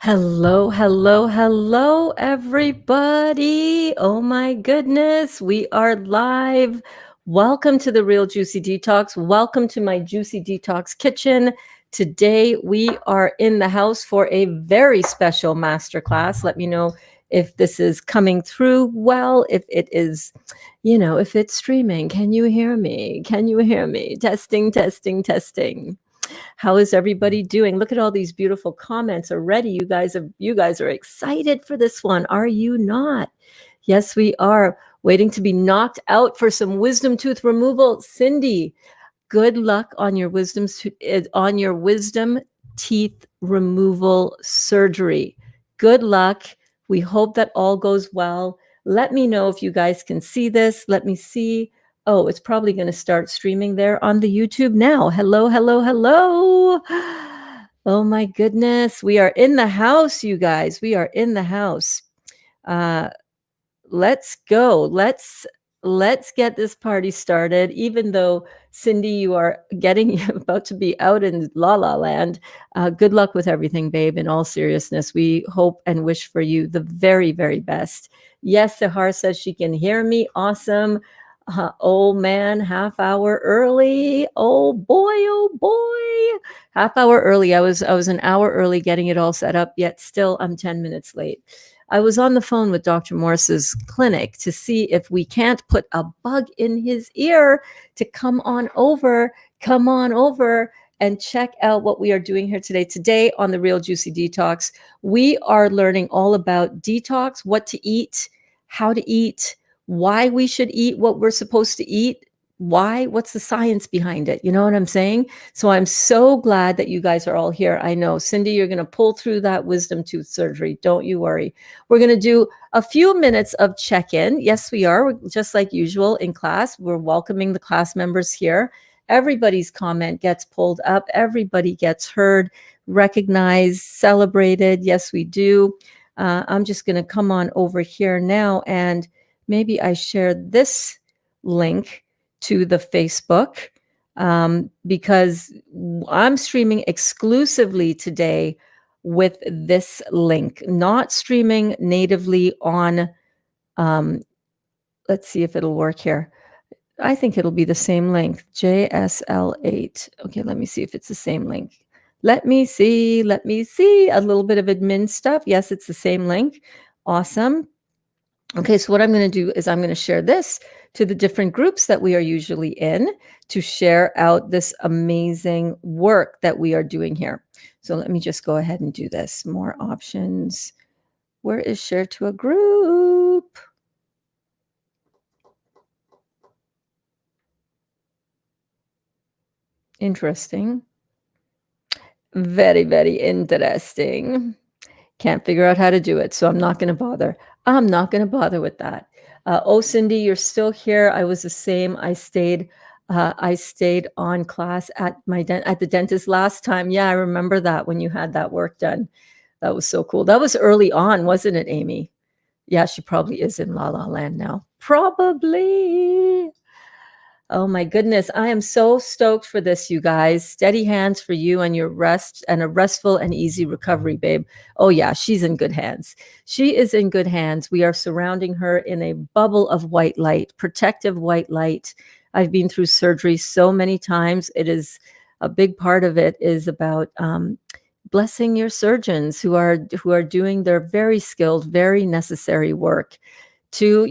Hello, hello, hello, everybody. Oh my goodness, we are live. Welcome to the Real Juicy Detox. Welcome to my Juicy Detox kitchen. Today, we are in the house for a very special masterclass. Let me know if this is coming through well, if it is, if it's streaming. Can you hear me? Can you hear me? Testing, testing, testing. How is everybody doing? Look at all these beautiful comments already. You guys are excited for this one, are you not? Yes, we are. Waiting to be knocked out for some wisdom tooth removal. Cindy, good luck on your wisdom teeth removal surgery. Good luck. We hope that all goes well. Let me know if you guys can see this. Let me see. Oh, it's probably going to start streaming there on the YouTube now. Hello, hello, hello. Oh my goodness. We are in the house, you guys. We are in the house. Let's go. Let's get this party started. Even though Cindy, you are about to be out in La La Land. Good luck with everything, babe. In all seriousness, we hope and wish for you the very, very best. Yes, Sahar says she can hear me. Awesome. Oh man, half hour early. Oh boy. Half hour early. I was an hour early getting it all set up, yet still I'm 10 minutes late. I was on the phone with Dr. Morse's clinic to see if we can't put a bug in his ear to come on over and check out what we are doing here today. Today on the Real Juicy Detox, we are learning all about detox, what to eat, how to eat, why we should eat what we're supposed to eat, what's the science behind it? You know what I'm saying? So I'm so glad that you guys are all here. I know, Cindy, you're going to pull through that wisdom tooth surgery. Don't you worry. We're going to do a few minutes of check-in. Yes, we are. Just like usual in class, we're welcoming the class members here. Everybody's comment gets pulled up. Everybody gets heard, recognized, celebrated. Yes, we do. I'm just going to come on over here now, and maybe I share this link to the Facebook because I'm streaming exclusively today with this link, not streaming natively on, let's see if it'll work here. I think it'll be the same link, JSL8. Okay, let me see if it's the same link. Let me see, a little bit of admin stuff. Yes, it's the same link. Awesome. Okay, so what I'm going to do is I'm going to share this to the different groups that we are usually in to share out this amazing work that we are doing here. So let me just go ahead and do this. More options. Where is share to a group? Interesting. Very, very interesting. Can't figure out how to do it, so I'm not going to bother. I'm not going to bother with that. Oh, Cindy, you're still here. I was the same. I stayed on class at the dentist last time. Yeah, I remember that when you had that work done. That was so cool. That was early on, wasn't it, Amy? Yeah, she probably is in La La Land now. Probably. Oh my goodness. I am so stoked for this, you guys. Steady hands for you and your rest and a restful and easy recovery, babe. Oh yeah, she's in good hands. She is in good hands. We are surrounding her in a bubble of white light, protective white light. I've been through surgery so many times. It is a big part of it is about blessing your surgeons who are doing their very skilled, very necessary work to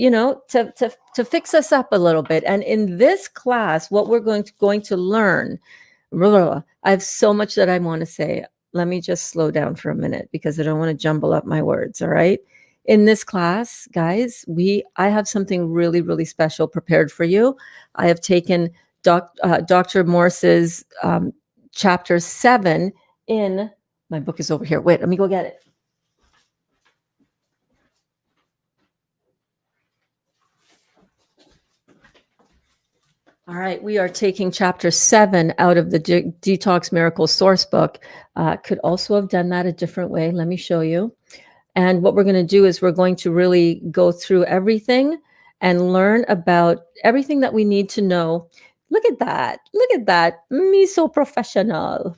fix us up a little bit. And in this class, what we're going to learn, I have so much that I want to say. Let me just slow down for a minute because I don't want to jumble up my words. All right. In this class, guys, I have something really, really special prepared for you. I have taken Dr. Morse's chapter 7 in my book is over here. Wait, let me go get it. All right, we are taking chapter 7 out of the Detox Miracle Sourcebook. Could also have done that a different way. Let me show you. And what we're going to do is we're going to really go through everything and learn about everything that we need to know. Look at that. Look at that. Me so professional.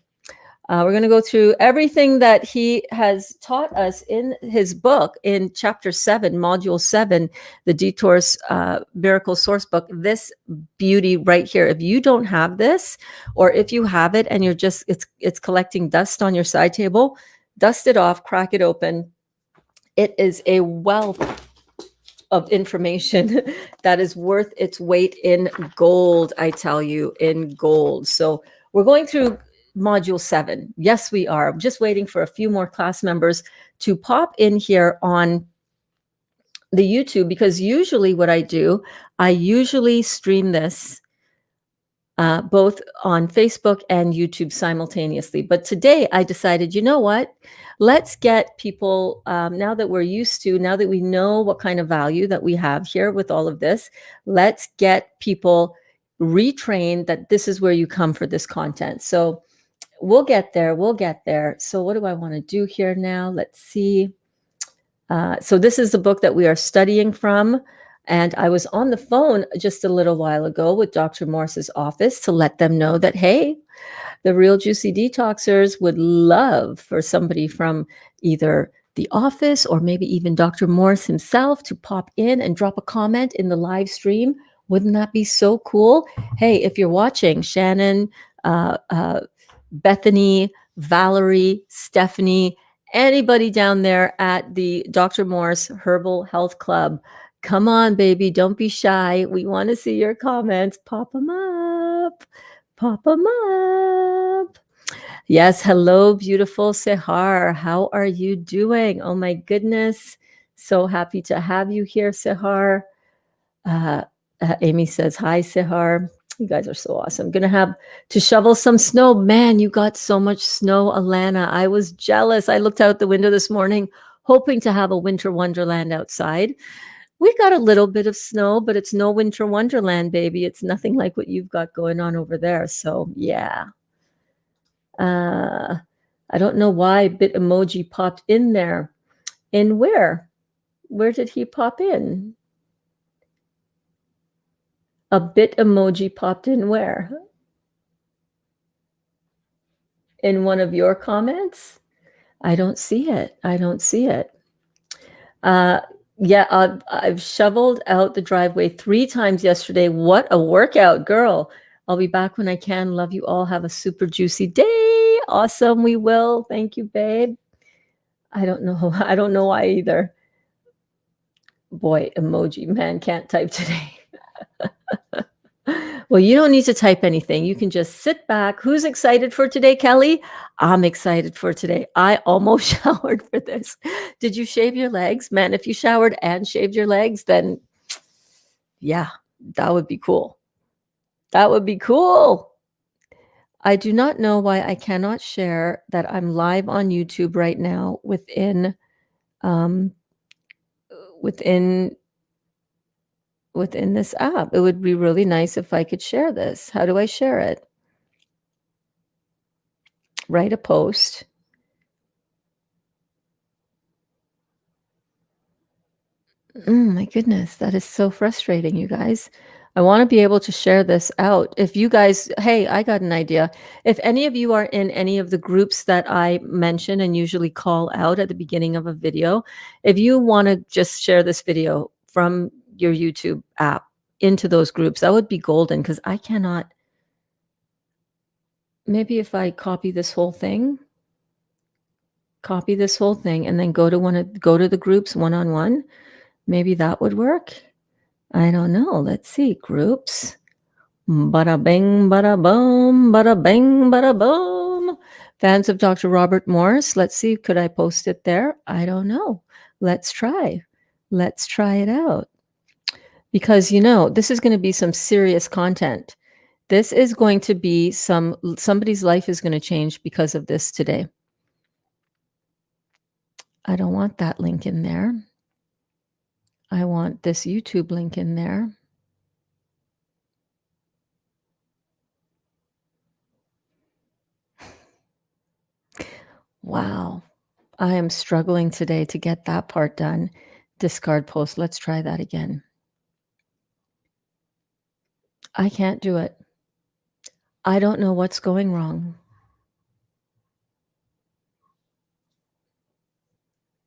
We're going to go through everything that he has taught us in his book in chapter 7, module 7, the Detox Miracle Sourcebook. This beauty right here. If you don't have this, or if you have it and you're just, it's collecting dust on your side table, dust it off, crack it open. It is a wealth of information that is worth its weight in gold, I tell you, in gold. So we're going through module 7. Yes, we are. I'm just waiting for a few more class members to pop in here on the YouTube, because usually what I do, I usually stream this both on Facebook and YouTube simultaneously. But today I decided, you know what? Let's get people, now that we're used to, now that we know what kind of value that we have here with all of this, let's get people retrained that this is where you come for this content. So we'll get there. We'll get there. So what do I want to do here now? Let's see. So this is the book that we are studying from. And I was on the phone just a little while ago with Dr. Morse's office to let them know that, hey, the Real Juicy Detoxers would love for somebody from either the office or maybe even Dr. Morse himself to pop in and drop a comment in the live stream. Wouldn't that be so cool? Hey, if you're watching, Shannon, Bethany, Valerie, Stephanie, anybody down there at the Dr. Morse Herbal Health Club, come on, baby. Don't be shy. We want to see your comments. Pop them up. Pop them up. Yes. Hello, beautiful Sehar. How are you doing? Oh, my goodness. So happy to have you here, Sehar. Amy says, hi, Sehar. You guys are so awesome. Gonna have to shovel some snow. Man, you got so much snow, Alana. I was jealous. I looked out the window this morning, hoping to have a winter wonderland outside. We got a little bit of snow, but it's no winter wonderland, baby. It's nothing like what you've got going on over there. So yeah. I don't know why Bit Emoji popped in there. In where? Where did he pop in? A Bit Emoji popped in where? In one of your comments? I don't see it. I don't see it. Yeah, I've shoveled out the driveway 3 times yesterday. What a workout, girl. I'll be back when I can. Love you all. Have a super juicy day. Awesome. We will. Thank you, babe. I don't know. I don't know why either. Boy, emoji man can't type today. Well, you don't need to type anything. You can just sit back. Who's excited for today, Kelly? I'm excited for today. I almost showered for this. Did you shave your legs? Man, if you showered and shaved your legs, then yeah, that would be cool. That would be cool. I do not know why I cannot share that I'm live on YouTube right now within within this app. It would be really nice if I could share this. How do I share it? Write a post. My goodness, that is so frustrating, you guys. I want to be able to share this out. If you guys, hey, I got an idea. If any of you are in any of the groups that I mention and usually call out at the beginning of a video, if you want to just share this video from your YouTube app into those groups, that would be golden, because I cannot. Maybe if I copy this whole thing, and then go to the groups one-on-one, maybe that would work. I don't know. Let's see. Groups. Bada bing, bada boom, bada bing, bada boom. Fans of Dr. Robert Morse. Let's see. Could I post it there? I don't know. Let's try. Let's try it out. Because, this is going to be some serious content. This is going to be somebody's life is going to change because of this today. I don't want that link in there. I want this YouTube link in there. Wow. I am struggling today to get that part done. Discard post. Let's try that again. I can't do it. I don't know what's going wrong.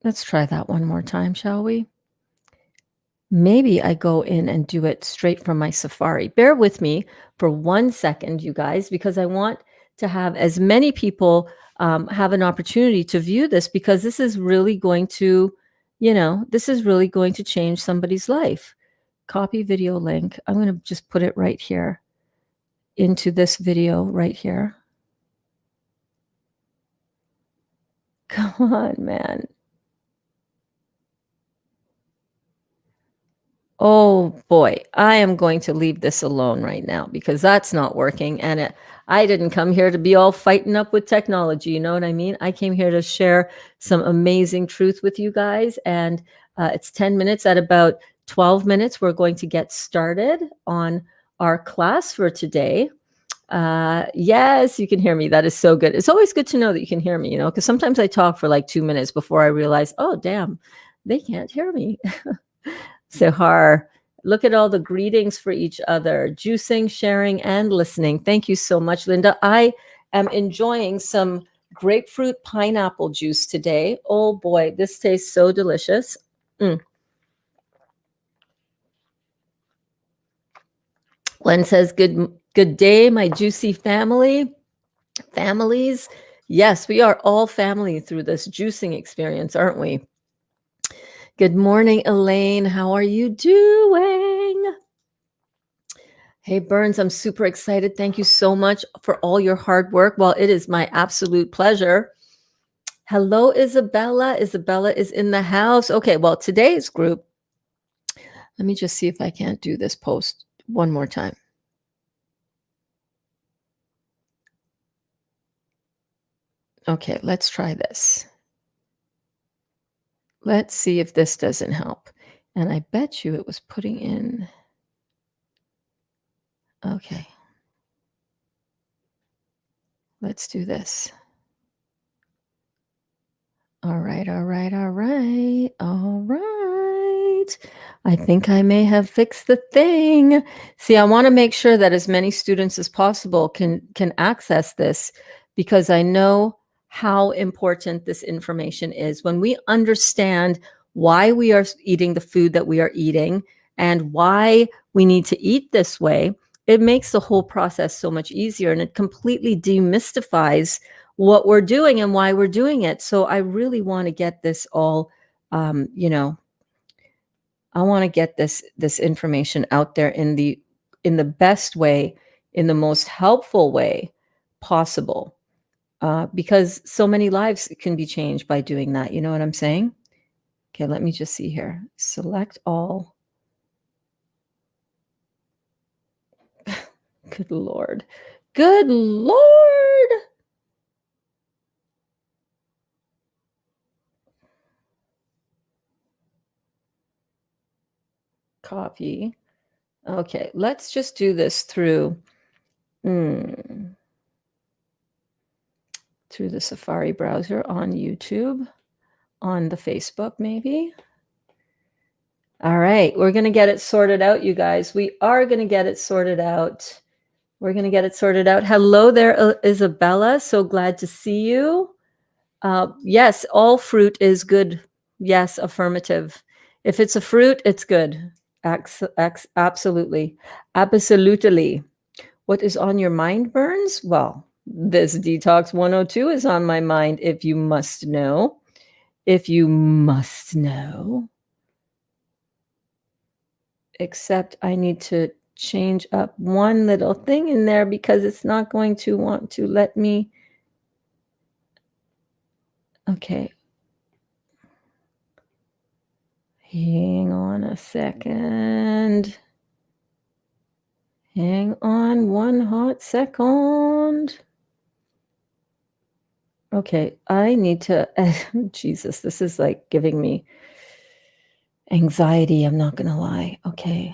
Let's try that one more time, shall we? Maybe I go in and do it straight from my Safari. Bear with me for 1 second, you guys, because I want to have as many people have an opportunity to view this, because this is really going to, this is really going to change somebody's life. Copy video link. I'm going to just put it right here into this video right here. Come on, man. Oh boy, I am going to leave this alone right now because that's not working. And I didn't come here to be all fighting up with technology. You know what I mean? I came here to share some amazing truth with you guys. And it's 10 minutes. At about 12 minutes, we're going to get started on our class for today. Yes, you can hear me. That is so good. It's always good to know that you can hear me, because sometimes I talk for like 2 minutes before I realize, oh, damn, they can't hear me. Sahar, look at all the greetings for each other, juicing, sharing, and listening. Thank you so much, Linda. I am enjoying some grapefruit pineapple juice today. Oh boy, this tastes so delicious. Glenn says, good day, my juicy families. Yes, we are all family through this juicing experience, aren't we? Good morning, Elaine. How are you doing? Hey, Burns, I'm super excited. Thank you so much for all your hard work. Well, it is my absolute pleasure. Hello, Isabella. Isabella is in the house. Okay, well, today's group, let me just see if I can't do this post one more time. Okay, let's try this. Let's see if this doesn't help. And I bet you it was putting in. Okay. Let's do this. All right. I think I may have fixed the thing. See, I want to make sure that as many students as possible can access this, because I know how important this information is. When we understand why we are eating the food that we are eating and why we need to eat this way, it makes the whole process so much easier, and it completely demystifies what we're doing and why we're doing it. So I really want to get this all, I want to get this information out there in the best way, in the most helpful way possible, because so many lives can be changed by doing that. You know what I'm saying? Okay, let me just see here. Select all. Good Lord. Good Lord. Copy. Okay, let's just do this through through the Safari browser, on YouTube, on the Facebook maybe. All right, we're going to get it sorted out, you guys. We are going to get it sorted out. We're going to get it sorted out. Hello there, Isabella. So glad to see you. Yes, all fruit is good. Yes, affirmative. If it's a fruit, it's good. Absolutely. Absolutely. What is on your mind, Burns? Well, this Detox 102 is on my mind, if you must know. If you must know. Except I need to change up one little thing in there because it's not going to want to let me. Okay. Hang on a second. Hang on one hot second. Okay, I need to, Jesus, this is like giving me anxiety. I'm not going to lie. Okay.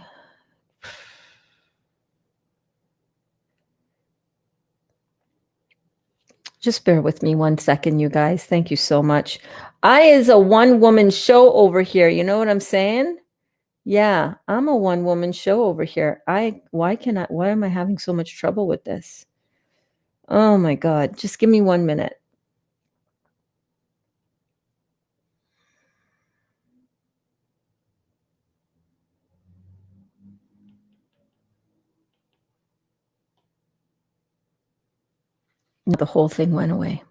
Just bear with me 1 second, you guys. Thank you so much. I is a one-woman show over here. You know what I'm saying? Yeah, I'm a one-woman show over here. Why am I having so much trouble with this? Oh my God. Just give me 1 minute. The whole thing went away.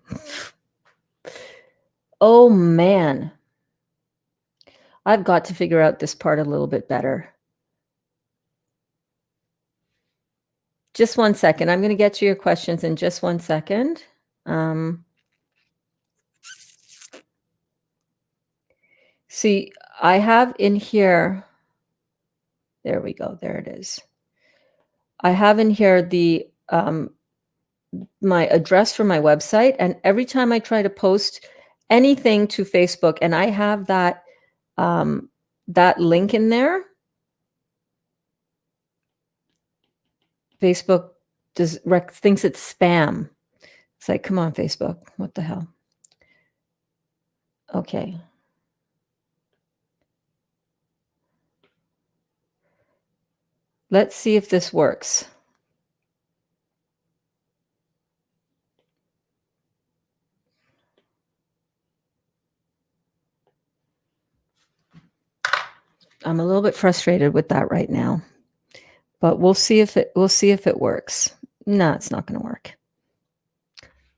Oh man. I've got to figure out this part a little bit better. Just 1 second. I'm going to get to your questions in just 1 second. See, I have in here, there we go. There it is. I have in here the my address for my website, and every time I try to post anything to Facebook, and I have that that link in there, Facebook thinks it's spam. It's like, come on, Facebook, what the hell? Okay. Let's see if this works. I'm a little bit frustrated with that right now, but we'll see if it works. No, it's not going to work.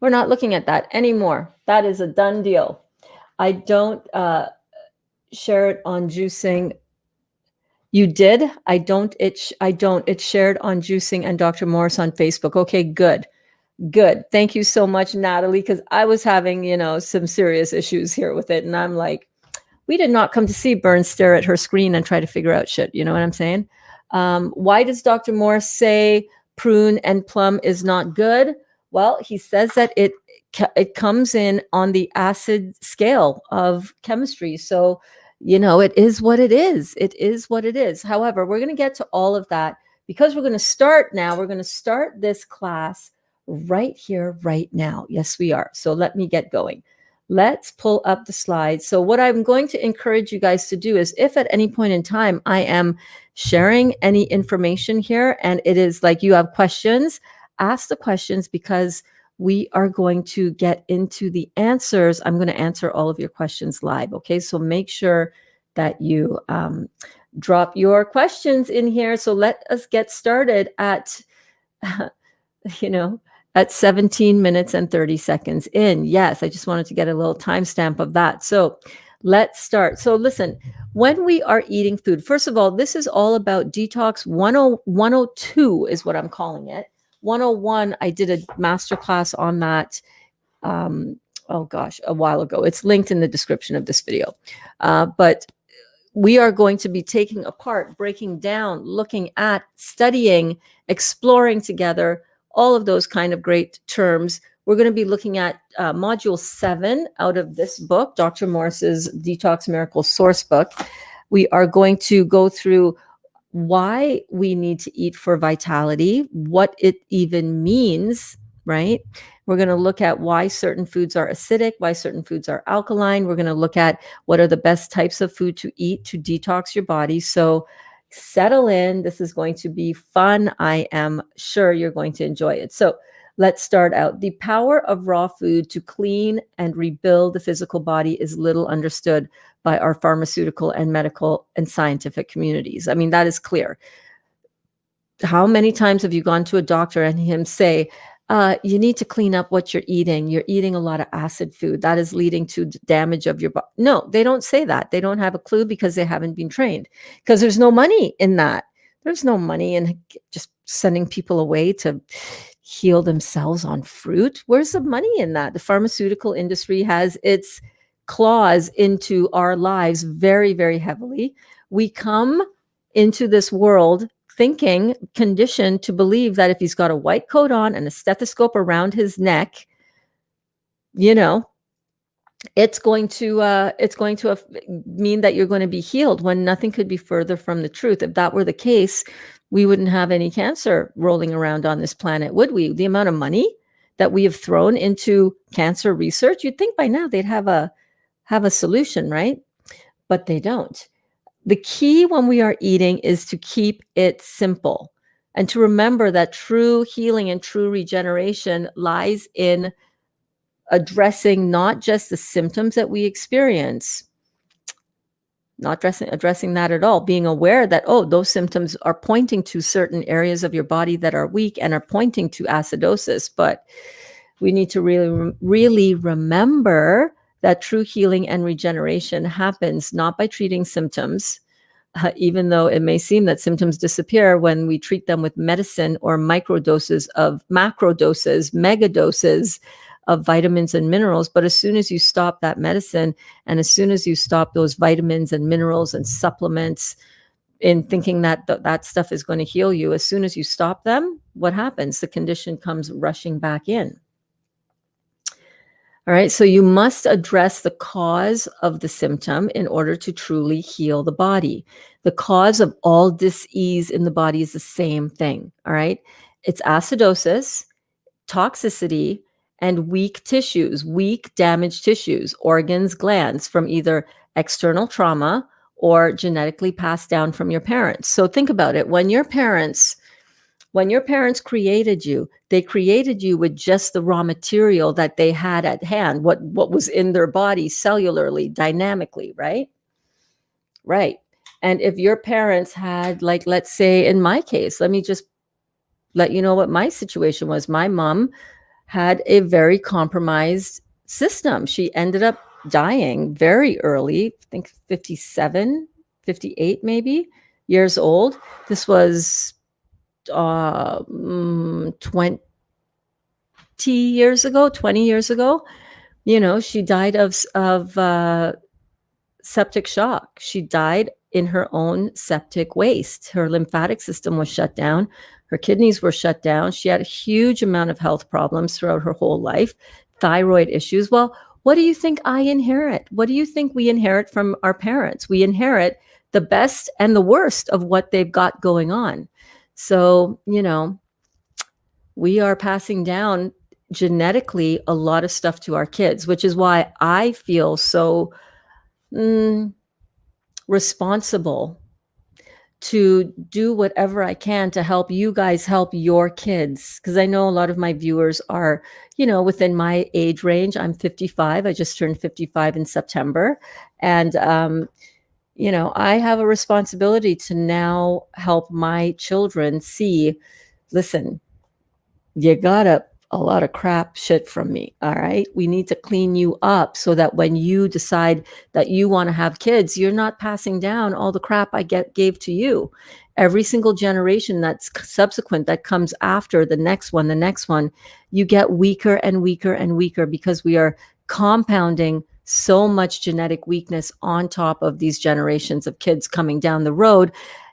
We're not looking at that anymore. That is a done deal. I don't share it on juicing. You did? I don't. It's shared on juicing and Dr. Morse on Facebook. Okay, good. Good. Thank you so much, Natalie, because I was having, some serious issues here with it. And I'm like, we did not come to see Burns stare at her screen and try to figure out shit. You know what I'm saying? Why does Dr. Morse say prune and plum is not good? Well, he says that it comes in on the acid scale of chemistry. So, it is what it is. It is what it is. However, we're going to get to all of that because we're going to start now. We're going to start this class right here, right now. Yes, we are. So let me get going. Let's pull up the slides. So what I'm going to encourage you guys to do is, if at any point in time I am sharing any information here and it is like you have questions, ask the questions, because we are going to get into the answers. I'm going to answer all of your questions live. Okay, so make sure that you drop your questions in here. So let us get started at, at 17 minutes and 30 seconds in. Yes, I just wanted to get a little timestamp of that. So let's start. So listen, when we are eating food, first of all, this is all about Detox 102 is what I'm calling it. 101, I did a masterclass on that, a while ago. It's linked in the description of this video. But we are going to be taking apart, breaking down, looking at, studying, exploring together, all of those kind of great terms. We're going to be looking at module 7 out of this book, Dr. Morse's Detox Miracle Sourcebook. We are going to go through why we need to eat for vitality, what it even means, right? We're going to look at why certain foods are acidic, why certain foods are alkaline. We're going to look at what are the best types of food to eat to detox your body. So settle in. This is going to be fun. I am sure you're going to enjoy it. So let's start out. The power of raw food to clean and rebuild the physical body is little understood by our pharmaceutical and medical and scientific communities. I mean, that is clear. How many times have you gone to a doctor and him say, you need to clean up what you're eating. You're eating a lot of acid food. That is leading to damage of your body. No, they don't say that. They don't have a clue because they haven't been trained, because there's no money in that. There's no money in just sending people away to heal themselves on fruit. Where's the money in that? The pharmaceutical industry has its claws into our lives very, very heavily. We come into this world thinking, conditioned to believe that if he's got a white coat on and a stethoscope around his neck, it's going to mean that you're going to be healed, when nothing could be further from the truth. If that were the case, we wouldn't have any cancer rolling around on this planet, would we? The amount of money that we have thrown into cancer research, you'd think by now they'd have a solution, right? But they don't. The key when we are eating is to keep it simple and to remember that true healing and true regeneration lies in addressing not just the symptoms that we experience, not addressing that at all, being aware that, those symptoms are pointing to certain areas of your body that are weak and are pointing to acidosis. But We need to really remember that true healing and regeneration happens not by treating symptoms, even though it may seem that symptoms disappear when we treat them with medicine or macro doses, mega doses of vitamins and minerals. But as soon as you stop that medicine, and as soon as you stop those vitamins and minerals and supplements in thinking that that stuff is going to heal you, as soon as you stop them, what happens? The condition comes rushing back in. All right. So you must address the cause of the symptom in order to truly heal the body. The cause of all dis-ease in the body is the same thing. All right. It's acidosis, toxicity, and weak tissues, weak damaged tissues, organs, glands from either external trauma or genetically passed down from your parents. So think about it. When your parents created you, they created you with just the raw material that they had at hand, what was in their body cellularly, dynamically, right? Right. And if your parents had, like, let's say in my case, let me just let you know what my situation was. My mom had a very compromised system. She ended up dying very early, I think 57, 58 maybe years old. This was 20 years ago, 20 years ago. She died of septic shock. She died in her own septic waste. Her lymphatic system was shut down. Her kidneys were shut down. She had a huge amount of health problems throughout her whole life, thyroid issues. Well, what do you think I inherit? What do you think we inherit from our parents? We inherit the best and the worst of what they've got going on. So, we are passing down genetically a lot of stuff to our kids, which is why I feel so responsible to do whatever I can to help you guys help your kids. Because I know a lot of my viewers are, within my age range. I'm 55. I just turned 55 in September. And, I have a responsibility to now help my children see, listen, you got a lot of crap shit from me. All right. We need to clean you up so that when you decide that you want to have kids, you're not passing down all the crap I gave to you. Every single generation that's subsequent, that comes after the next one, you get weaker and weaker and weaker because we are compounding so much genetic weakness on top of these generations of kids coming down the road.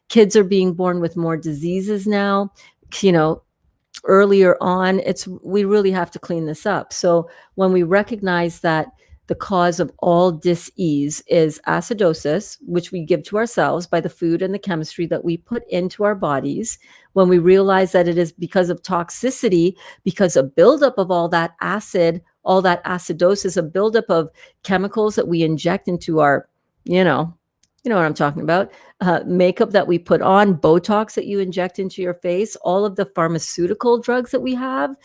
Kids are being born with more diseases now. Earlier on, we really have to clean this up. So when we recognize that the cause of all dis-ease is acidosis, which we give to ourselves by the food and the chemistry that we put into our bodies, when we realize that it is because of toxicity, because of buildup of all that acid, all that acidosis, a buildup of chemicals that we inject into our, you know what I'm talking about, makeup that we put on, Botox that you inject into your face, all of the pharmaceutical drugs that we have,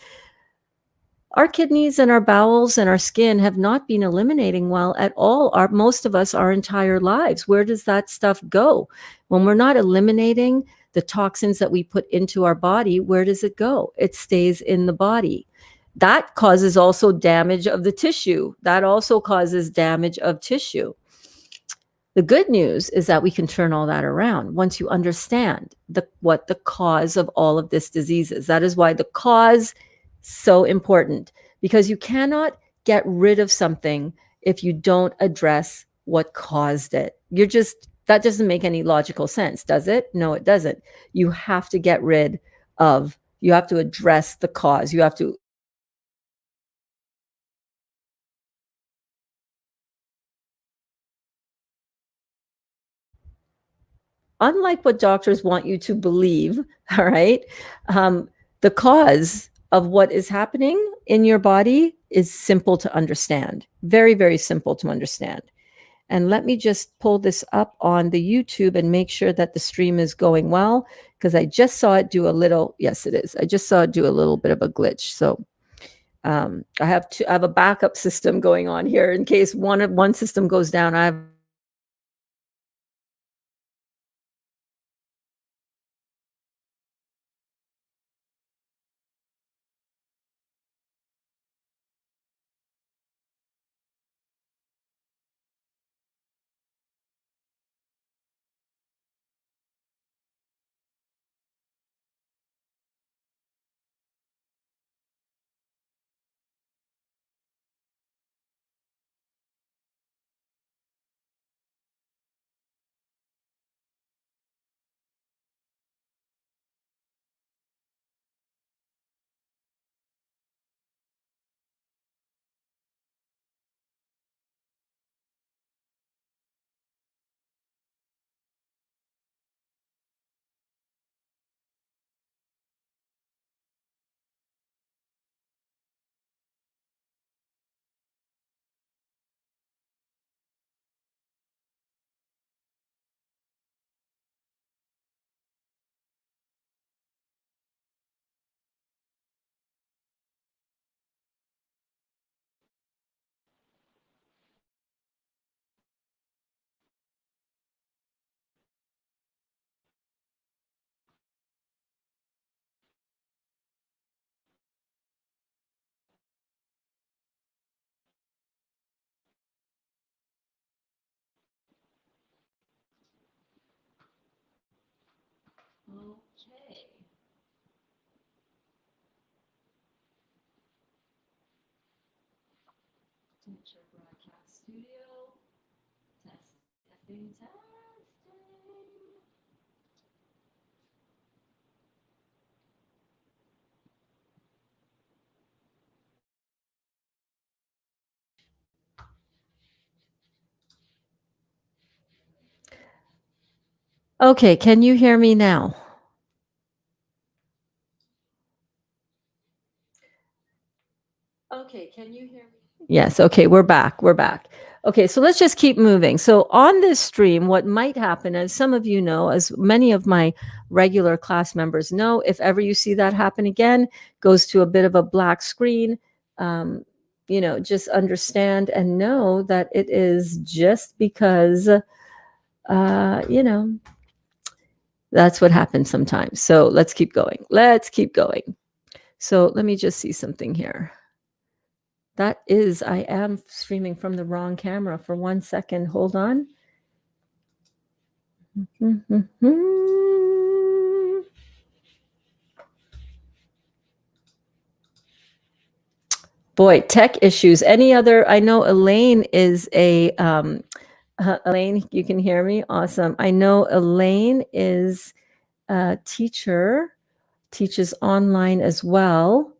our kidneys and our bowels and our skin have not been eliminating well at all. Most of us, our entire lives. Where does that stuff go? When we're not eliminating the toxins that we put into our body, where does it go? It stays in the body. That causes also damage of the tissue. That also causes damage of tissue. The good news is that we can turn all that around once you understand what the cause of all of this disease is. That is why the cause is so important, because you cannot get rid of something if you don't address what caused it. That doesn't make any logical sense, does it? No, it doesn't. You have to you have to address the cause. You have to unlike what doctors want you to believe, all right, the cause of what is happening in your body is simple to understand. Very, very simple to understand. And let me just pull this up on the YouTube and make sure that the stream is going well, because I just saw it do a little, yes, it is. I just saw it do a little bit of a glitch. So I have a backup system going on here in case one system goes down. I have Okay, can you hear me now? Okay, can you hear me? Yes, okay, we're back. We're back. Okay, so let's just keep moving. So on this stream, what might happen, as some of you know, as many of my regular class members know, if ever you see that happen again, goes to a bit of a black screen, just understand and know that it is just because, that's what happens sometimes. So let's keep going. Let's keep going. So let me just see something here. I am streaming from the wrong camera for 1 second. Hold on. Boy, tech issues. Any other? I know Elaine is Elaine, you can hear me? Awesome. I know Elaine is a teacher, teaches online as well.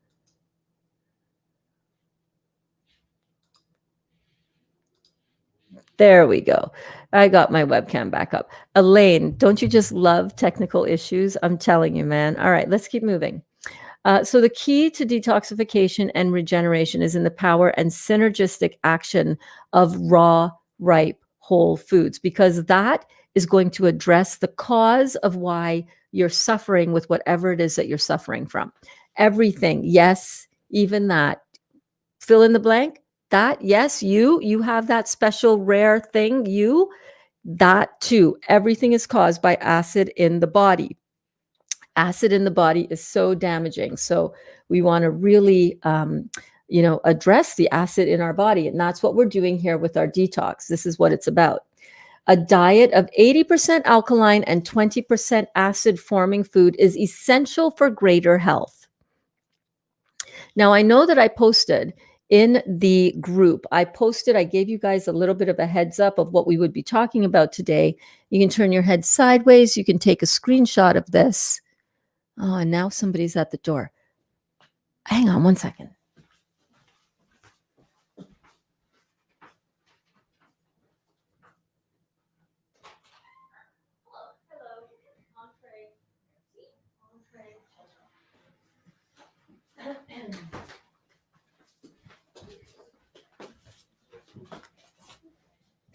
There we go. I got my webcam back up. Elaine, don't you just love technical issues? I'm telling you, man. All right, let's keep moving. So the key to detoxification and regeneration is in the power and synergistic action of raw, ripe, whole foods, because that is going to address the cause of why you're suffering with whatever it is that you're suffering from. Everything, yes, even that. Fill in the blank. That, yes, you have that special rare thing, that too. Everything is caused by acid in the body. Acid in the body is so damaging. So we want to really, address the acid in our body. And that's what we're doing here with our detox. This is what it's about. A diet of 80% alkaline and 20% acid forming food is essential for greater health. Now, I know that I posted in the group, I gave you guys a little bit of a heads up of what we would be talking about today. You can turn your head sideways. You can take a screenshot of this. Oh, and now somebody's at the door. Hang on 1 second.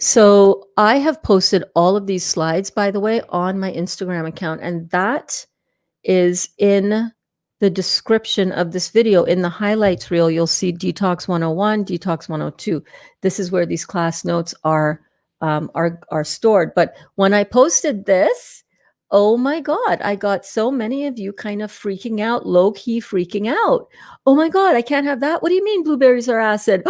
So I have posted all of these slides, by the way, on my Instagram account, and that is in the description of this video. In the highlights reel, you'll see Detox 101, Detox 102. This is where these class notes are stored. But when I posted this, oh my God, I got so many of you kind of freaking out, low-key freaking out. Oh my God, I can't have that. What do you mean blueberries are acid?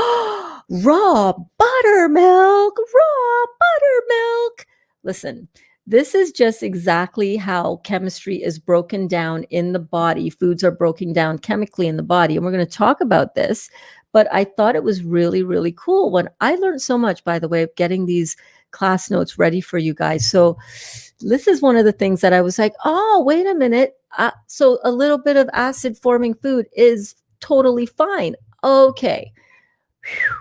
Raw buttermilk, raw buttermilk. Listen, this is just exactly how chemistry is broken down in the body. Foods are broken down chemically in the body. And we're going to talk about this. But I thought it was really, really cool. When I learned so much, by the way, of getting these class notes ready for you guys. So this is one of the things that I was like, oh, wait a minute. So a little bit of acid forming food is totally fine. Okay. Whew.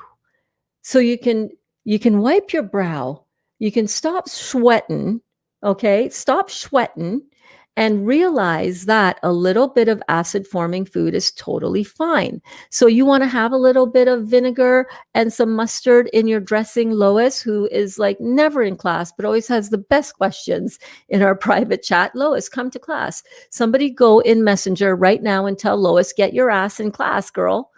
So you can wipe your brow. You can stop sweating. Okay. Stop sweating and realize that a little bit of acid forming food is totally fine. So you want to have a little bit of vinegar and some mustard in your dressing. Lois, who is like never in class, but always has the best questions in our private chat. Lois, come to class. Somebody go in Messenger right now and tell Lois, get your ass in class, girl.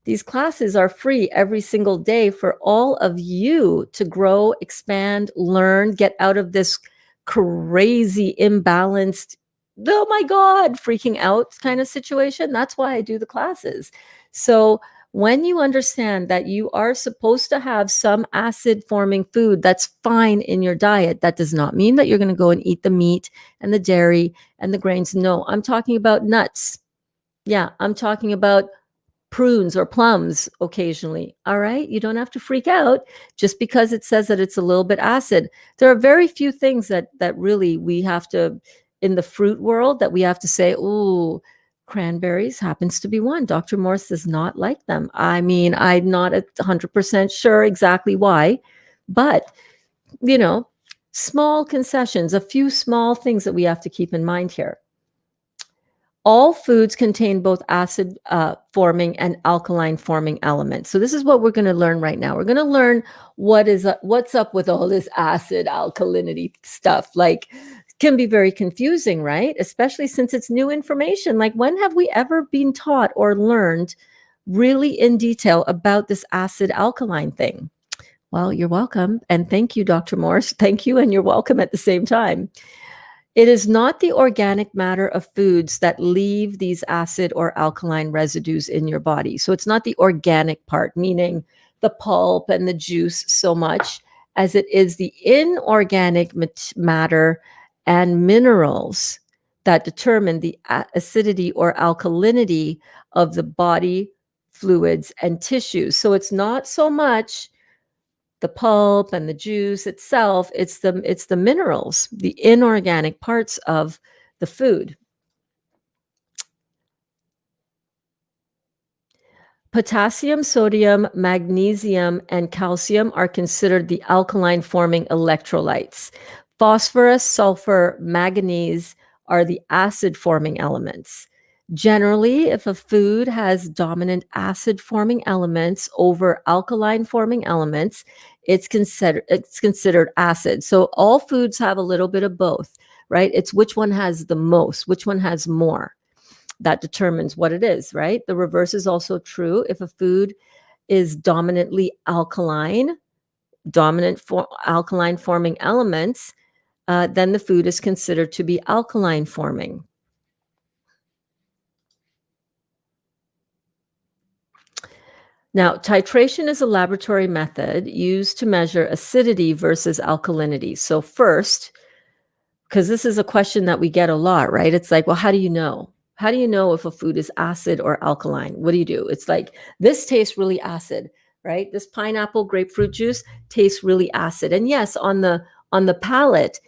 These classes are free every single day for all of you to grow, expand, learn, get out of this crazy, imbalanced, oh my God, freaking out kind of situation. That's why I do the classes. So when you understand that you are supposed to have some acid forming food, that's fine in your diet. That does not mean that you're going to go and eat the meat and the dairy and the grains. No, I'm talking about nuts. Yeah, I'm talking about prunes or plums occasionally. All right. You don't have to freak out just because it says that it's a little bit acid. There are very few things that really we have to, in the fruit world, that we have to say, ooh, cranberries happens to be one. Dr. Morse does not like them. I mean, I'm not 100% sure exactly why, but small concessions, a few small things that we have to keep in mind here. All foods contain both acid forming and alkaline forming elements. So this is what we're going to learn right now. We're going to learn what's up with all this acid alkalinity stuff. Like, can be very confusing, right? Especially since it's new information. Like, when have we ever been taught or learned really in detail about this acid alkaline thing? Well, you're welcome. And thank you, Dr. Morse. Thank you. And you're welcome at the same time. It is not the organic matter of foods that leave these acid or alkaline residues in your body. So it's not the organic part, meaning the pulp and the juice, so much as it is the inorganic matter and minerals that determine the acidity or alkalinity of the body fluids and tissues. So it's not so much the pulp and the juice itself, it's the minerals, the inorganic parts of the food. Potassium, sodium, magnesium, and calcium are considered the alkaline forming electrolytes. Phosphorus, sulfur, manganese are the acid forming elements. Generally, if a food has dominant acid forming elements over alkaline forming elements, it's considered acid. So all foods have a little bit of both, right? It's which one has the most, which one has more. That determines what it is, right? The reverse is also true. If a food is dominantly alkaline, alkaline forming elements, then the food is considered to be alkaline forming. Now, titration is a laboratory method used to measure acidity versus alkalinity. So first, because this is a question that we get a lot, right? It's like, well, how do you know? How do you know if a food is acid or alkaline? What do you do? It's like, this tastes really acid, right? This pineapple grapefruit juice tastes really acid. And yes, on the palate,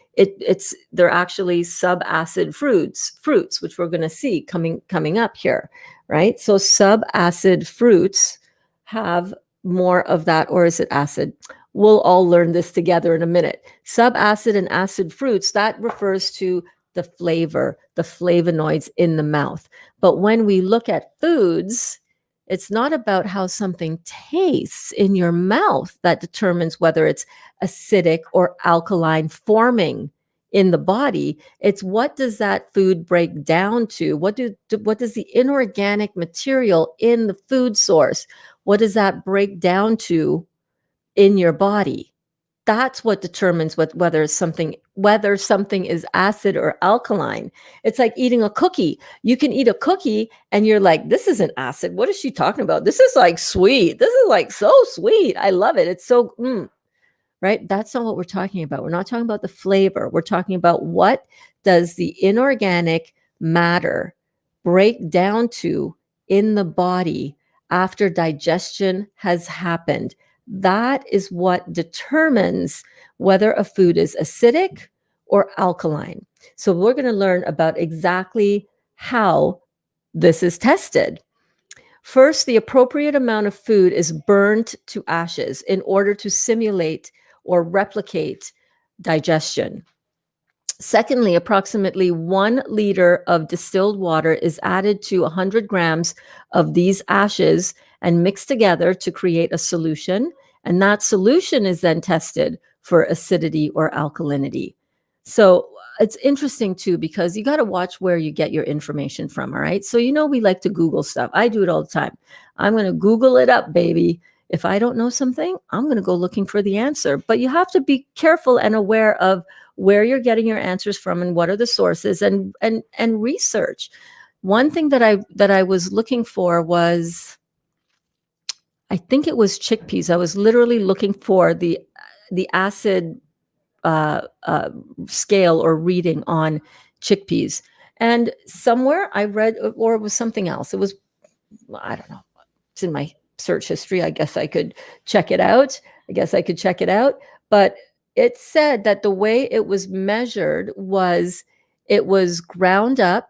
they're actually subacid fruits, which we're going to see coming up here, right? So subacid fruits have more of that, or is it acid? We'll all learn this together in a minute. Subacid and acid fruits, that refers to the flavor, the flavonoids in the mouth. But when we look at foods, it's not about how something tastes in your mouth that determines whether it's acidic or alkaline forming in the body. It's what does that food break down to? What does the inorganic material in the food source, what does that break down to in your body? That's what determines whether something is acid or alkaline. It's like eating a cookie. You can eat a cookie and you're like, this isn't acid. What is she talking about? This is like sweet. This is like so sweet. I love it. It's so right? That's not what we're talking about. We're not talking about the flavor. We're talking about what does the inorganic matter break down to in the body after digestion has happened. That is what determines whether a food is acidic or alkaline. So we're going to learn about exactly how this is tested. First, the appropriate amount of food is burned to ashes in order to simulate or replicate digestion. Secondly, approximately 1 liter of distilled water is added to 100 grams of these ashes and mixed together to create a solution. And that solution is then tested for acidity or alkalinity. So it's interesting too, because you got to watch where you get your information from. All right. So, we like to Google stuff. I do it all the time. I'm going to Google it up, baby. If I don't know something, I'm going to go looking for the answer. But you have to be careful and aware of where you're getting your answers from and what are the sources, and research. One thing that I was looking for was, I think it was chickpeas. I was literally looking for the acid scale or reading on chickpeas. And somewhere I read, or it was something else. It was, I don't know. it's in my search history. I guess I could check it out. But it said that the way it was measured was it was ground up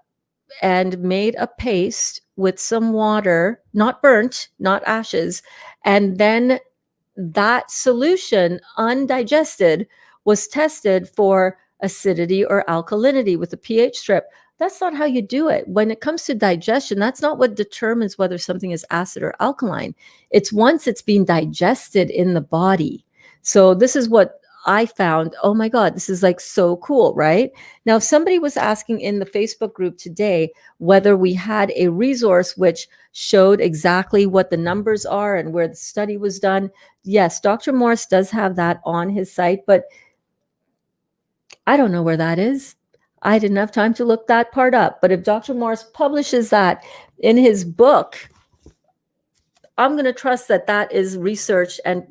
and made a paste with some water, not burnt, not ashes, and then that solution, undigested, was tested for acidity or alkalinity with a pH strip. That's not how you do it. When it comes to digestion, that's not what determines whether something is acid or alkaline. It's once it's being digested in the body. So this is what I found. Oh my God, this is like so cool, right? Now, if somebody was asking in the Facebook group today whether we had a resource which showed exactly what the numbers are and where the study was done, yes, Dr. Morse does have that on his site, but I don't know where that is. I didn't have time to look that part up. But if Dr. Morse publishes that in his book, I'm going to trust that that is research and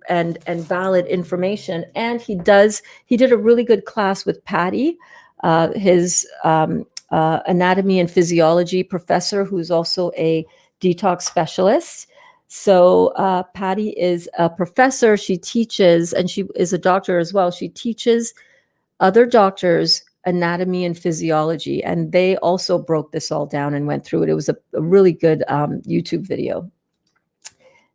valid information. And he did a really good class with Patty, his anatomy and physiology professor, who's also a detox specialist. So Patty is a professor. She teaches, and she is a doctor as well. She teaches other doctors anatomy and physiology, and they also broke this all down and went through it. It was a really good YouTube video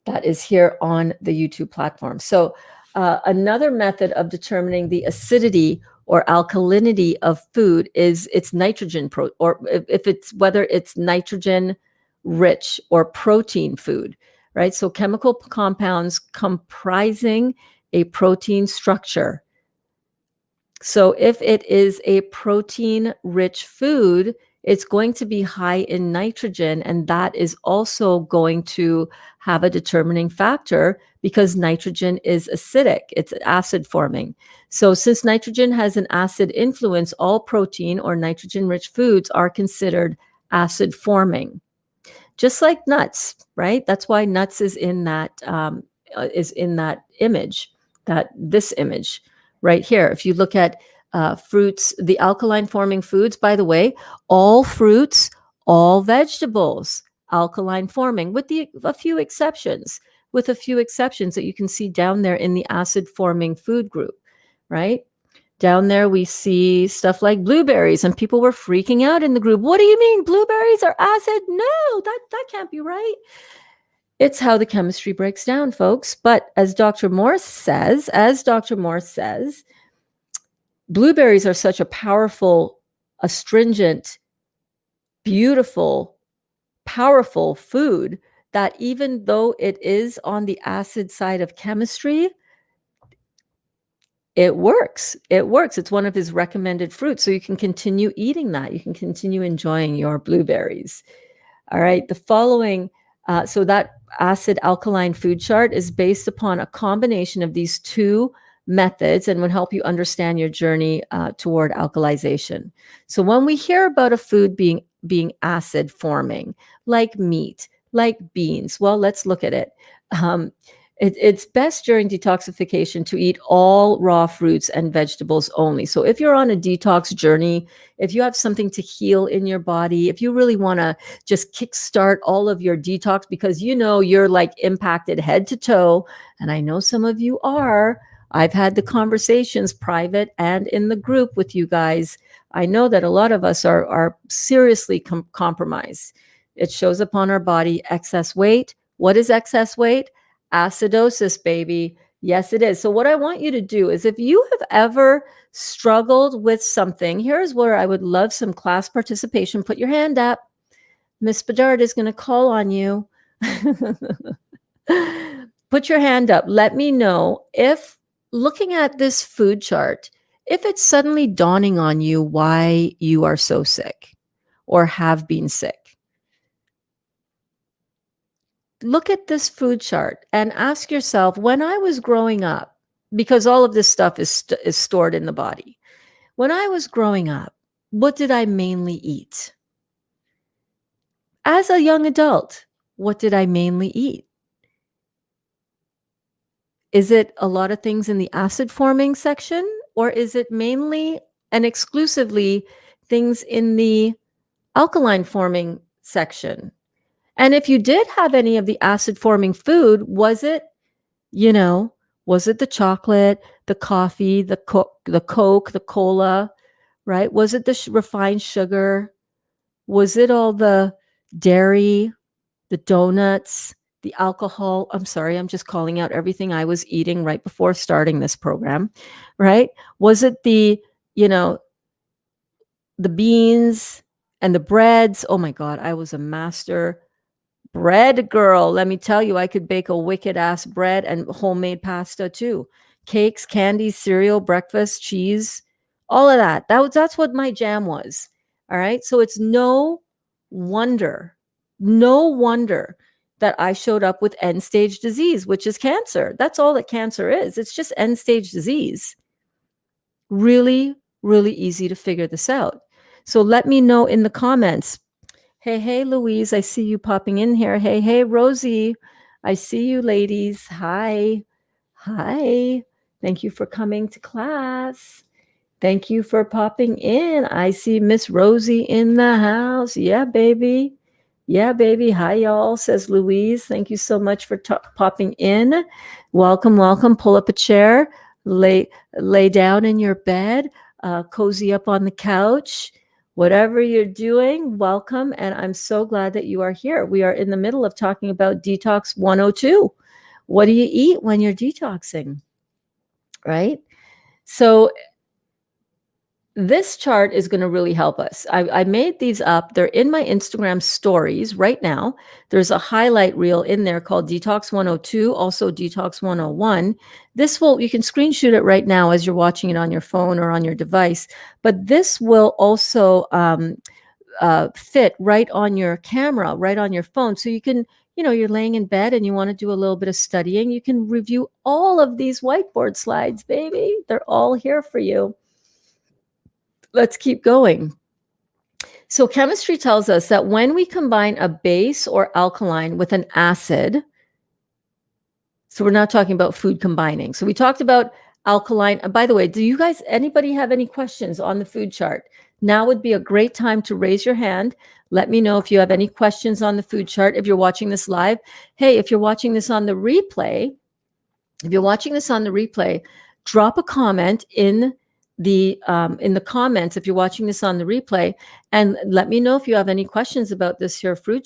that is here on the YouTube platform. So another method of determining the acidity or alkalinity of food is its nitrogen, or if it's whether it's nitrogen rich or protein food, right? So chemical compounds comprising a protein structure. So if it is a protein rich food, it's going to be high in nitrogen, and that is also going to have a determining factor because nitrogen is acidic. It's acid forming. So since nitrogen has an acid influence, all protein or nitrogen rich foods are considered acid forming, just like nuts, right? That's why nuts is in that image, this image right here. If you look at fruits, the alkaline forming foods, by the way, all fruits, all vegetables, alkaline forming, with a few exceptions, that you can see down there in the acid forming food group, right? Down there, we see stuff like blueberries, and people were freaking out in the group. What do you mean blueberries are acid? No, that can't be right. It's how the chemistry breaks down, folks. But as Dr. Morse says, blueberries are such a powerful, astringent, beautiful, powerful food that even though it is on the acid side of chemistry, it works. It's one of his recommended fruits. So you can continue eating that. You can continue enjoying your blueberries. All right. The following, so that acid alkaline food chart is based upon a combination of these two methods and would help you understand your journey toward alkalization. So when we hear about a food being acid forming, like meat, like beans, well, let's look at it. It's best during detoxification to eat all raw fruits and vegetables only. So if you're on a detox journey, if you have something to heal in your body, if you really want to just kickstart all of your detox because you're like impacted head to toe, and I know some of you are. I've had the conversations private and in the group with you guys. I know that a lot of us are seriously compromised. It shows up on our body. Excess weight. What is excess weight? Acidosis, baby. Yes, it is. So what I want you to do is if you have ever struggled with something, here's where I would love some class participation. Put your hand up. Miss Bedard is going to call on you. Put your hand up. Let me know if looking at this food chart, if it's suddenly dawning on you why you are so sick or have been sick. Look at this food chart and ask yourself, when I was growing up, because all of this stuff is stored in the body. When I was growing up, what did I mainly eat? As a young adult, what did I mainly eat? Is it a lot of things in the acid forming section, or is it mainly and exclusively things in the alkaline forming section? And if you did have any of the acid forming food, was it, was it the chocolate, the coffee, the Coke, the cola, right? Was it the refined sugar? Was it all the dairy, the donuts, the alcohol? I'm sorry, I'm just calling out everything I was eating right before starting this program, right? Was it you know, the beans and the breads? Oh my God, I was a master bread girl. Let me tell you, I could bake a wicked ass bread and homemade pasta too. Cakes, candies, cereal, breakfast, cheese, all of that. That's what my jam was. All right. So it's wonder, no wonder that I showed up with end stage disease, which is cancer. That's all that cancer is. It's just end stage disease. Really, really easy to figure this out. So let me know in the comments. Hey, Louise, I see you popping in here. Hey, Rosie, I see you, ladies. Hi. Thank you for coming to class. Thank you for popping in. I see Miss Rosie in the house. Yeah, baby. Hi, y'all, says Louise. Thank you so much for popping in. Welcome. Pull up a chair. Lay down in your bed. Cozy up on the couch. Whatever you're doing, welcome. And I'm so glad that you are here. We are in the middle of talking about Detox 102. What do you eat when you're detoxing? Right? So this chart is going to really help us. I made these up. They're in my Instagram stories right now. There's a highlight reel in there called Detox 102, also Detox 101. You can screenshot it right now as you're watching it on your phone or on your device, but this will also fit right on your camera, right on your phone. So you can, you're laying in bed and you want to do a little bit of studying. You can review all of these whiteboard slides, baby. They're all here for you. Let's keep going. So chemistry tells us that when we combine a base or alkaline with an acid, so we're not talking about food combining. So we talked about alkaline. By the way, anybody have any questions on the food chart? Now would be a great time to raise your hand. Let me know if you have any questions on the food chart. If you're watching this live, hey, if you're watching this on the replay, drop a comment in the comments if you're watching this on the replay, and let me know if you have any questions about this here food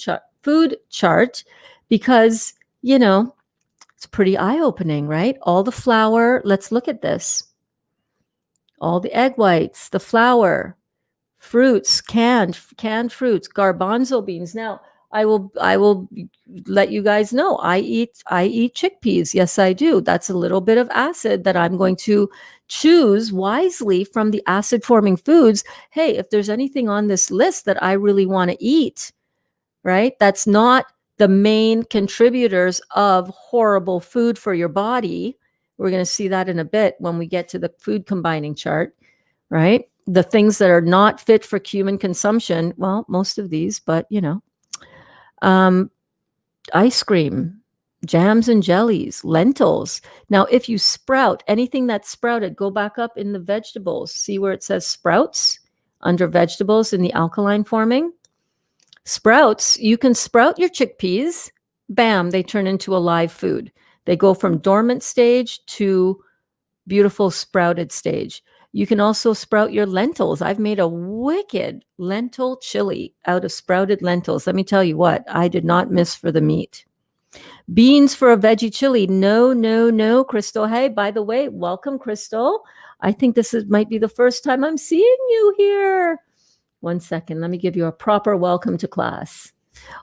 chart, because it's pretty eye-opening, right? All the flour. Let's look at this. All the egg whites, the flour, fruits, canned fruits, garbanzo beans. Now, I will let you guys know I eat chickpeas. Yes, I do. That's a little bit of acid that I'm going to choose wisely from the acid forming foods. Hey, if there's anything on this list that I really want to eat, right? That's not the main contributors of horrible food for your body. We're going to see that in a bit when we get to the food combining chart, right? The things that are not fit for human consumption. Well, most of these, but ice cream, jams and jellies, lentils. Now, if you sprout anything that's sprouted, go back up in the vegetables. See where it says sprouts under vegetables in the alkaline forming? Sprouts, you can sprout your chickpeas. Bam, they turn into a live food. They go from dormant stage to beautiful sprouted stage. You can also sprout your lentils. I've made a wicked lentil chili out of sprouted lentils. Let me tell you what, I did not miss for the meat. Beans for a veggie chili. No, Crystal. Hey, by the way, welcome, Crystal. I think this might be the first time I'm seeing you here. 1 second. Let me give you a proper welcome to class.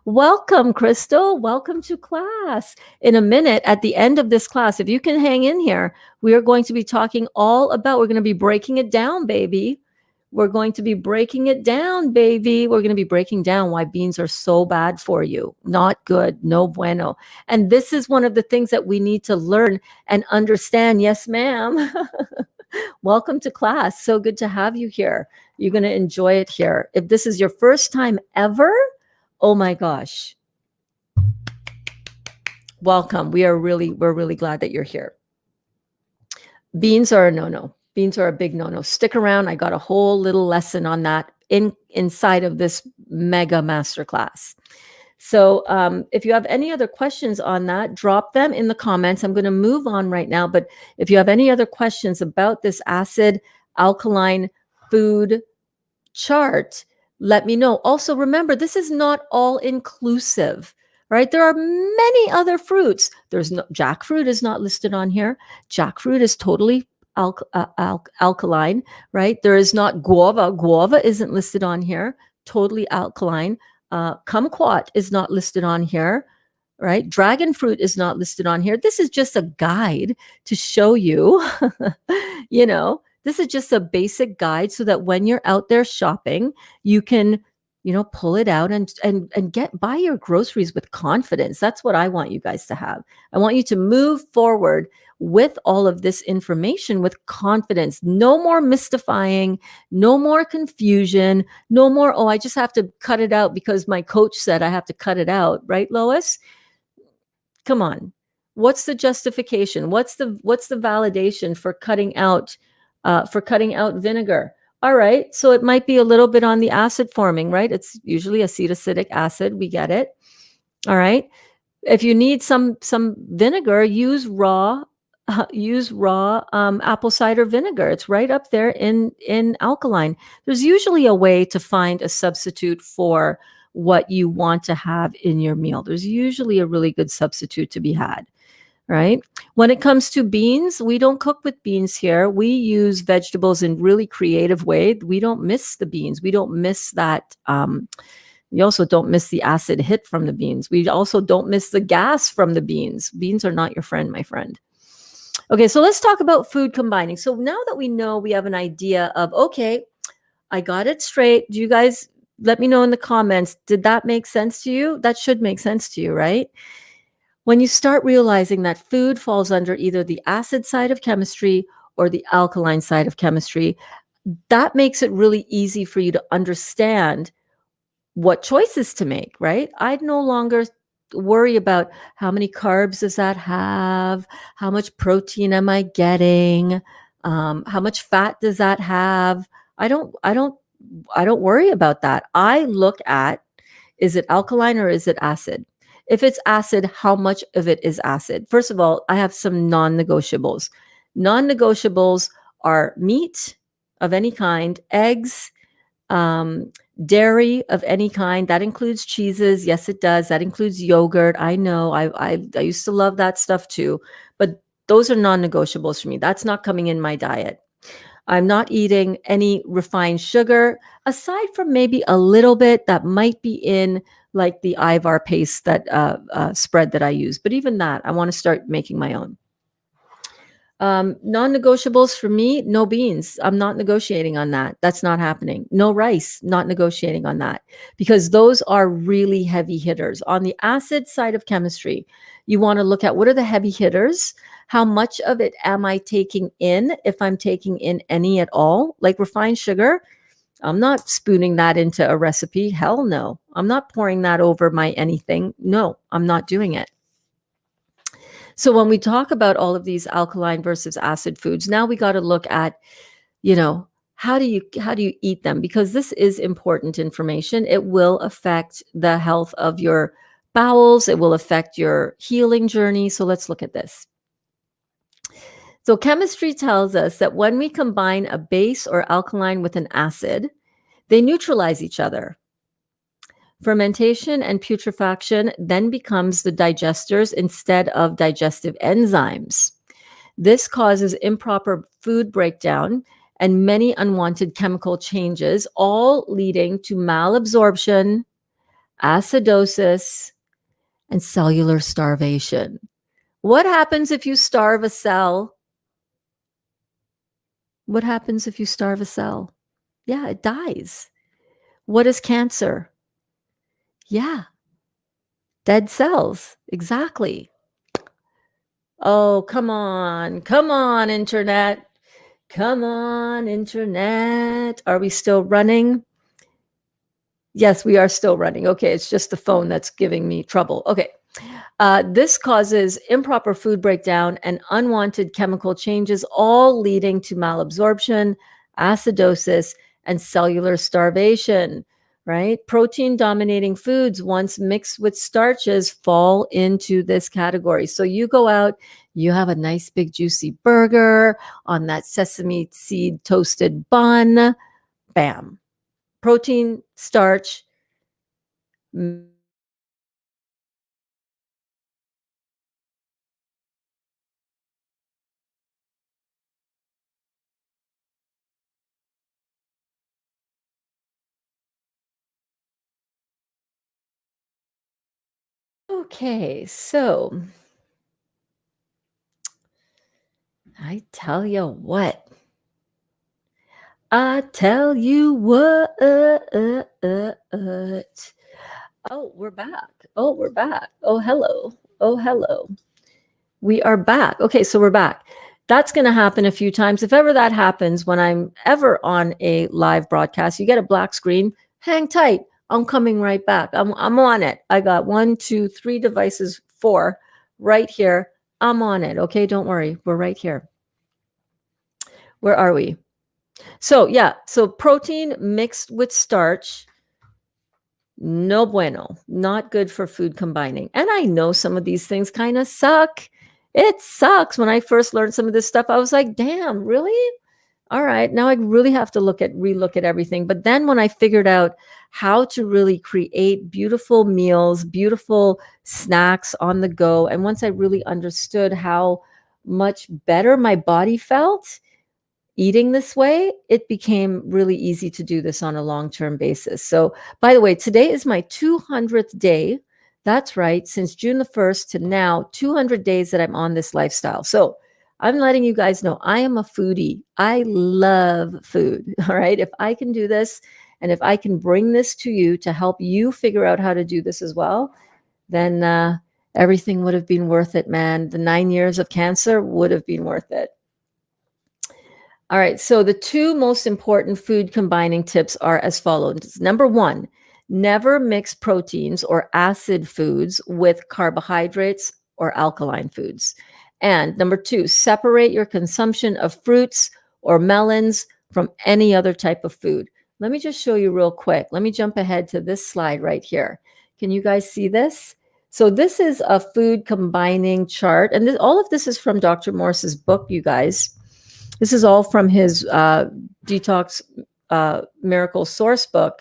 Welcome, Crystal. Welcome to class. In a minute, at the end of this class, if you can hang in here, we are going to be talking we're going to be breaking it down, baby. We're going to be breaking it down, baby. We're going to be breaking down why beans are so bad for you. Not good. No bueno. And this is one of the things that we need to learn and understand. Yes, ma'am. Welcome to class. So good to have you here. You're going to enjoy it here. If this is your first time ever, oh my gosh. Welcome. We're really glad that you're here. Beans are a no-no. Beans are a big no-no. Stick around. I got a whole little lesson on that inside of this mega masterclass. So if you have any other questions on that, drop them in the comments. I'm going to move on right now. But if you have any other questions about this acid alkaline food chart, let me know. Also, remember, this is not all inclusive, right? There are many other fruits. There's no jackfruit is not listed on here. Jackfruit is totally alkaline, right? There is not guava. Guava isn't listed on here. Totally alkaline. Kumquat is not listed on here, right? Dragon fruit is not listed on here. This is just a guide to show you, this is just a basic guide so that when you're out there shopping, you can, pull it out and buy your groceries with confidence. That's what I want you guys to have. I want you to move forward with all of this information with confidence. No more mystifying, no more confusion, no more, oh, I just have to cut it out because my coach said I have to cut it out, right, Lois? Come on. What's the justification? What's the validation for cutting out vinegar? All right, so it might be a little bit on the acid forming, right? It's usually acetoacetic acid. We get it. All right. If you need some vinegar, use raw apple cider vinegar. It's right up there in alkaline. There's usually a way to find a substitute for what you want to have in your meal. There's usually a really good substitute to be had, right? When it comes to beans, we don't cook with beans here. We use vegetables in really creative way. We don't miss the beans. We don't miss that. We also don't miss the acid hit from the beans. We also don't miss the gas from the beans. Beans are not your friend, my friend. Okay, so let's talk about food combining. So now that we know, we have an idea of, okay, I got it straight. Do you guys let me know in the comments, did that make sense to you? That should make sense to you, right? When you start realizing that food falls under either the acid side of chemistry or the alkaline side of chemistry, that makes it really easy for you to understand what choices to make, right? I'd no longer worry about how many carbs does that have? How much protein am I getting? How much fat does that have? I don't worry about that. I look at, is it alkaline or is it acid? If it's acid, how much of it is acid? First of all, I have some non-negotiables. Non-negotiables are meat of any kind, eggs, dairy of any kind. That includes cheeses. Yes, it does. That includes yogurt. I know. I used to love that stuff too. But those are non-negotiables for me. That's not coming in my diet. I'm not eating any refined sugar, aside from maybe a little bit that might be in like the Ivar paste that spread that I use. But even that, I want to start making my own. Non-negotiables for me, no beans. I'm not negotiating on that. That's not happening. No rice, not negotiating on that, because those are really heavy hitters. On the acid side of chemistry, you want to look at what are the heavy hitters? How much of it am I taking in, if I'm taking in any at all? Like refined sugar, I'm not spooning that into a recipe. Hell no. I'm not pouring that over my anything. No, I'm not doing it. So when we talk about all of these alkaline versus acid foods, now we got to look at, how do you eat them? Because this is important information. It will affect the health of your bowels. It will affect your healing journey. So let's look at this. So chemistry tells us that when we combine a base or alkaline with an acid, they neutralize each other. Fermentation and putrefaction then becomes the digesters instead of digestive enzymes. This causes improper food breakdown and many unwanted chemical changes, all leading to malabsorption, acidosis, and cellular starvation. What happens if you starve a cell? What happens if you starve a cell? Yeah, it dies. What is cancer? Yeah, dead cells. Exactly. Oh, come on. Come on, internet. Come on, internet. Are we still running? Yes, we are still running. Okay, it's just the phone that's giving me trouble. Okay. This causes improper food breakdown and unwanted chemical changes, all leading to malabsorption, acidosis, and cellular starvation. right? Protein dominating foods, once mixed with starches, fall into this category. So you go out, you have a nice big juicy burger on that sesame seed toasted bun, bam. Protein, starch. Okay, so I tell you what. I tell you what. Oh, we're back. Oh, we're back. Oh, hello. Oh, hello. We are back. Okay, so we're back. That's going to happen a few times. If ever that happens, when I'm ever on a live broadcast, you get a black screen, hang tight. I'm coming right back. I'm on it. I got 1, 2, 3 devices, 4 right here. I'm on it. Okay, don't worry. We're right here. Where are we? So, yeah, so protein mixed with starch, no bueno, not good for food combining. And I know some of these things kind of suck. It sucks. When I first learned some of this stuff, I was like, damn, really? All right, now I really have to relook at everything. But then when I figured out how to really create beautiful meals, beautiful snacks on the go, and once I really understood how much better my body felt eating this way, it became really easy to do this on a long-term basis. So, by the way, today is my 200th day. That's right. Since June the 1st to now, 200 days that I'm on this lifestyle. So, I'm letting you guys know I am a foodie. I love food. All right. If I can do this and if I can bring this to you to help you figure out how to do this as well, then everything would have been worth it, man. The 9 years of cancer would have been worth it. All right, so the 2 most important food combining tips are as follows. Number 1, never mix proteins or acid foods with carbohydrates or alkaline foods. And number 2, separate your consumption of fruits or melons from any other type of food. Let me just show you real quick. Let me jump ahead to this slide right here. Can you guys see this? So this is a food combining chart, and all of this is from Dr. Morse's book, you guys. This is all from his Detox Miracle Sourcebook.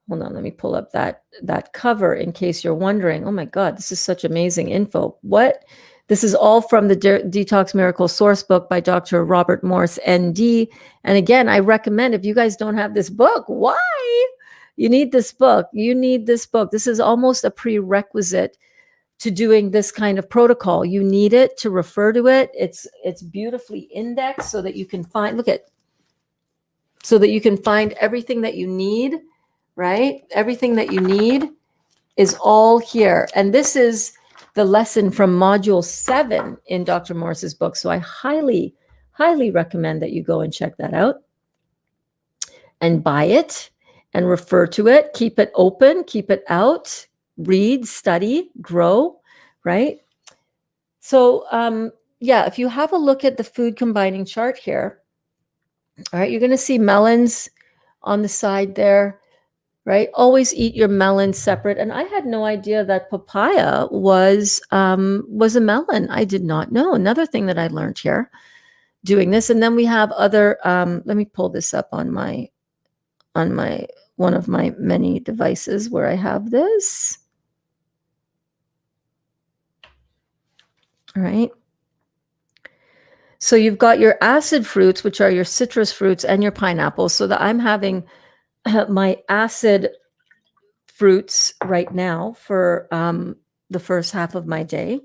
Hold on, let me pull up that cover in case you're wondering. Oh my God, this is such amazing info. What? This is all from the Detox Miracle Sourcebook by Dr. Robert Morse, ND. And again, I recommend, if you guys don't have this book, why? You need this book. You need this book. This is almost a prerequisite to doing this kind of protocol. You need it to refer to it. It's beautifully indexed so that you can find, so that you can find everything that you need, right? Everything that you need is all here. And this is the lesson from module 7 in Dr. Morse's book. So I highly, highly recommend that you go and check that out and buy it and refer to it. Keep it open, keep it out. Read, study, grow, right? So, yeah, if you have a look at the food combining chart here, all right, you're going to see melons on the side there, right? Always eat your melons separate. And I had no idea that papaya was a melon. I did not know. Another thing that I learned here doing this. And then we have other, let me pull this up on one of my many devices where I have this. All right. So you've got your acid fruits, which are your citrus fruits and your pineapples. So that I'm having my acid fruits right now for the first half of my day.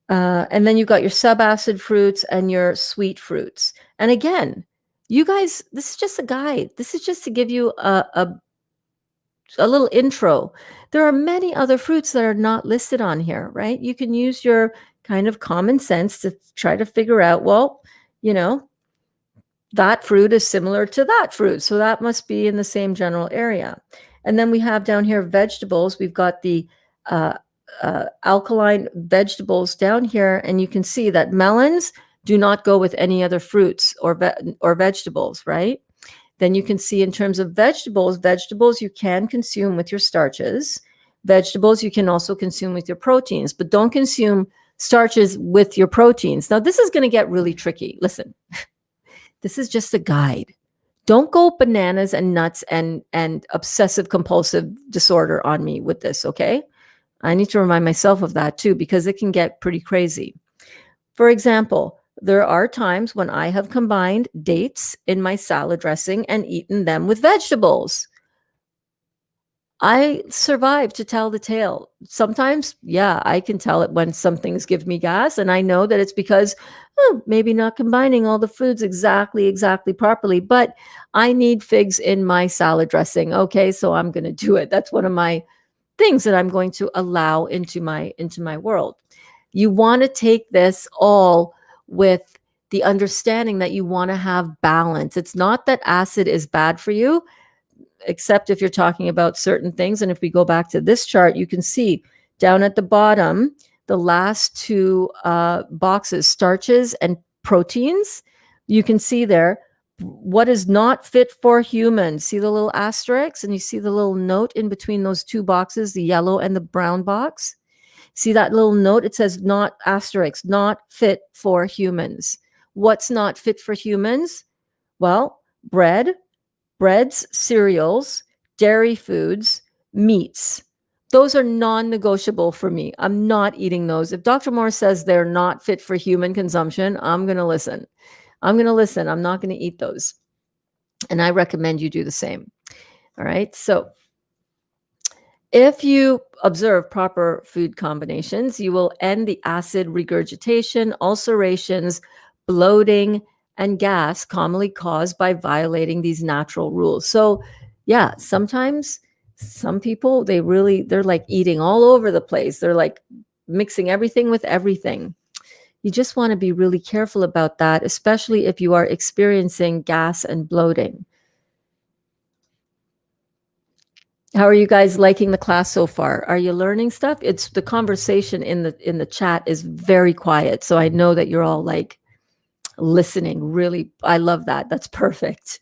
And then you've got your subacid fruits and your sweet fruits. And again, you guys, this is just a guide. This is just to give you a little intro. There are many other fruits that are not listed on here, right? You can use your kind of common sense to try to figure out, well, that fruit is similar to that fruit. So that must be in the same general area. And then we have down here vegetables. We've got the alkaline vegetables down here. And you can see that melons do not go with any other fruits or vegetables, right? Then you can see in terms of vegetables you can consume with your starches. Vegetables you can also consume with your proteins, but don't consume starches with your proteins. Now, this is going to get really tricky. Listen, this is just a guide. Don't go bananas and nuts and obsessive compulsive disorder on me with this, okay? I need to remind myself of that too, because it can get pretty crazy. For example, there are times when I have combined dates in my salad dressing and eaten them with vegetables. I survive to tell the tale. Sometimes, yeah, I can tell it when some things give me gas, and I know that it's because maybe not combining all the foods exactly properly, but I need figs in my salad dressing. Okay, so I'm going to do it. That's one of my things that I'm going to allow into my world. You want to take this all with the understanding that you want to have balance. It's not that acid is bad for you, except if you're talking about certain things. And if we go back to this chart, you can see down at the bottom, the last two boxes, starches and proteins. You can see there what is not fit for humans. See the little asterisks, and you see the little note in between those two boxes, the yellow and the brown box. See that little note? It says not asterisk, not fit for humans. What's not fit for humans? Well, breads, cereals, dairy foods, meats. Those are non-negotiable for me. I'm not eating those. If Dr. Morse says they're not fit for human consumption, I'm going to listen. I'm not going to eat those. And I recommend you do the same. All right. So if you observe proper food combinations, you will end the acid regurgitation, ulcerations, bloating, and gas commonly caused by violating these natural rules. So, yeah, sometimes some people, they're like eating all over the place. They're like mixing everything with everything. You just want to be really careful about that, especially if you are experiencing gas and bloating. How are you guys liking the class so far? Are you learning stuff? It's the conversation in the chat is very quiet. So I know that you're all like listening. Really, I love that. That's perfect.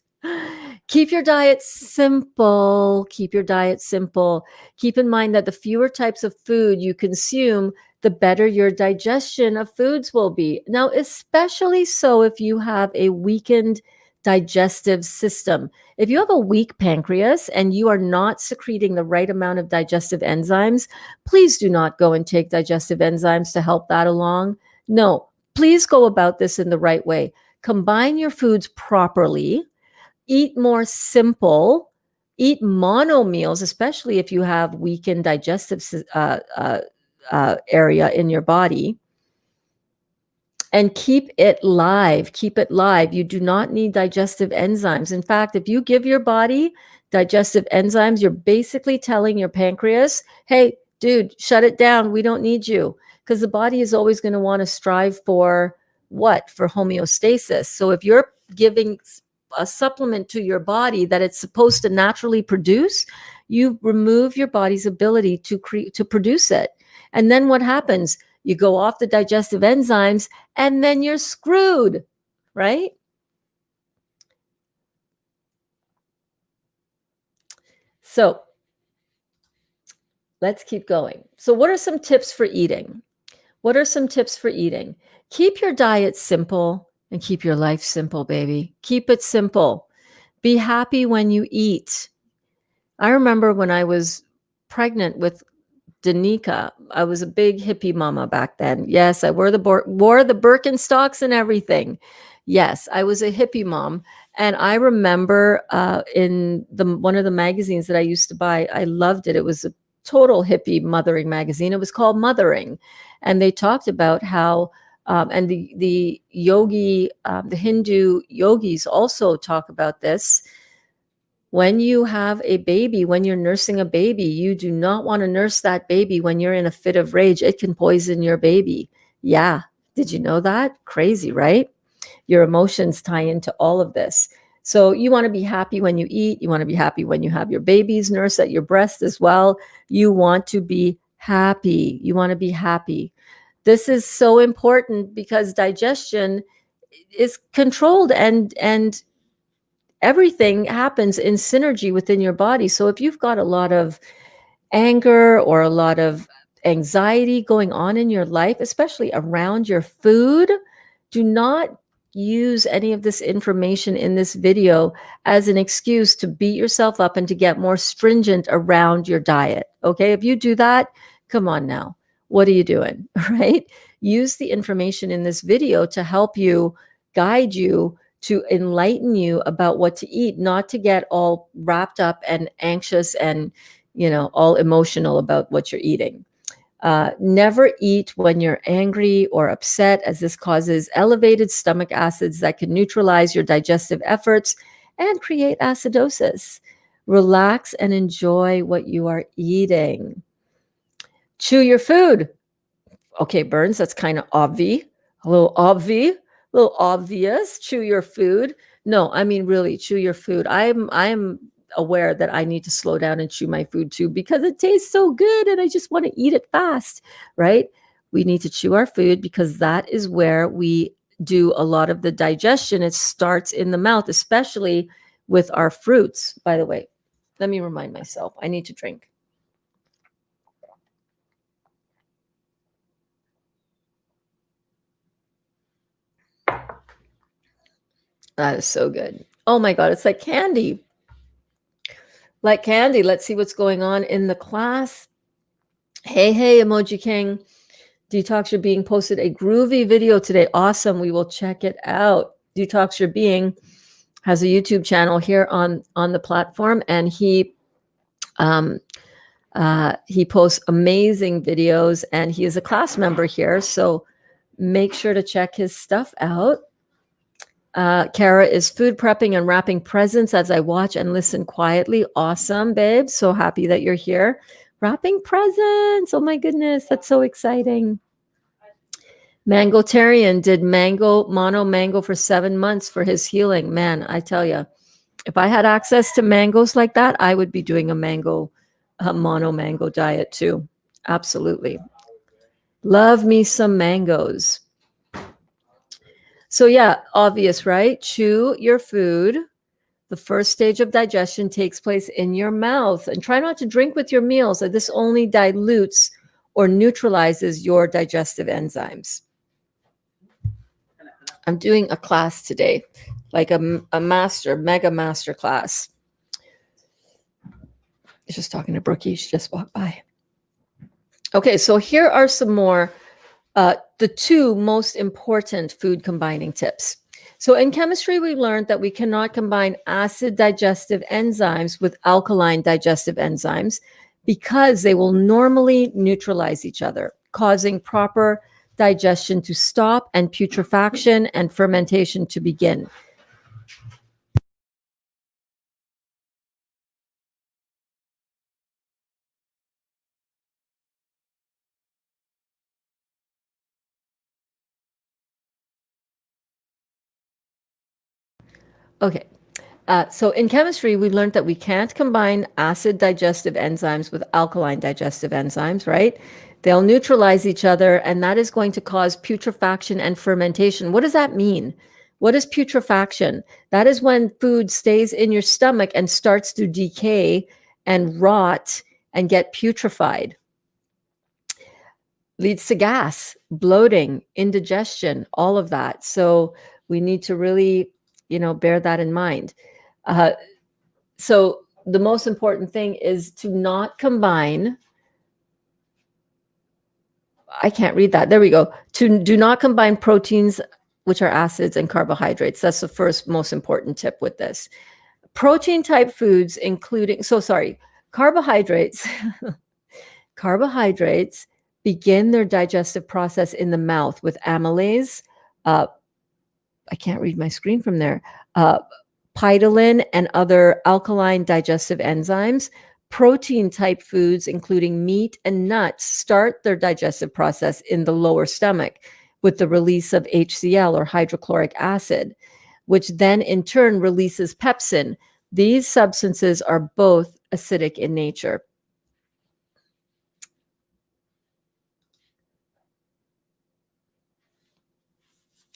Keep your diet simple. Keep your diet simple. Keep in mind that the fewer types of food you consume, the better your digestion of foods will be. Now, especially so if you have a weakened digestive system. If you have a weak pancreas and you are not secreting the right amount of digestive enzymes, please do not go and take digestive enzymes to help that along. No, please go about this in the right way. Combine your foods properly, eat more simple, eat mono meals, especially if you have weakened digestive area in your body. And keep it live. Keep it live. You do not need digestive enzymes. In fact, if you give your body digestive enzymes, you're basically telling your pancreas, hey, dude, shut it down. We don't need you. Because the body is always going to want to strive for what? For homeostasis. So if you're giving a supplement to your body that it's supposed to naturally produce, you remove your body's ability to produce it. And then what happens? You go off the digestive enzymes and then you're screwed, right? So let's keep going. So what are some tips for eating? What are some tips for eating? Keep your diet simple and keep your life simple, baby. Keep it simple. Be happy when you eat. I remember when I was pregnant with Danica, I was a big hippie mama back then. Yes, I wore the Birkenstocks and everything. Yes, I was a hippie mom. And I remember in one of the magazines that I used to buy, I loved it. It was a total hippie mothering magazine. It was called Mothering. And they talked about how, and the yogi, the Hindu yogis also talk about this. When you have a baby, when you're nursing a baby, you do not want to nurse that baby when you're in a fit of rage. It can poison your baby. Yeah. Did you know that? Crazy, right? Your emotions tie into all of this. So you want to be happy when you eat. You want to be happy when you have your babies nurse at your breast as well. You want to be happy. You want to be happy. This is so important because digestion is controlled and everything happens in synergy within your body. So if you've got a lot of anger or a lot of anxiety going on in your life, especially around your food, do not use any of this information in this video as an excuse to beat yourself up and to get more stringent around your diet. Okay, if you do that, come on now. What are you doing? Right? Use the information in this video to help you, guide you, to enlighten you about what to eat, not to get all wrapped up and anxious and all emotional about what you're eating. Never eat when you're angry or upset, as this causes elevated stomach acids that can neutralize your digestive efforts and create acidosis. Relax and enjoy what you are eating. Chew your food. Okay, Burns, that's kind of obvious, a little obvious. Chew your food. No, I mean really, chew your food. I'm aware that I need to slow down and chew my food too, because it tastes so good and I just want to eat it fast, right? We need to chew our food because that is where we do a lot of the digestion. It starts in the mouth, especially with our fruits. By the way, let me remind myself, I need to drink. That is so good. Oh my God, it's like candy. Like candy. Let's see what's going on in the class. Hey, Emoji King. Detox Your Being posted a groovy video today. Awesome. We will check it out. Detox Your Being has a YouTube channel here on the platform, and he posts amazing videos, and he is a class member here. So make sure to check his stuff out. Kara is food prepping and wrapping presents as I watch and listen quietly. Awesome, babe. So happy that you're here. Wrapping presents. Oh my goodness. That's so exciting. Mangotarian did mono mango for 7 months for his healing. Man, I tell you, if I had access to mangoes like that, I would be doing a mono mango diet too. Absolutely. Love me some mangoes. So yeah, obvious, right? Chew your food. The first stage of digestion takes place in your mouth, and try not to drink with your meals. This only dilutes or neutralizes your digestive enzymes. I'm doing a class today, like a mega master class. I was just talking to Brookie. She just walked by. Okay, so here are some more, the two most important food combining tips. So in chemistry, we learned that we cannot combine acid digestive enzymes with alkaline digestive enzymes because they will normally neutralize each other, causing proper digestion to stop and putrefaction and fermentation to begin. Okay. So in chemistry, we learned that we can't combine acid digestive enzymes with alkaline digestive enzymes, right? They'll neutralize each other, and that is going to cause putrefaction and fermentation. What does that mean? What is putrefaction? That is when food stays in your stomach and starts to decay and rot and get putrefied. Leads to gas, bloating, indigestion, all of that. So we need to really, bear that in mind. So the most important thing is to not combine. I can't read that. There we go. To do not combine proteins, which are acids, and carbohydrates. That's the first most important tip with this. Protein type foods, carbohydrates. Carbohydrates begin their digestive process in the mouth with amylase. I can't read my screen from there. Ptyalin and other alkaline digestive enzymes. Protein type foods, including meat and nuts, start their digestive process in the lower stomach with the release of HCl or hydrochloric acid, which then in turn releases pepsin. These substances are both acidic in nature.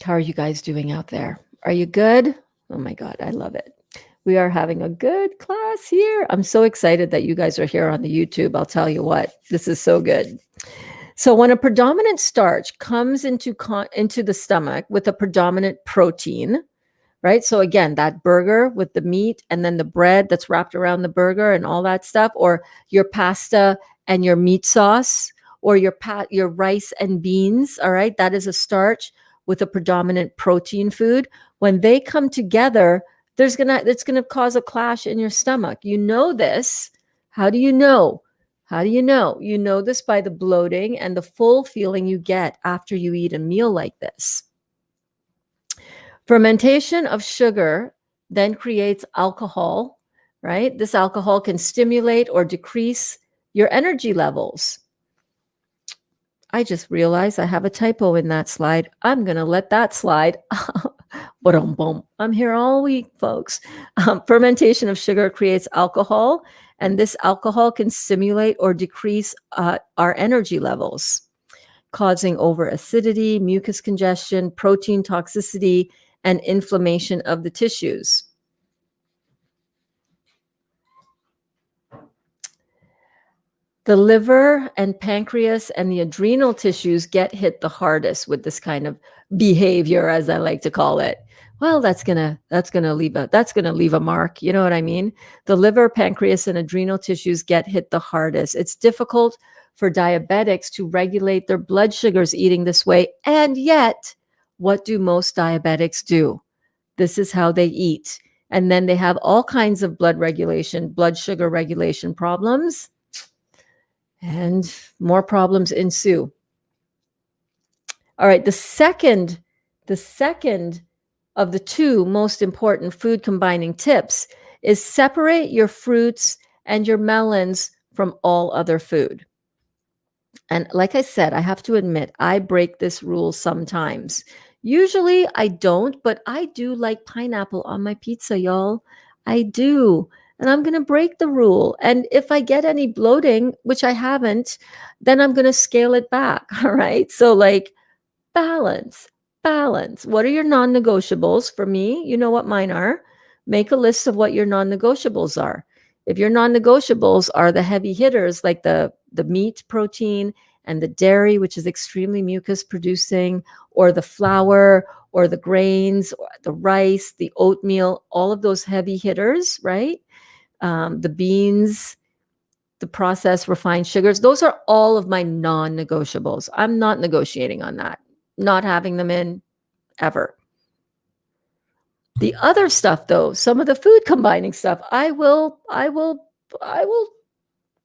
How are you guys doing out there? Are you good? Oh my God, I love it. We are having a good class here. I'm so excited that you guys are here on the YouTube. I'll tell you what, this is so good. So when a predominant starch comes into the stomach with a predominant protein, right? So again, that burger with the meat and then the bread that's wrapped around the burger and all that stuff, or your pasta and your meat sauce, or your rice and beans, all right? That is a starch with a predominant protein food. When they come together, it's gonna cause a clash in your stomach. You know this. How do you know? How do you know? You know this by the bloating and the full feeling you get after you eat a meal like this. Fermentation of sugar then creates alcohol, right? This alcohol can stimulate or decrease your energy levels. I just realized I have a typo in that slide. I'm going to let that slide. I'm here all week, folks. Fermentation of sugar creates alcohol, and this alcohol can stimulate or decrease our energy levels, causing overacidity, mucus congestion, protein toxicity, and inflammation of the tissues. The liver and pancreas and the adrenal tissues get hit the hardest with this kind of behavior, as I like to call it. Well, that's gonna leave a mark. You know what I mean? The liver, pancreas, and adrenal tissues get hit the hardest. It's difficult for diabetics to regulate their blood sugars eating this way. And yet, what do most diabetics do? This is how they eat. And then they have all kinds of blood sugar regulation problems, and more problems ensue. All right, the second of the two most important food combining tips is separate your fruits and your melons from all other food. And like I said, I have to admit, I break this rule sometimes. Usually I don't, but I do like pineapple on my pizza, y'all. I do. And I'm going to break the rule. And if I get any bloating, which I haven't, then I'm going to scale it back. All right. So, like, balance, balance. What are your non negotiables? For me, you know what mine are. Make a list of what your non negotiables are. If your non negotiables are the heavy hitters, like the meat protein and the dairy, which is extremely mucus producing, or the flour, or the grains, or the rice, the oatmeal, all of those heavy hitters, right? The beans, the processed refined sugars, those are all of my non negotiables. I'm not negotiating on that, not having them in ever. The other stuff, though, some of the food combining stuff, I will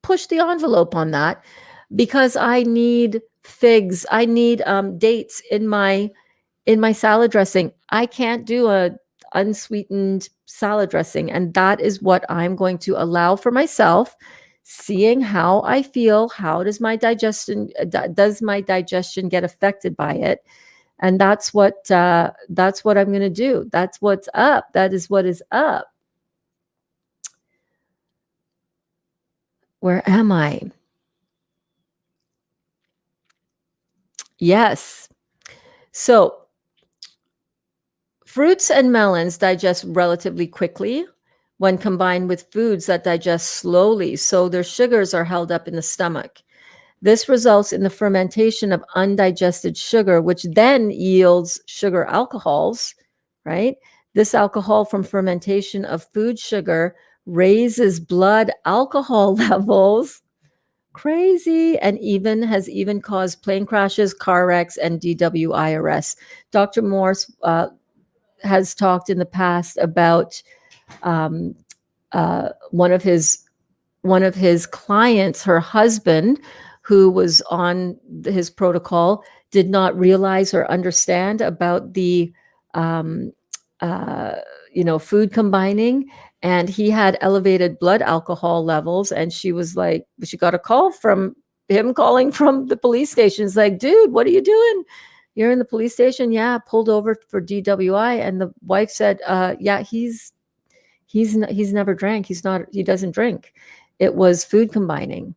push the envelope on that, because I need figs, I need dates in my salad dressing. I can't do a unsweetened salad dressing, and that is what I'm going to allow for myself, seeing how I feel. How does my digestion get affected by it? And that's what I'm going to do. That's what's up. That is what is up. Where am I? Yes. So fruits and melons digest relatively quickly when combined with foods that digest slowly, so their sugars are held up in the stomach. This results in the fermentation of undigested sugar, which then yields sugar alcohols, right? This alcohol from fermentation of food sugar raises blood alcohol levels. Crazy. And has caused plane crashes, car wrecks, and DWI arrests. Dr. Morse has talked in the past about one of his clients, her husband, who was on his protocol, did not realize or understand about the food combining, and he had elevated blood alcohol levels, and she got a call from him, calling from the police station. It's like, dude, what are you doing? You're in the police station? Yeah, pulled over for DWI. And the wife said, yeah, he's never drank. He doesn't drink. It was food combining.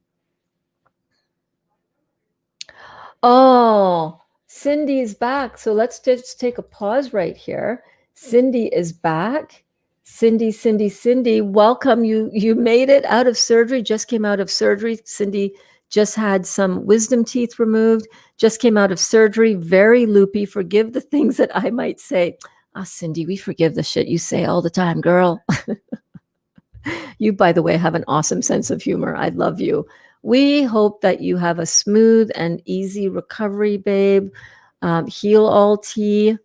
Oh, Cindy's back. So let's just take a pause right here. Cindy is back. Cindy, welcome. You made it out of surgery, just came out of surgery. Cindy just had some wisdom teeth removed, just came out of surgery, very loopy. Forgive the things that I might say. Cindy, we forgive the shit you say all the time, girl. You, by the way, have an awesome sense of humor. I love you. We hope that you have a smooth and easy recovery, babe. Heal all tea,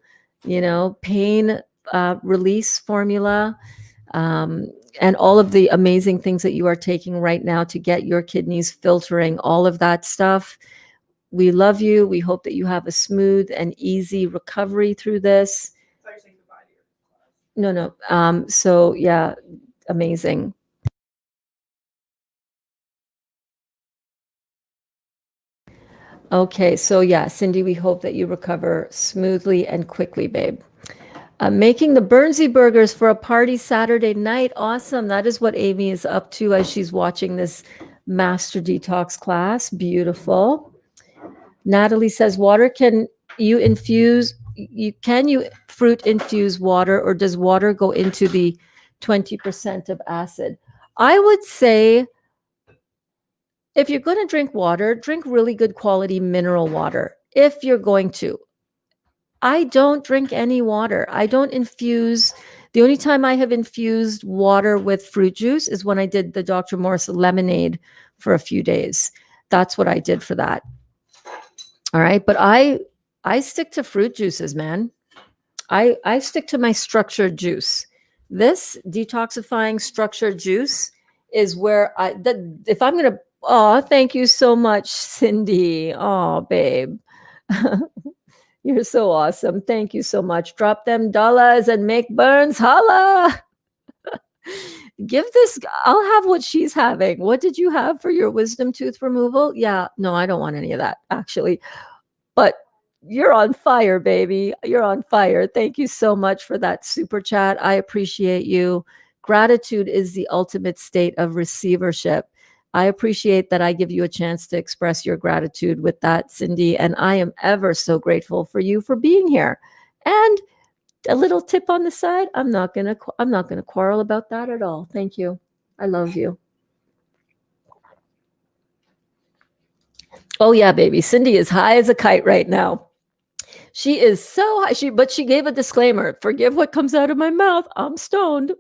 pain release formula, and all of the amazing things that you are taking right now to get your kidneys filtering, all of that stuff. We love you. We hope that you have a smooth and easy recovery through this. No. So yeah, amazing. Okay, so yeah, Cindy, we hope that you recover smoothly and quickly, babe. Making the Bernsey burgers for a party Saturday night. Awesome. That is what Amy is up to as she's watching this master detox class. Beautiful. Natalie says, water, can you fruit infuse water, or does water go into the 20% of acid? I would say if you're going to drink water, drink really good quality mineral water. If you're going to, I don't drink any water. I don't infuse. The only time I have infused water with fruit juice is when I did the Dr. Morse lemonade for a few days. That's what I did for that. All right. But I stick to fruit juices, man. I stick to my structured juice. This detoxifying structured juice is where if I'm going to, oh, thank you so much, Cindy. Oh, babe. You're so awesome. Thank you so much. Drop them dollars and make burns. Holla. Give this, I'll have what she's having. What did you have for your wisdom tooth removal? Yeah, no, I don't want any of that, actually. But you're on fire, baby. You're on fire. Thank you so much for that super chat. I appreciate you. Gratitude is the ultimate state of receivership. I appreciate that I give you a chance to express your gratitude with that, Cindy. And I am ever so grateful for you for being here. And a little tip on the side, I'm not gonna quarrel about that at all. Thank you. I love you. Oh yeah, baby. Cindy is high as a kite right now. She is so high. But she gave a disclaimer. Forgive what comes out of my mouth. I'm stoned.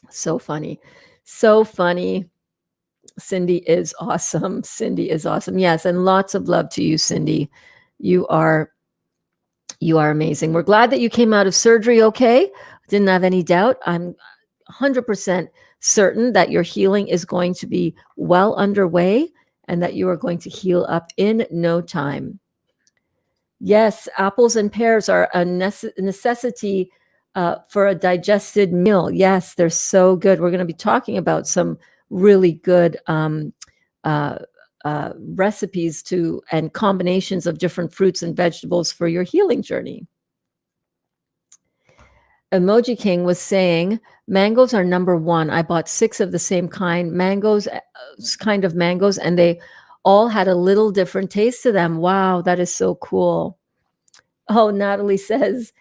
So funny. So funny. Cindy is awesome. Cindy is awesome. Yes, and lots of love to you, Cindy. You are amazing. We're glad that you came out of surgery okay. Didn't have any doubt. I'm 100% certain that your healing is going to be well underway and that you are going to heal up in no time. Yes, apples and pears are a necessity for a digested meal. Yes, they're so good. We're going to be talking about some really good recipes and combinations of different fruits and vegetables for your healing journey. Emoji King was saying, mangoes are number one. I bought 6 of the same kind mangoes, and they all had a little different taste to them. Wow, that is so cool. Oh, Natalie says,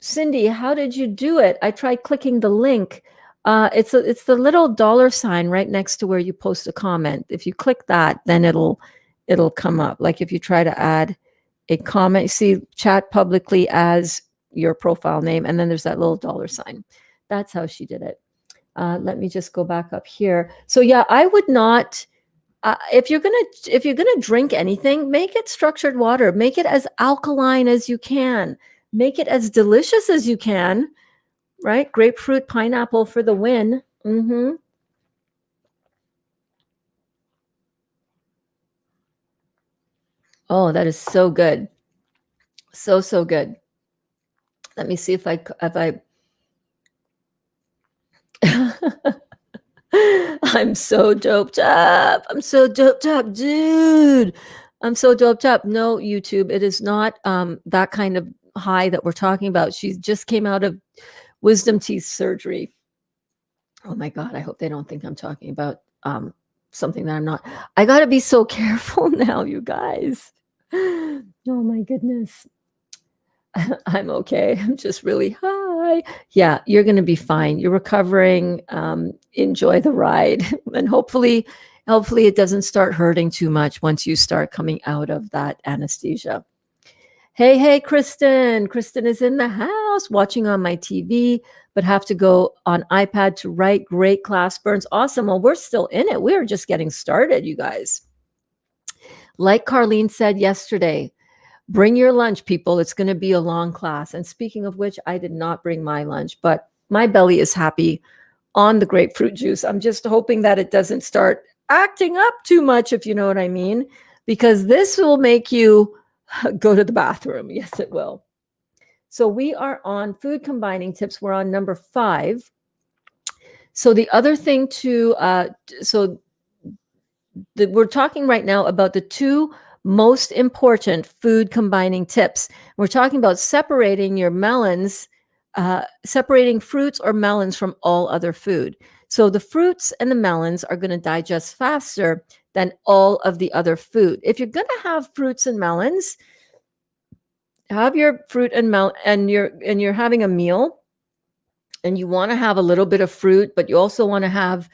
Cindy, how did you do it? I tried clicking the link. It's the little dollar sign right next to where you post a comment. If you click that, then it'll come up. Like if you try to add a comment, see chat publicly as your profile name, and then there's that little dollar sign. That's how she did it. Let me just go back up here. So yeah, I would not. If you're gonna drink anything, make it structured water. Make it as alkaline as you can. Make it as delicious as you can. Right? Grapefruit, pineapple for the win. Mm-hmm. Oh, that is so good. So good. Let me see if I I'm so doped up. I'm so doped up, dude. I'm so doped up. No, YouTube, it is not that kind of high that we're talking about. She just came out of wisdom teeth surgery. Oh my God, I hope they don't think I'm talking about something that I'm not. I got to be so careful now, you guys. Oh my goodness. I'm okay. I'm just really high. Yeah, you're going to be fine. You're recovering. Enjoy the ride, and hopefully it doesn't start hurting too much once you start coming out of that anesthesia. Hey, Kristen. Kristen is in the house watching on my TV, but have to go on iPad to write. Great class, Burns. Awesome. Well, we're still in it. We're just getting started, you guys. Like Carlene said yesterday, bring your lunch, people. It's going to be a long class. And speaking of which, I did not bring my lunch, but my belly is happy on the grapefruit juice. I'm just hoping that it doesn't start acting up too much, if you know what I mean, because this will make you go to the bathroom. Yes, it will. So we are on food combining tips. We're on number 5. So the other thing we're talking right now about the 2 most important food combining tips. We're talking about separating your melons, separating fruits or melons from all other food. So the fruits and the melons are going to digest faster than all of the other food. If you're going to have fruits and melons, have your fruit and melon, and you're having a meal, and you want to have a little bit of fruit, but you also want to have,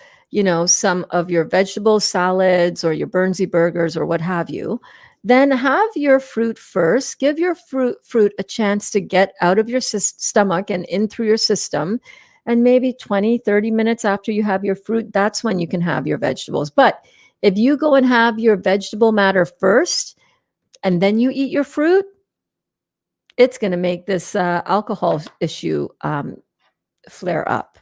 some of your vegetable salads or your Burnsy burgers or what have you, then have your fruit first. Give your fruit a chance to get out of your stomach and in through your system. And maybe 20, 30 minutes after you have your fruit, that's when you can have your vegetables. But if you go and have your vegetable matter first, and then you eat your fruit, it's going to make this alcohol issue flare up.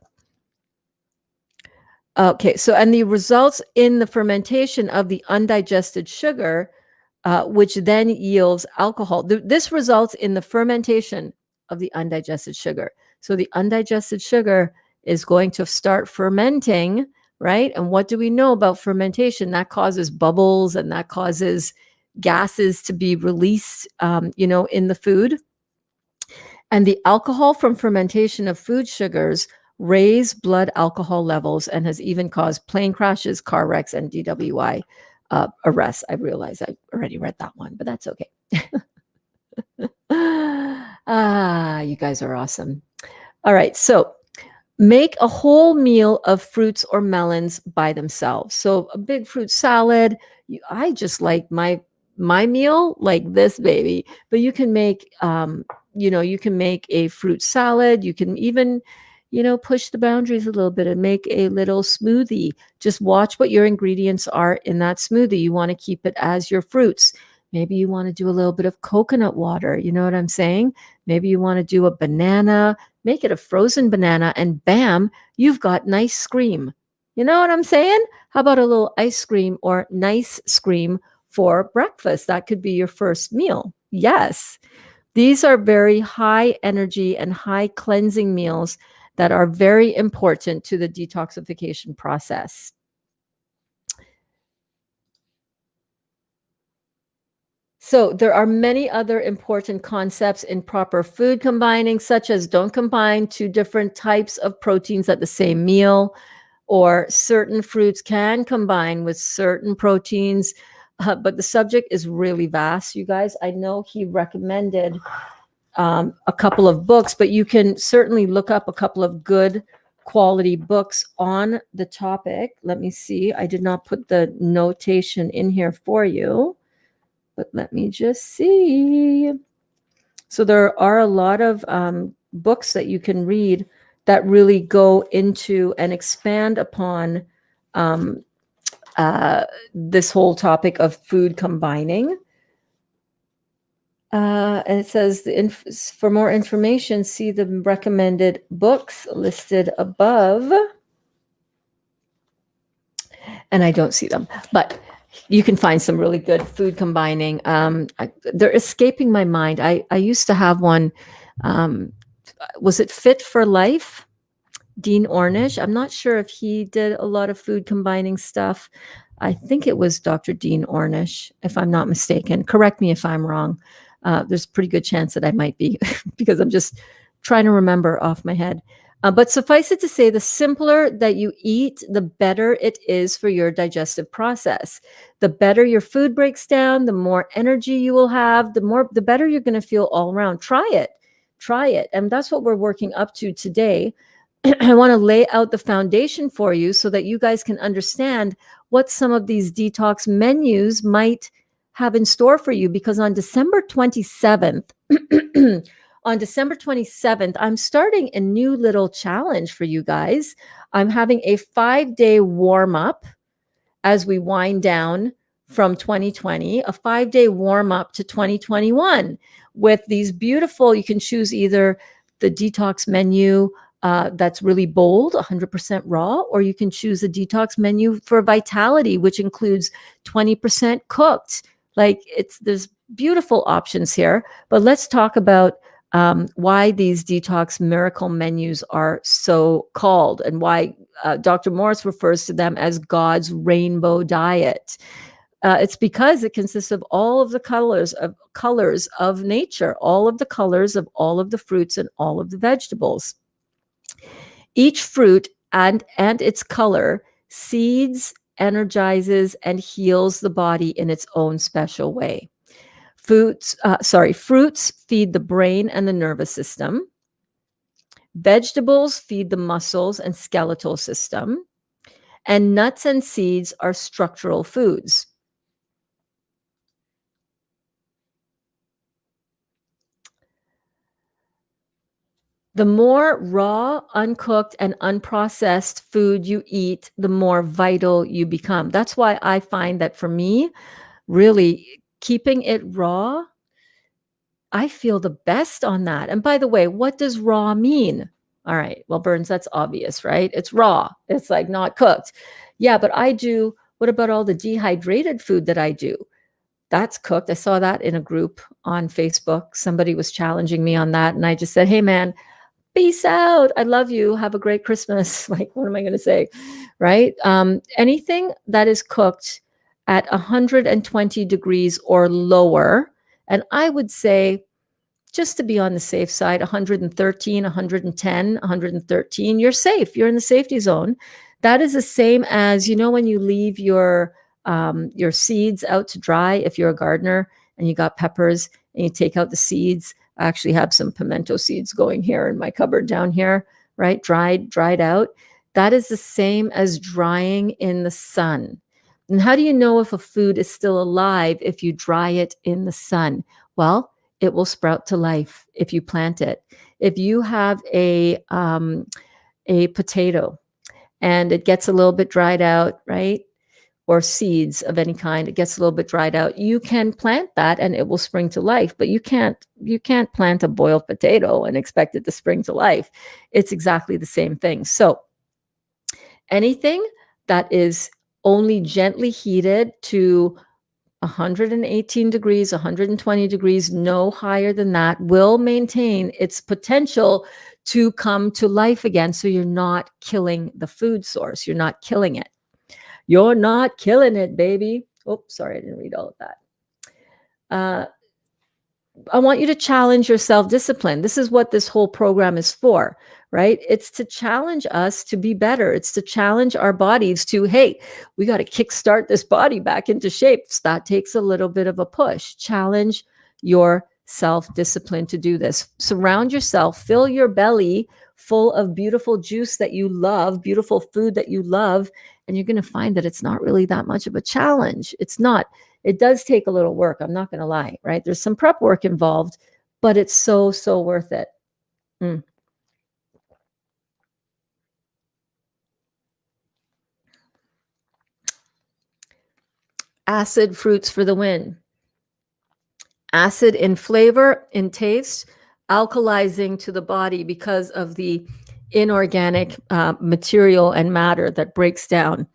Okay, so and the results in the fermentation of the undigested sugar, which then yields alcohol. This results in the fermentation of the undigested sugar. So the undigested sugar is going to start fermenting, right? And what do we know about fermentation? That causes bubbles and that causes gases to be released, in the food. And the alcohol from fermentation of food sugars raise blood alcohol levels and has even caused plane crashes, car wrecks, and DWI arrests. I realize I already read that one, but that's okay. You guys are awesome. All right, so make a whole meal of fruits or melons by themselves. So a big fruit salad. I just like my meal like this, baby. But you can make, you can make a fruit salad. You can even, push the boundaries a little bit and make a little smoothie. Just watch what your ingredients are in that smoothie. You want to keep it as your fruits. Maybe you want to do a little bit of coconut water. You know what I'm saying? Maybe you want to do a banana, make it a frozen banana, and bam, you've got nice cream. You know what I'm saying? How about a little ice cream or nice cream for breakfast? That could be your first meal. Yes. These are very high energy and high cleansing meals that are very important to the detoxification process. So there are many other important concepts in proper food combining, such as don't combine 2 different types of proteins at the same meal, or certain fruits can combine with certain proteins. But the subject is really vast, you guys. I know he recommended a couple of books, but you can certainly look up a couple of good quality books on the topic. Let me see. I did not put the notation in here for you, but let me just see. So there are a lot of books that you can read that really go into and expand upon this whole topic of food combining. And it says, for more information, see the recommended books listed above. And I don't see them, but you can find some really good food combining. They're escaping my mind. I used to have one. Was it Fit for Life? Dean Ornish. I'm not sure if he did a lot of food combining stuff. I think it was Dr. Dean Ornish, if I'm not mistaken. Correct me if I'm wrong. There's a pretty good chance that I might be because I'm just trying to remember off my head. But suffice it to say, the simpler that you eat, the better it is for your digestive process. The better your food breaks down, the more energy you will have, the better you're going to feel all around. Try it. Try it. And that's what we're working up to today. I want to lay out the foundation for you so that you guys can understand what some of these detox menus might have in store for you. Because on December 27th, on December 27th, I'm starting a new little challenge for you guys. I'm having a 5-day warm up as we wind down from 2020, a 5-day warm up to 2021 with these beautiful, you can choose either the detox menu that's really bold, 100% raw, or you can choose a detox menu for vitality, which includes 20% cooked. Like there's beautiful options here, but let's talk about why these detox miracle menus are so called and why Dr. Morse refers to them as God's rainbow diet. It's because it consists of all of the colors of nature, all of the colors of all of the fruits and all of the vegetables. Each fruit and its color seeds, energizes, and heals the body in its own special way. Fruits feed the brain and the nervous system. Vegetables feed the muscles and skeletal system. And nuts and seeds are structural foods. The more raw, uncooked, and unprocessed food you eat, the more vital you become. That's why I find that for me, really keeping it raw, I feel the best on that. And by the way, what does raw mean? All right, well, Burns, that's obvious, right? It's raw. It's like not cooked. Yeah, but what about all the dehydrated food that I do? That's cooked. I saw that in a group on Facebook. Somebody was challenging me on that. And I just said, hey, man, peace out. I love you. Have a great Christmas. Like, what am I going to say? Right? Anything that is cooked at 120 degrees or lower, and I would say, just to be on the safe side, 113, 110, 113, you're safe. You're in the safety zone. That is the same as, when you leave your seeds out to dry, if you're a gardener and you got peppers and you take out the seeds. I actually have some pimento seeds going here in my cupboard down here, right? Dried out. That is the same as drying in the sun. And how do you know if a food is still alive if you dry it in the sun? Well, it will sprout to life if you plant it. If you have a potato and it gets a little bit dried out, right? Or seeds of any kind, it gets a little bit dried out, you can plant that and it will spring to life. But you can't plant a boiled potato and expect it to spring to life. It's exactly the same thing. So anything that is only gently heated to 118 degrees, 120 degrees, no higher than that, will maintain its potential to come to life again. So you're not killing the food source. You're not killing it. You're not killing it, baby. Oh, sorry, I didn't read all of that. I want you to challenge your self-discipline. This is what this whole program is for, right? It's to challenge us to be better. It's to challenge our bodies to, hey, we got to kickstart this body back into shape. That takes a little bit of a push. Challenge your self-discipline to do this. Surround yourself, fill your belly full of beautiful juice that you love, beautiful food that you love, and you're going to find that it's not really that much of a challenge. It's not. It does take a little work. I'm not going to lie, right? There's some prep work involved, but it's so, so worth it. Acid fruits for the win. Acid in flavor, in taste, alkalizing to the body because of the inorganic material and matter that breaks down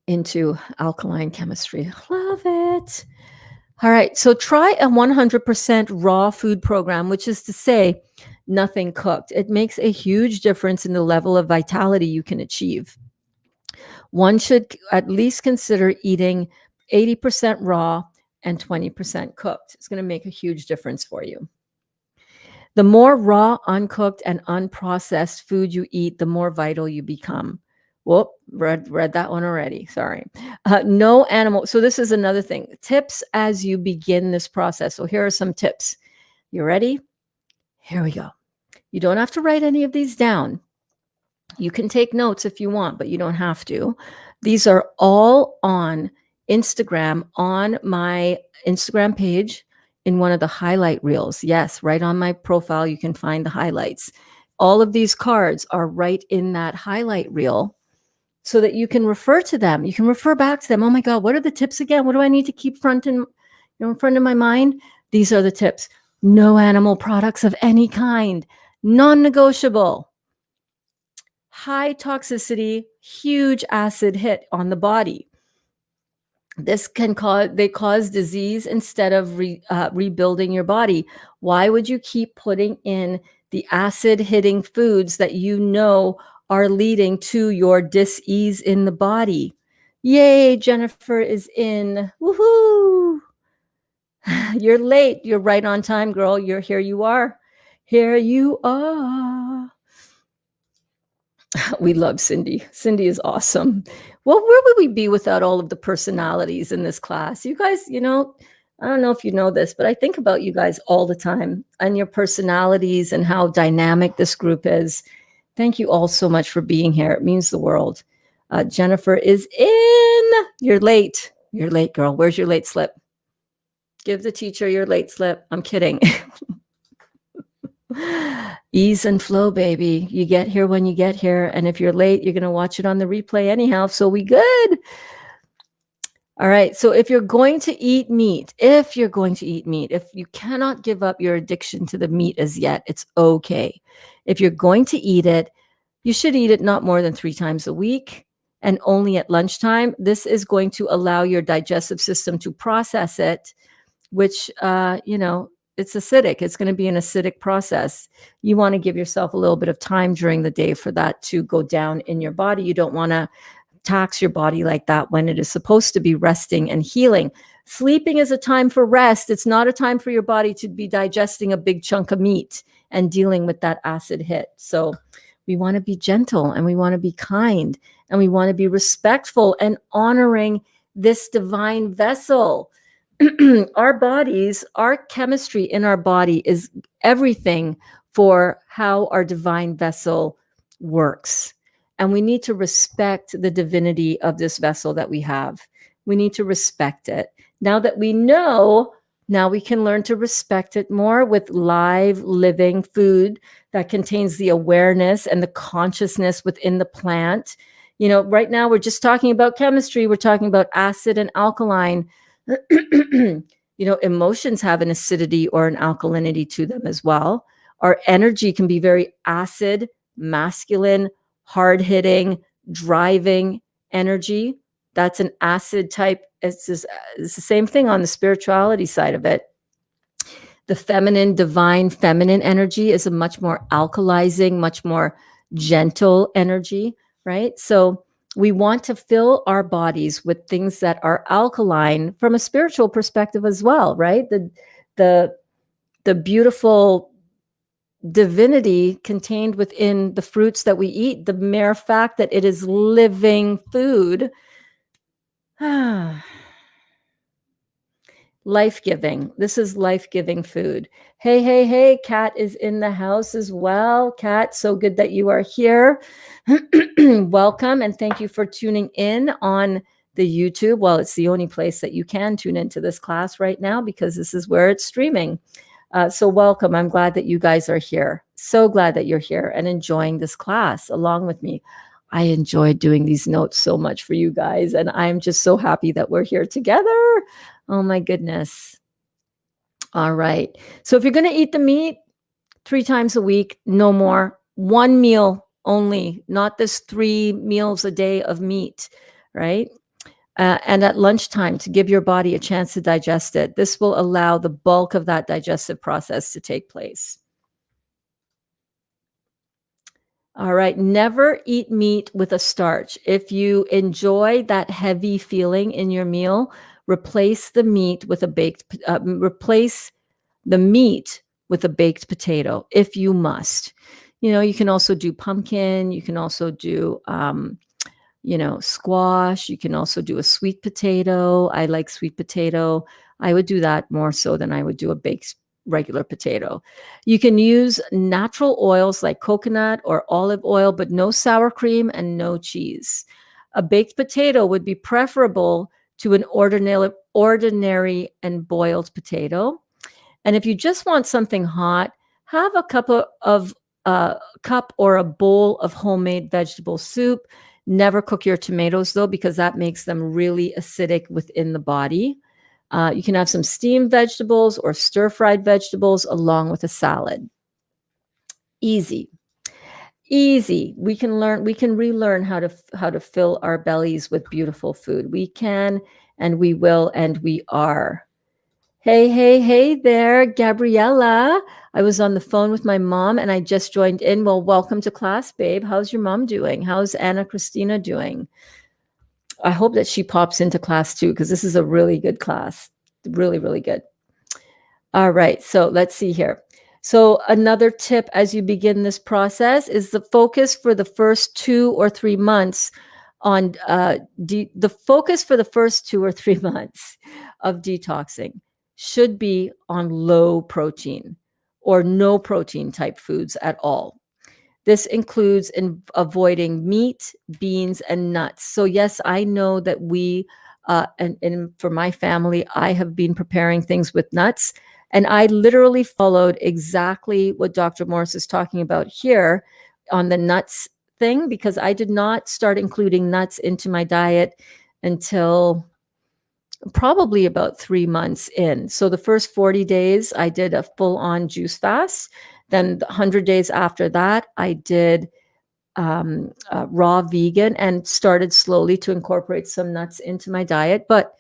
into alkaline chemistry. Love it. All right. So try a 100% raw food program, which is to say nothing cooked. It makes a huge difference in the level of vitality you can achieve. One should at least consider eating 80% raw and 20% cooked. It's going to make a huge difference for you. The more raw, uncooked, and unprocessed food you eat, the more vital you become. Whoop, read that one already. Sorry. No animal. So this is another thing. Tips as you begin this process. So here are some tips. You ready? Here we go. You don't have to write any of these down. You can take notes if you want, but you don't have to. These are all on Instagram, on my Instagram page in one of the highlight reels. Yes, right on my profile, you can find the highlights. All of these cards are right in that highlight reel so that you can refer to them. You can refer back to them. Oh my God, what are the tips again? What do I need to keep in front of my mind? These are the tips. No animal products of any kind, non-negotiable. High toxicity, huge acid hit on the body. This can cause disease instead of rebuilding your body. Why would you keep putting in the acid hitting foods that you know are leading to your dis-ease in the body? Yay, Jennifer is in. Woohoo! You're late. You're right on time, girl. Here you are. Here you are. We love Cindy. Cindy is awesome. Well, where would we be without all of the personalities in this class? You guys, I don't know if you know this, but I think about you guys all the time and your personalities and how dynamic this group is. Thank you all so much for being here. It means the world. Jennifer is in. You're late. You're late, girl. Where's your late slip? Give the teacher your late slip. I'm kidding. Ease and flow, baby. You get here when you get here. And if you're late, you're going to watch it on the replay anyhow. So we good. All right. So if you're going to eat meat, if you cannot give up your addiction to the meat as yet, it's okay. If you're going to eat it, you should eat it not more than 3 times a week and only at lunchtime. This is going to allow your digestive system to process it, which, it's acidic. It's going to be an acidic process. You want to give yourself a little bit of time during the day for that to go down in your body. You don't want to tax your body like that when it is supposed to be resting and healing. Sleeping is a time for rest. It's not a time for your body to be digesting a big chunk of meat and dealing with that acid hit. So we want to be gentle and we want to be kind and we want to be respectful and honoring this divine vessel. Our bodies, our chemistry in our body is everything for how our divine vessel works. And we need to respect the divinity of this vessel that we have. We need to respect it. Now that we know, now we can learn to respect it more with live, living food that contains the awareness and the consciousness within the plant. Right now we're just talking about chemistry. We're talking about acid and alkaline. Emotions have an acidity or an alkalinity to them as well. Our energy can be very acid, masculine, hard-hitting, driving energy. That's an acid type. It's the same thing on the spirituality side of it. The feminine, divine feminine energy is a much more alkalizing, much more gentle energy, right? So we want to fill our bodies with things that are alkaline from a spiritual perspective as well, right? The beautiful divinity contained within the fruits that we eat, the mere fact that it is living food. Life-giving. This is life-giving food. Hey, Kat is in the house as well. Kat, so good that you are here. Welcome and thank you for tuning in on the YouTube. Well, it's the only place that you can tune into this class right now because this is where it's streaming. So welcome. I'm glad that you guys are here. So glad that you're here and enjoying this class along with me. I enjoyed doing these notes so much for you guys, and I'm just so happy that we're here together. Oh my goodness. All right. So if you're going to eat the meat 3 times a week, no more. 1 meal only, not this 3 meals a day of meat, right? And at lunchtime to give your body a chance to digest it. This will allow the bulk of that digestive process to take place. All right. Never eat meat with a starch. If you enjoy that heavy feeling in your meal, replace the meat with replace the meat with a baked potato if you must. You can also do pumpkin. You can also do, squash. You can also do a sweet potato. I like sweet potato. I would do that more so than I would do a baked regular potato. You can use natural oils like coconut or olive oil, but no sour cream and no cheese. A baked potato would be preferable to an ordinary and boiled potato. And if you just want something hot, have a cup or a bowl of homemade vegetable soup. Never cook your tomatoes, though, because that makes them really acidic within the body. You can have some steamed vegetables or stir-fried vegetables along with a salad. Easy. We can relearn how to fill our bellies with beautiful food. We can, and we will, and we are. Hey there, Gabriella. I was on the phone with my mom and I just joined in. Well, welcome to class, babe. How's your mom doing? How's Anna Christina doing? I hope that she pops into class too, because this is a really good class. Really, really good. All right, so let's see here. So another tip as you begin this process is the focus for the first 2 or 3 months on the focus for the first 2 or 3 months of detoxing should be on low protein or no protein type foods at all. This includes avoiding meat, beans, and nuts. So yes, I know that we, and for my family, I have been preparing things with nuts. And I literally followed exactly what Dr. Morse is talking about here on the nuts thing, because I did not start including nuts into my diet until probably about 3 months in. So the first 40 days, I did a full-on juice fast. Then the 100 days after that, I did raw vegan and started slowly to incorporate some nuts into my diet. But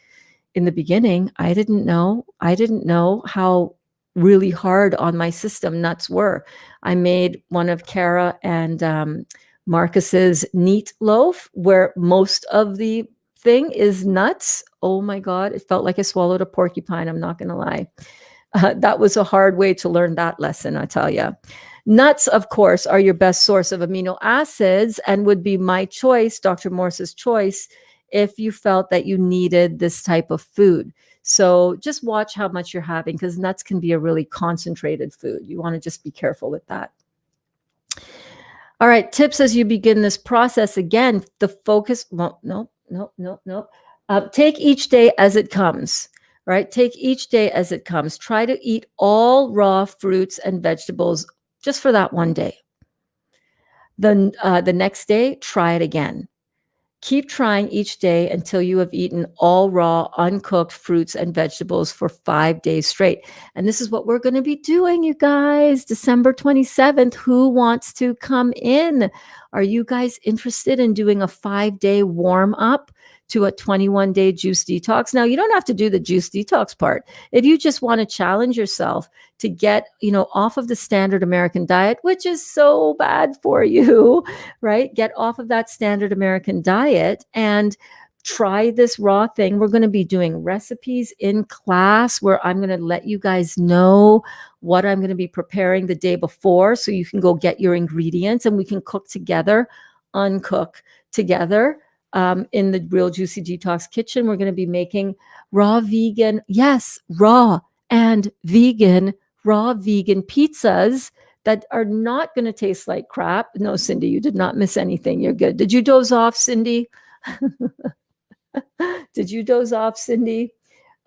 in the beginning, I didn't know how really hard on my system nuts were. I made one of Kara and Marcus's neat loaf where most of the thing is nuts. Oh my God, it felt like I swallowed a porcupine. I'm not going to lie. That was a hard way to learn that lesson, I tell you. Nuts, of course, are your best source of amino acids and would be my choice, Dr. Morse's choice, if you felt that you needed this type of food. So just watch how much you're having, because nuts can be a really concentrated food. You want to just be careful with that. All right, tips as you begin this process. Again, the focus, well, no. Take each day as it comes, right? Take each day as it comes. Try to eat all raw fruits and vegetables just for that one day. Then the next day, try it again. Keep trying each day until you have eaten all raw, uncooked fruits and vegetables for 5 days straight. And this is what we're going to be doing, you guys. December 27th. Who wants to come in? Are you guys interested in doing a 5-day warm up to a 21-day juice detox? Now, you don't have to do the juice detox part. If you just want to challenge yourself to get, off of the standard American diet, which is so bad for you, right? Get off of that standard American diet and try this raw thing. We're going to be doing recipes in class where I'm going to let you guys know what I'm going to be preparing the day before, so you can go get your ingredients and we can cook together, uncook together. In the Real Juicy Detox kitchen, we're going to be making raw vegan pizzas that are not going to taste like crap. No, Cindy, you did not miss anything. You're good. Did you doze off, Cindy? Did you doze off, Cindy?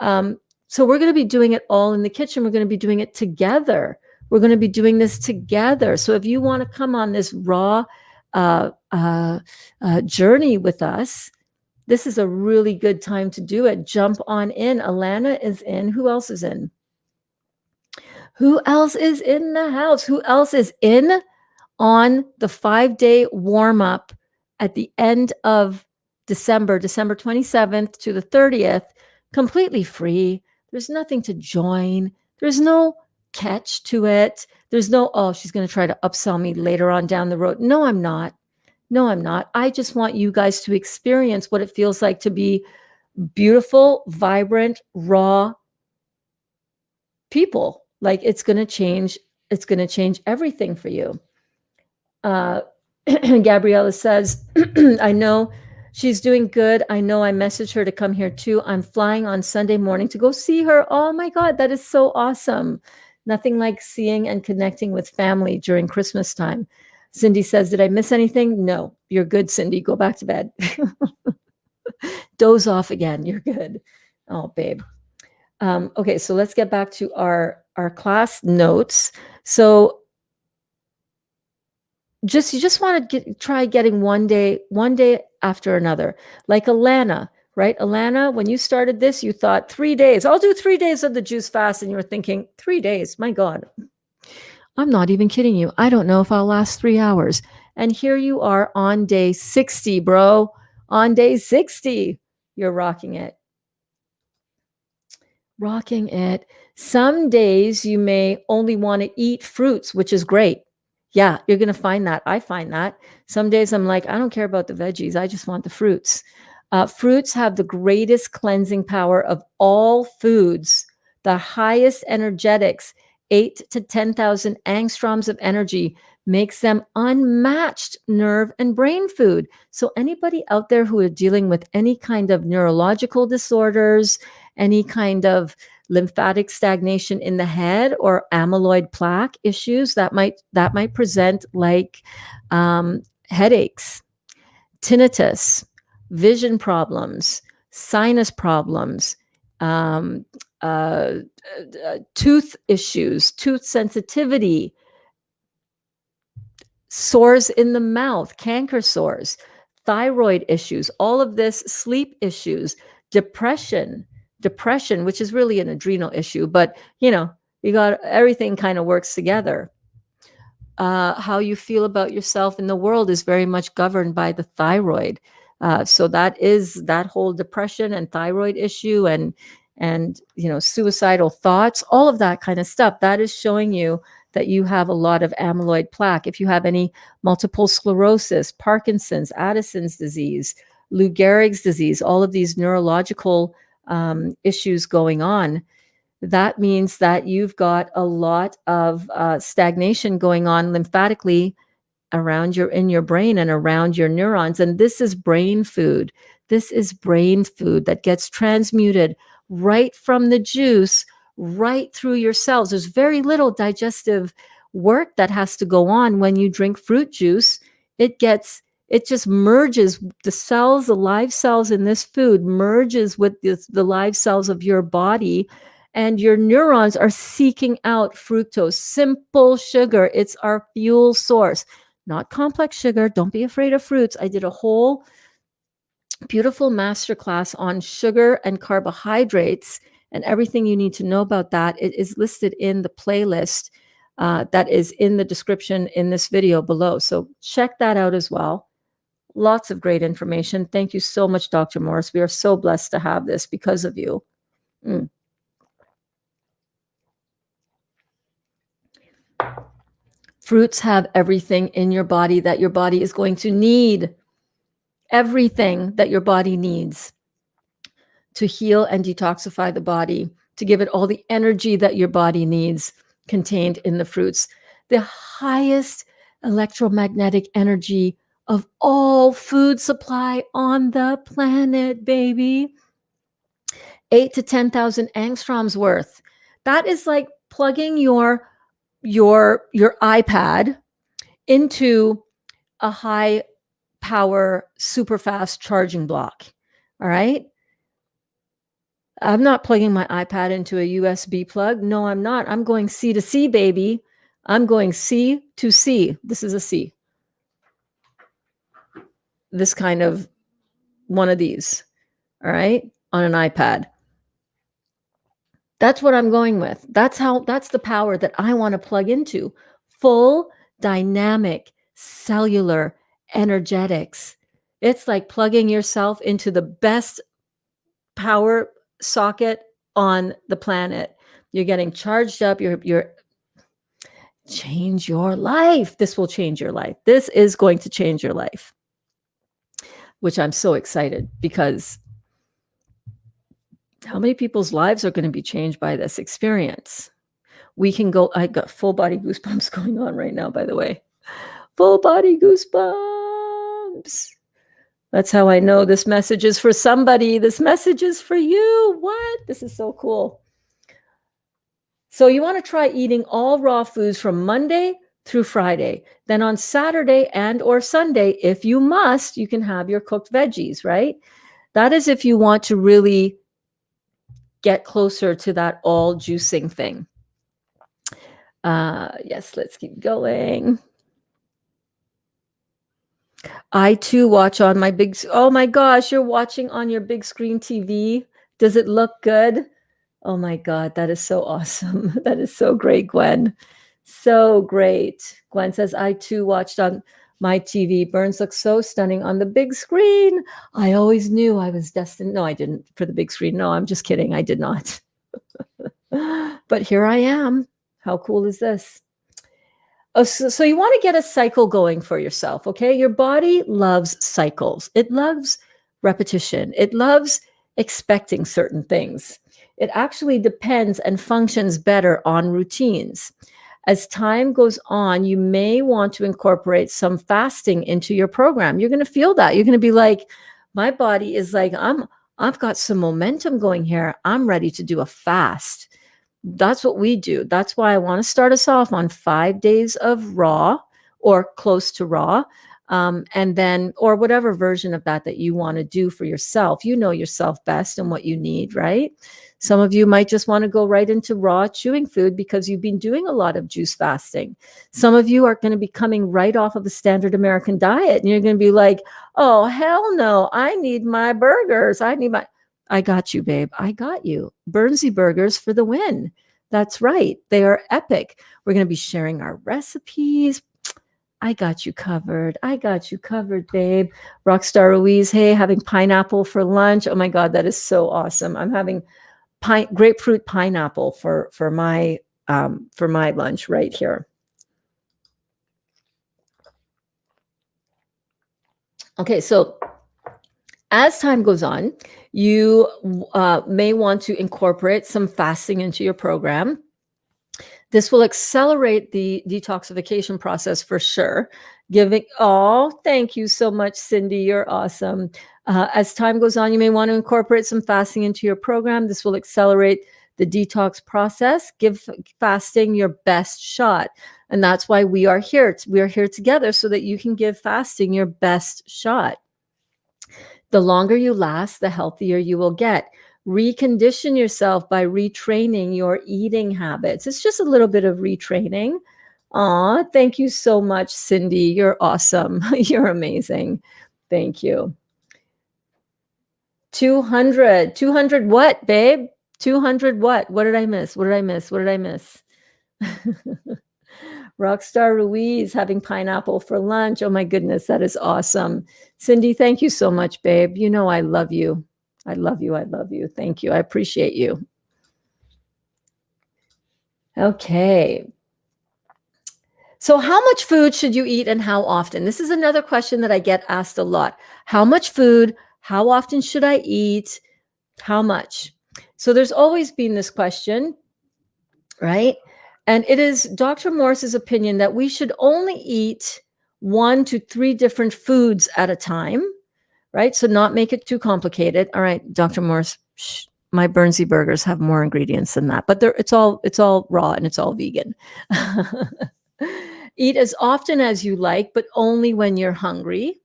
So we're going to be doing it all in the kitchen. We're going to be doing it together. We're going to be doing this together. So if you want to come on this raw journey with us, this is a really good time to do it. Jump on in. Alana is in. Who else is in? Who else is in the house? Who else is in on the 5-day warm-up at the end of December 27th to the 30th, completely free? There's nothing to join. There's no catch to it. There's no, oh, she's going to try to upsell me later on down the road. No, I'm not. I just want you guys to experience what it feels like to be beautiful, vibrant, raw people Like it's going to change everything for you. Gabriella says, I know she's doing good. I know I messaged her to come here too. I'm flying on Sunday morning to go see her. Oh my God, that is so awesome. Nothing like seeing and connecting with family during Christmas time. Cindy says, did I miss anything? No, you're good, Cindy. Go back to bed. Doze off again. You're good. Oh, babe. Okay, so let's get back to our class notes. So you just want to try getting one day after another. Like Alana, right? Alana, when you started this, you thought 3 days. I'll do 3 days of the juice fast, and you were thinking 3 days. My God, I'm not even kidding you. I don't know if I'll last 3 hours. And here you are on day 60, bro. On day 60, you're rocking it. Rocking it. Some days you may only want to eat fruits, which is great. Yeah, you're going to find that. I find that. Some days I'm like, I don't care about the veggies. I just want the fruits. Fruits have the greatest cleansing power of all foods, the highest energetics, 8 to 10,000 angstroms of energy, makes them unmatched nerve and brain food. So anybody out there who are dealing with any kind of neurological disorders, any kind of lymphatic stagnation in the head or amyloid plaque issues that might present like headaches, tinnitus, vision problems, sinus problems, tooth issues, tooth sensitivity, sores in the mouth, canker sores, thyroid issues, all of this, sleep issues, depression, which is really an adrenal issue, but you got everything kind of works together. How you feel about yourself in the world is very much governed by the thyroid. So that is that whole depression and thyroid issue and suicidal thoughts, all of that kind of stuff, that is showing you that you have a lot of amyloid plaque. If you have any multiple sclerosis, Parkinson's, Addison's disease, Lou Gehrig's disease, all of these neurological issues going on, that means that you've got a lot of stagnation going on lymphatically in your brain and around your neurons. And this is brain food. This is brain food that gets transmuted right from the juice right through your cells. There's very little digestive work that has to go on when you drink fruit juice. It just merges the cells, the live cells in this food merges with the live cells of your body, and your neurons are seeking out fructose, simple sugar. It's our fuel source, not complex sugar. Don't be afraid of fruits. I did a whole beautiful masterclass on sugar and carbohydrates and everything you need to know about that. It is listed in the playlist that is in the description in this video below. So check that out as well. Lots of great information. Thank you so much, Dr. Morse. We are so blessed to have this because of you. Fruits have everything in your body that your body is going to need. Everything that your body needs to heal and detoxify the body, to give it all the energy that your body needs, contained in the fruits. The highest electromagnetic energy of all food supply on the planet, baby. 8 to 10,000 angstroms worth. That is like plugging your iPad into a high power, super fast charging block. All right. I'm not plugging my iPad into a USB plug. No, I'm not. I'm going C to C, baby. I'm going C to C. This is a C. This kind of one of these. All right. On an iPad. That's what I'm going with. That's the power that I want to plug into. Full dynamic cellular energetics. It's like plugging yourself into the best power socket on the planet. You're getting charged up. You're change your life. This will change your life. This is going to change your life, which I'm so excited, because how many people's lives are going to be changed by this experience? we can go. I got full body goosebumps going on right now, by the way. Full body goosebumps. That's how I know this message is for somebody. This message is for you. What? This is so cool. So you want to try eating all raw foods from Monday through Friday. Then on Saturday and or Sunday, if you must, you can have your cooked veggies, right? That is if you want to really get closer to that all juicing thing. Yes, let's keep going. I too watch on my big, oh my gosh, you're watching on your big screen TV. Does it look good? Oh my God, that is so awesome. That is so great, Gwen. So great. Gwen says, I too watched on my TV. Burns looks so stunning on the big screen. I always knew I was destined. No, I didn't for the big screen. No, I'm just kidding. I did not. But here I am. How cool is this? Oh, so you want to get a cycle going for yourself, okay? Your body loves cycles. It loves repetition. It loves expecting certain things. It actually depends and functions better on routines. As time goes on, you may want to incorporate some fasting into your program. You're going to feel that. You're going to be like, my body is like, I've got some momentum going here. I'm ready to do a fast. That's what we do. That's why I want to start us off on 5 days of raw or close to raw. And then, or whatever version of that you want to do for yourself. You know yourself best and what you need, right? Some of you might just want to go right into raw chewing food because you've been doing a lot of juice fasting. Some of you are going to be coming right off of the standard American diet and you're going to be like, oh, hell no, I need my burgers. I got you, babe. I got you. Burnsy burgers for the win. That's right. They are epic. We're going to be sharing our recipes. I got you covered. I got you covered, babe. Rockstar Ruiz, hey, having pineapple for lunch. Oh my God, that is so awesome. I'm having grapefruit pineapple for my lunch right here. Okay, so as time goes on, you may want to incorporate some fasting into your program. This will accelerate the detoxification process for sure. Thank you so much, Cindy. You're awesome. As time goes on, you may want to incorporate some fasting into your program. This will accelerate the detox process. Give fasting your best shot. And that's why we are here. We are here together so that you can give fasting your best shot. The longer you last, the healthier you will get. Recondition yourself by retraining your eating habits. It's just a little bit of retraining. Aw, thank you so much, Cindy. You're awesome. You're amazing. Thank you. 200 what, babe? 200 what? What did I miss? What did I miss? What did I miss? Rockstar Ruiz having pineapple for lunch. Oh my goodness, that is awesome. Cindy, thank you so much, babe. You know I love you. I love you. I love you. Thank you. I appreciate you. Okay. So how much food should you eat and how often? This is another question that I get asked a lot. How much food? How often should I eat? How much? So there's always been this question, right? And it is Dr. Morse's opinion that we should only eat 1 to 3 different foods at a time, right? So not make it too complicated. All right, Dr. Morse, my Burnsy burgers have more ingredients than that, but it's all raw and it's all vegan. Eat as often as you like, but only when you're hungry,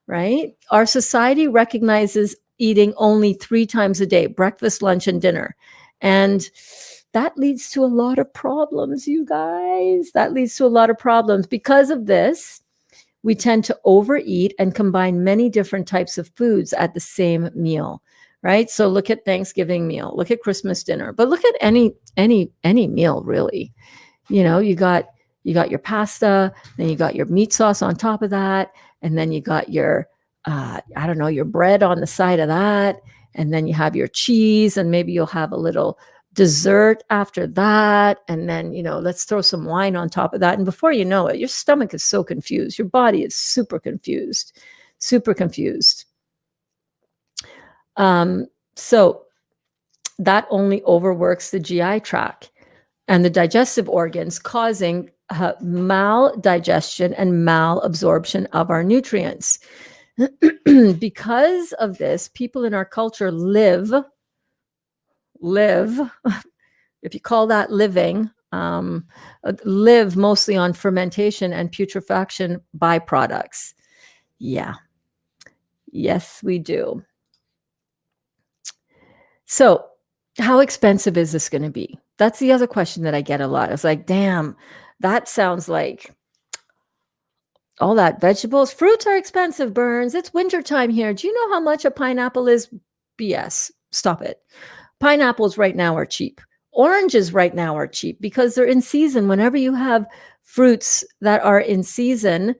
right? Our society recognizes eating only 3 times a day, breakfast, lunch, and dinner. And that leads to a lot of problems, you guys. That leads to a lot of problems. Because of this, we tend to overeat and combine many different types of foods at the same meal, right? So look at Thanksgiving meal, look at Christmas dinner, but look at any meal really. You know, you got your pasta, then you got your meat sauce on top of that, and then you got your your bread on the side of that, and then you have your cheese, and maybe you'll have a little dessert after that, and then let's throw some wine on top of that, and before you know it, your stomach is so confused, your body is super confused. So that only overworks the GI tract. and the digestive organs, causing maldigestion and malabsorption of our nutrients. Because of this, people in our culture live, if you call that living, live mostly on fermentation and putrefaction byproducts. Yeah. Yes, we do. So, how expensive is this going to be? That's the other question that I get a lot. It's like, damn, that sounds like all that vegetables. Fruits are expensive, Burns. It's wintertime here. Do you know how much a pineapple is? BS. Stop it. Pineapples right now are cheap. Oranges right now are cheap because they're in season. Whenever you have fruits that are in season,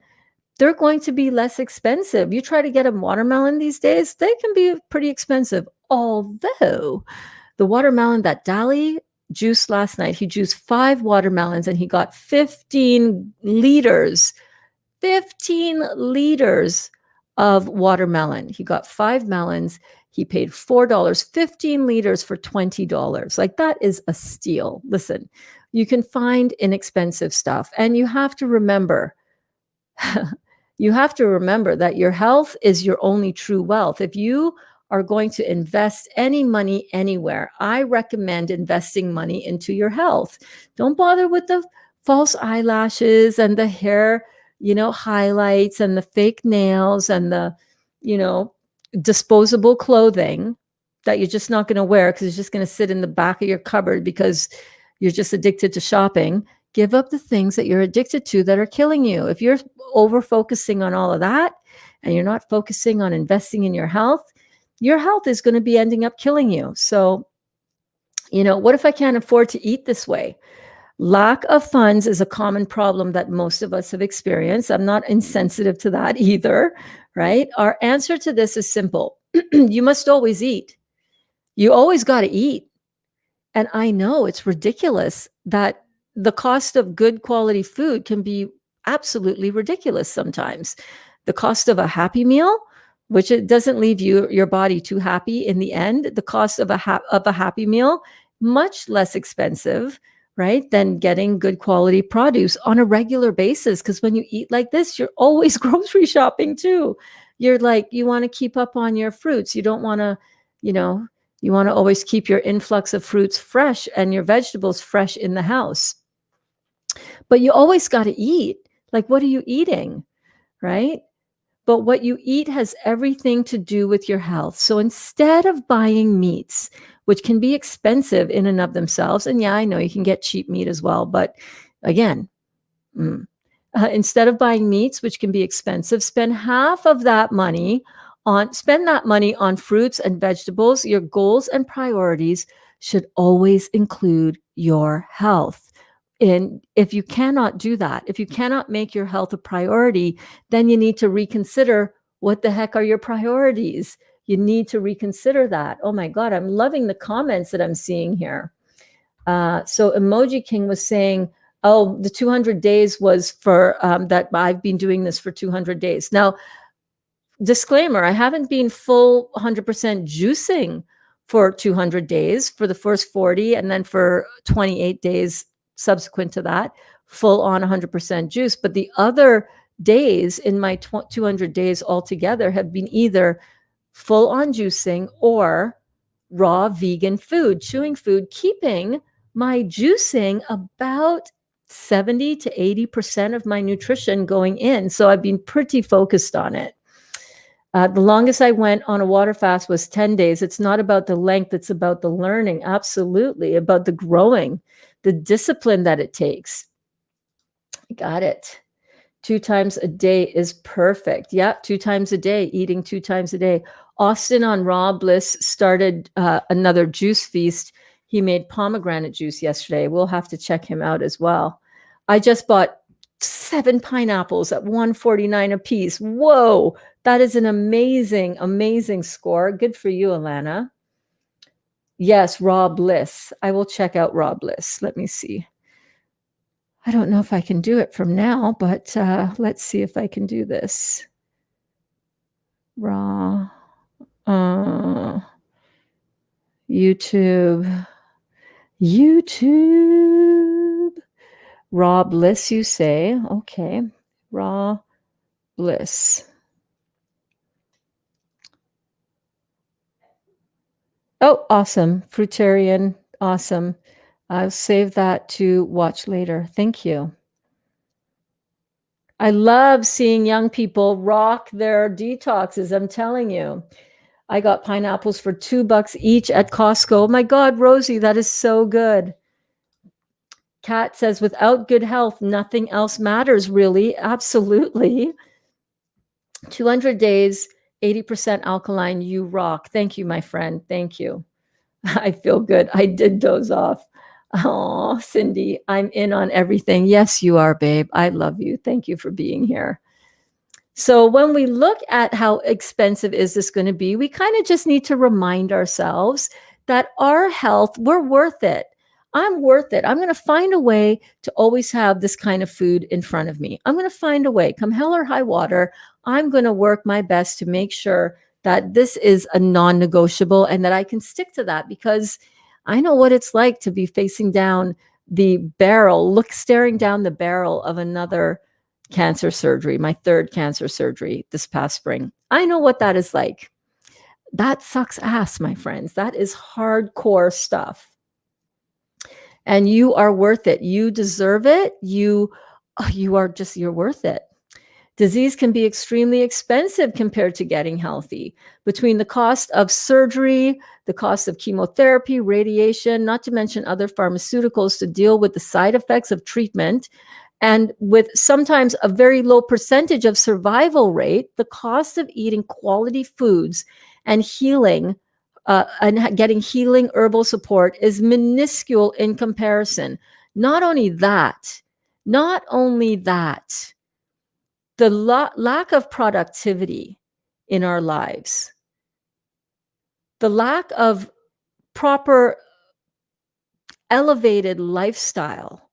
they're going to be less expensive. You try to get a watermelon these days, they can be pretty expensive. Although the watermelon that Dali juiced last night, he juiced 5 watermelons and he got 15 liters of watermelon. He got 5 melons. He paid $4, 15 liters for $20. Like, that is a steal. Listen, you can find inexpensive stuff. And you have to remember, that your health is your only true wealth. If you are going to invest any money anywhere, I recommend investing money into your health. Don't bother with the false eyelashes and the hair, highlights and the fake nails and the, disposable clothing that you're just not going to wear because it's just going to sit in the back of your cupboard because you're just addicted to shopping. Give up the things that you're addicted to that are killing you. If you're over focusing on all of that and you're not focusing on investing in your health is going to be ending up killing you. So, what if I can't afford to eat this way? Lack of funds is a common problem that most of us have experienced. I'm not insensitive to that either, right? Our answer to this is simple. You must always eat. You always got to eat. And I know it's ridiculous that the cost of good quality food can be absolutely ridiculous sometimes. The cost of a Happy Meal, which it doesn't leave your body too happy in the end, the cost of a Happy Meal, much less expensive, right, than getting good quality produce on a regular basis. Because when you eat like this, you're always grocery shopping too. You're like, you want to keep up on your fruits. You don't want to, you want to always keep your influx of fruits fresh and your vegetables fresh in the house. But you always got to eat. Like, what are you eating, right? But what you eat has everything to do with your health. So instead of buying meats, which can be expensive in and of themselves, and yeah, I know you can get cheap meat as well, but again, instead of buying meats, which can be expensive, spend that money on fruits and vegetables. Your goals and priorities should always include your health. And if you cannot do that, if you cannot make your health a priority, then you need to reconsider what the heck are your priorities. You need to reconsider that. Oh my God, I'm loving the comments that I'm seeing here. So Emoji King was saying, oh, the 200 days was for that I've been doing this for 200 days. Now, disclaimer, I haven't been full 100% juicing for 200 days, for the first 40, and then for 28 days subsequent to that, full on 100% juice. But the other days in my 200 days altogether have been either full on juicing or raw vegan food, chewing food, keeping my juicing about 70 to 80% of my nutrition going in. So I've been pretty focused on it. The longest I went on a water fast was 10 days. It's not about the length, it's about the learning. Absolutely. About the growing, the discipline that it takes. Got it. 2 times a day is perfect. Yeah, 2 times a day, eating 2 times a day. Austin on Raw Bliss started another juice feast. He made pomegranate juice yesterday. We'll have to check him out as well. I just bought 7 pineapples at $1.49 a piece. Whoa, that is an amazing, amazing score. Good for you, Alana. Yes, Raw Bliss. I will check out Raw Bliss. Let me see. I don't know if I can do it from now, but let's see if I can do this. Raw. YouTube. YouTube. Raw bliss, you say. Okay. Raw bliss. Oh, awesome. Fruitarian. Awesome. I'll save that to watch later. Thank you. I love seeing young people rock their detoxes. I'm telling you. I got pineapples for $2 each at Costco. Oh my God, Rosie, that is so good. Kat says, without good health, nothing else matters, really. Absolutely. 200 days, 80% alkaline. You rock. Thank you, my friend. Thank you. I feel good. I did doze off. Oh, Cindy, I'm in on everything. Yes, you are, babe. I love you. Thank you for being here. So when we look at how expensive is this going to be, we kind of just need to remind ourselves that our health, we're worth it. I'm worth it. I'm going to find a way to always have this kind of food in front of me. I'm going to find a way, come hell or high water. I'm going to work my best to make sure that this is a non-negotiable and that I can stick to that, because I know what it's like to be facing down the barrel, staring down the barrel of another cancer surgery, my third cancer surgery this past spring. I know what that is like. That sucks ass, my friends. That is hardcore stuff. And you are worth it. You deserve it. You're worth it. Disease can be extremely expensive compared to getting healthy. Between the cost of surgery, the cost of chemotherapy, radiation, not to mention other pharmaceuticals to deal with the side effects of treatment, and with sometimes a very low percentage of survival rate, the cost of eating quality foods and healing and getting healing herbal support is minuscule in comparison. Not only that, the lack of productivity in our lives, the lack of proper elevated lifestyle,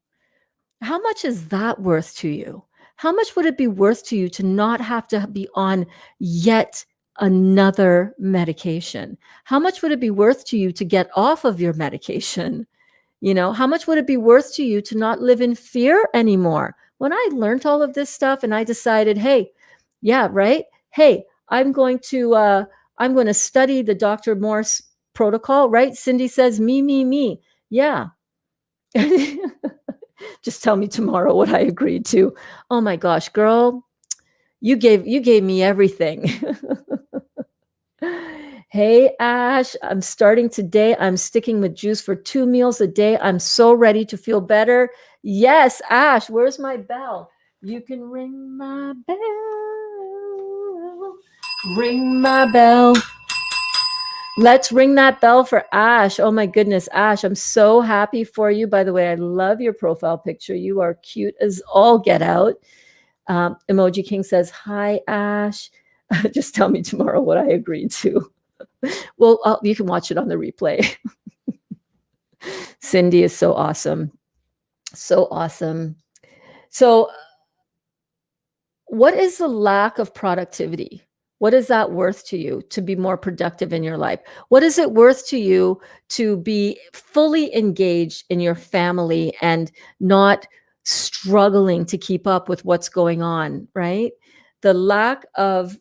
how much is that worth to you? How much would it be worth to you to not have to be on yet another medication? How much would it be worth to you to get off of your medication? How much would it be worth to you to not live in fear anymore? When I learned all of this stuff and I decided, hey, yeah, right. Hey, I'm going to study the Dr. Morse protocol, right? Cindy says, me. Yeah. Just tell me tomorrow what I agreed to. Oh my gosh, girl, you gave me everything. Hey, Ash, I'm starting today. I'm sticking with juice for 2 meals a day. I'm so ready to feel better. Yes, Ash, where's my bell? You can ring my bell. Ring my bell. Let's ring that bell for Ash. Oh my goodness, Ash, I'm so happy for you. By the way, I love your profile picture. You are cute as all get out. Emoji King says, hi, Ash. Just tell me tomorrow what I agreed to. Well, you can watch it on the replay. Cindy is so awesome. So awesome. So what is the lack of productivity? What is that worth to you to be more productive in your life? What is it worth to you to be fully engaged in your family and not struggling to keep up with what's going on, right? The lack of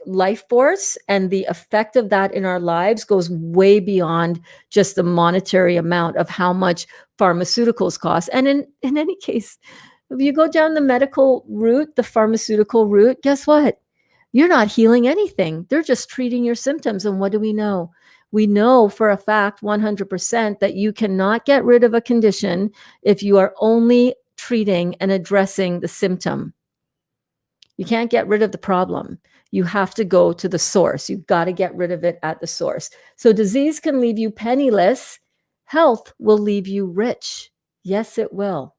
life force and the effect of that in our lives goes way beyond just the monetary amount of how much pharmaceuticals cost. And in any case, if you go down the medical route, the pharmaceutical route, guess what? You're not healing anything. They're just treating your symptoms. And what do we know? We know for a fact 100% that you cannot get rid of a condition if you are only treating and addressing the symptom. You can't get rid of the problem. You have to go to the source. You've got to get rid of it at the source. So disease can leave you penniless. Health will leave you rich. Yes, it will.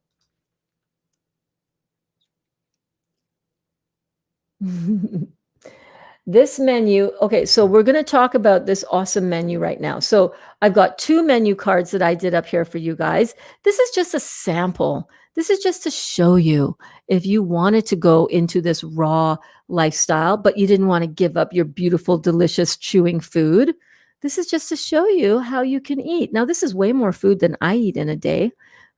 This menu, okay, so we're going to talk about this awesome menu right now. So I've got 2 menu cards that I did up here for you guys. This is just a sample. This is just to show you if you wanted to go into this raw lifestyle, but you didn't want to give up your beautiful, delicious chewing food. This is just to show you how you can eat. Now, this is way more food than I eat in a day,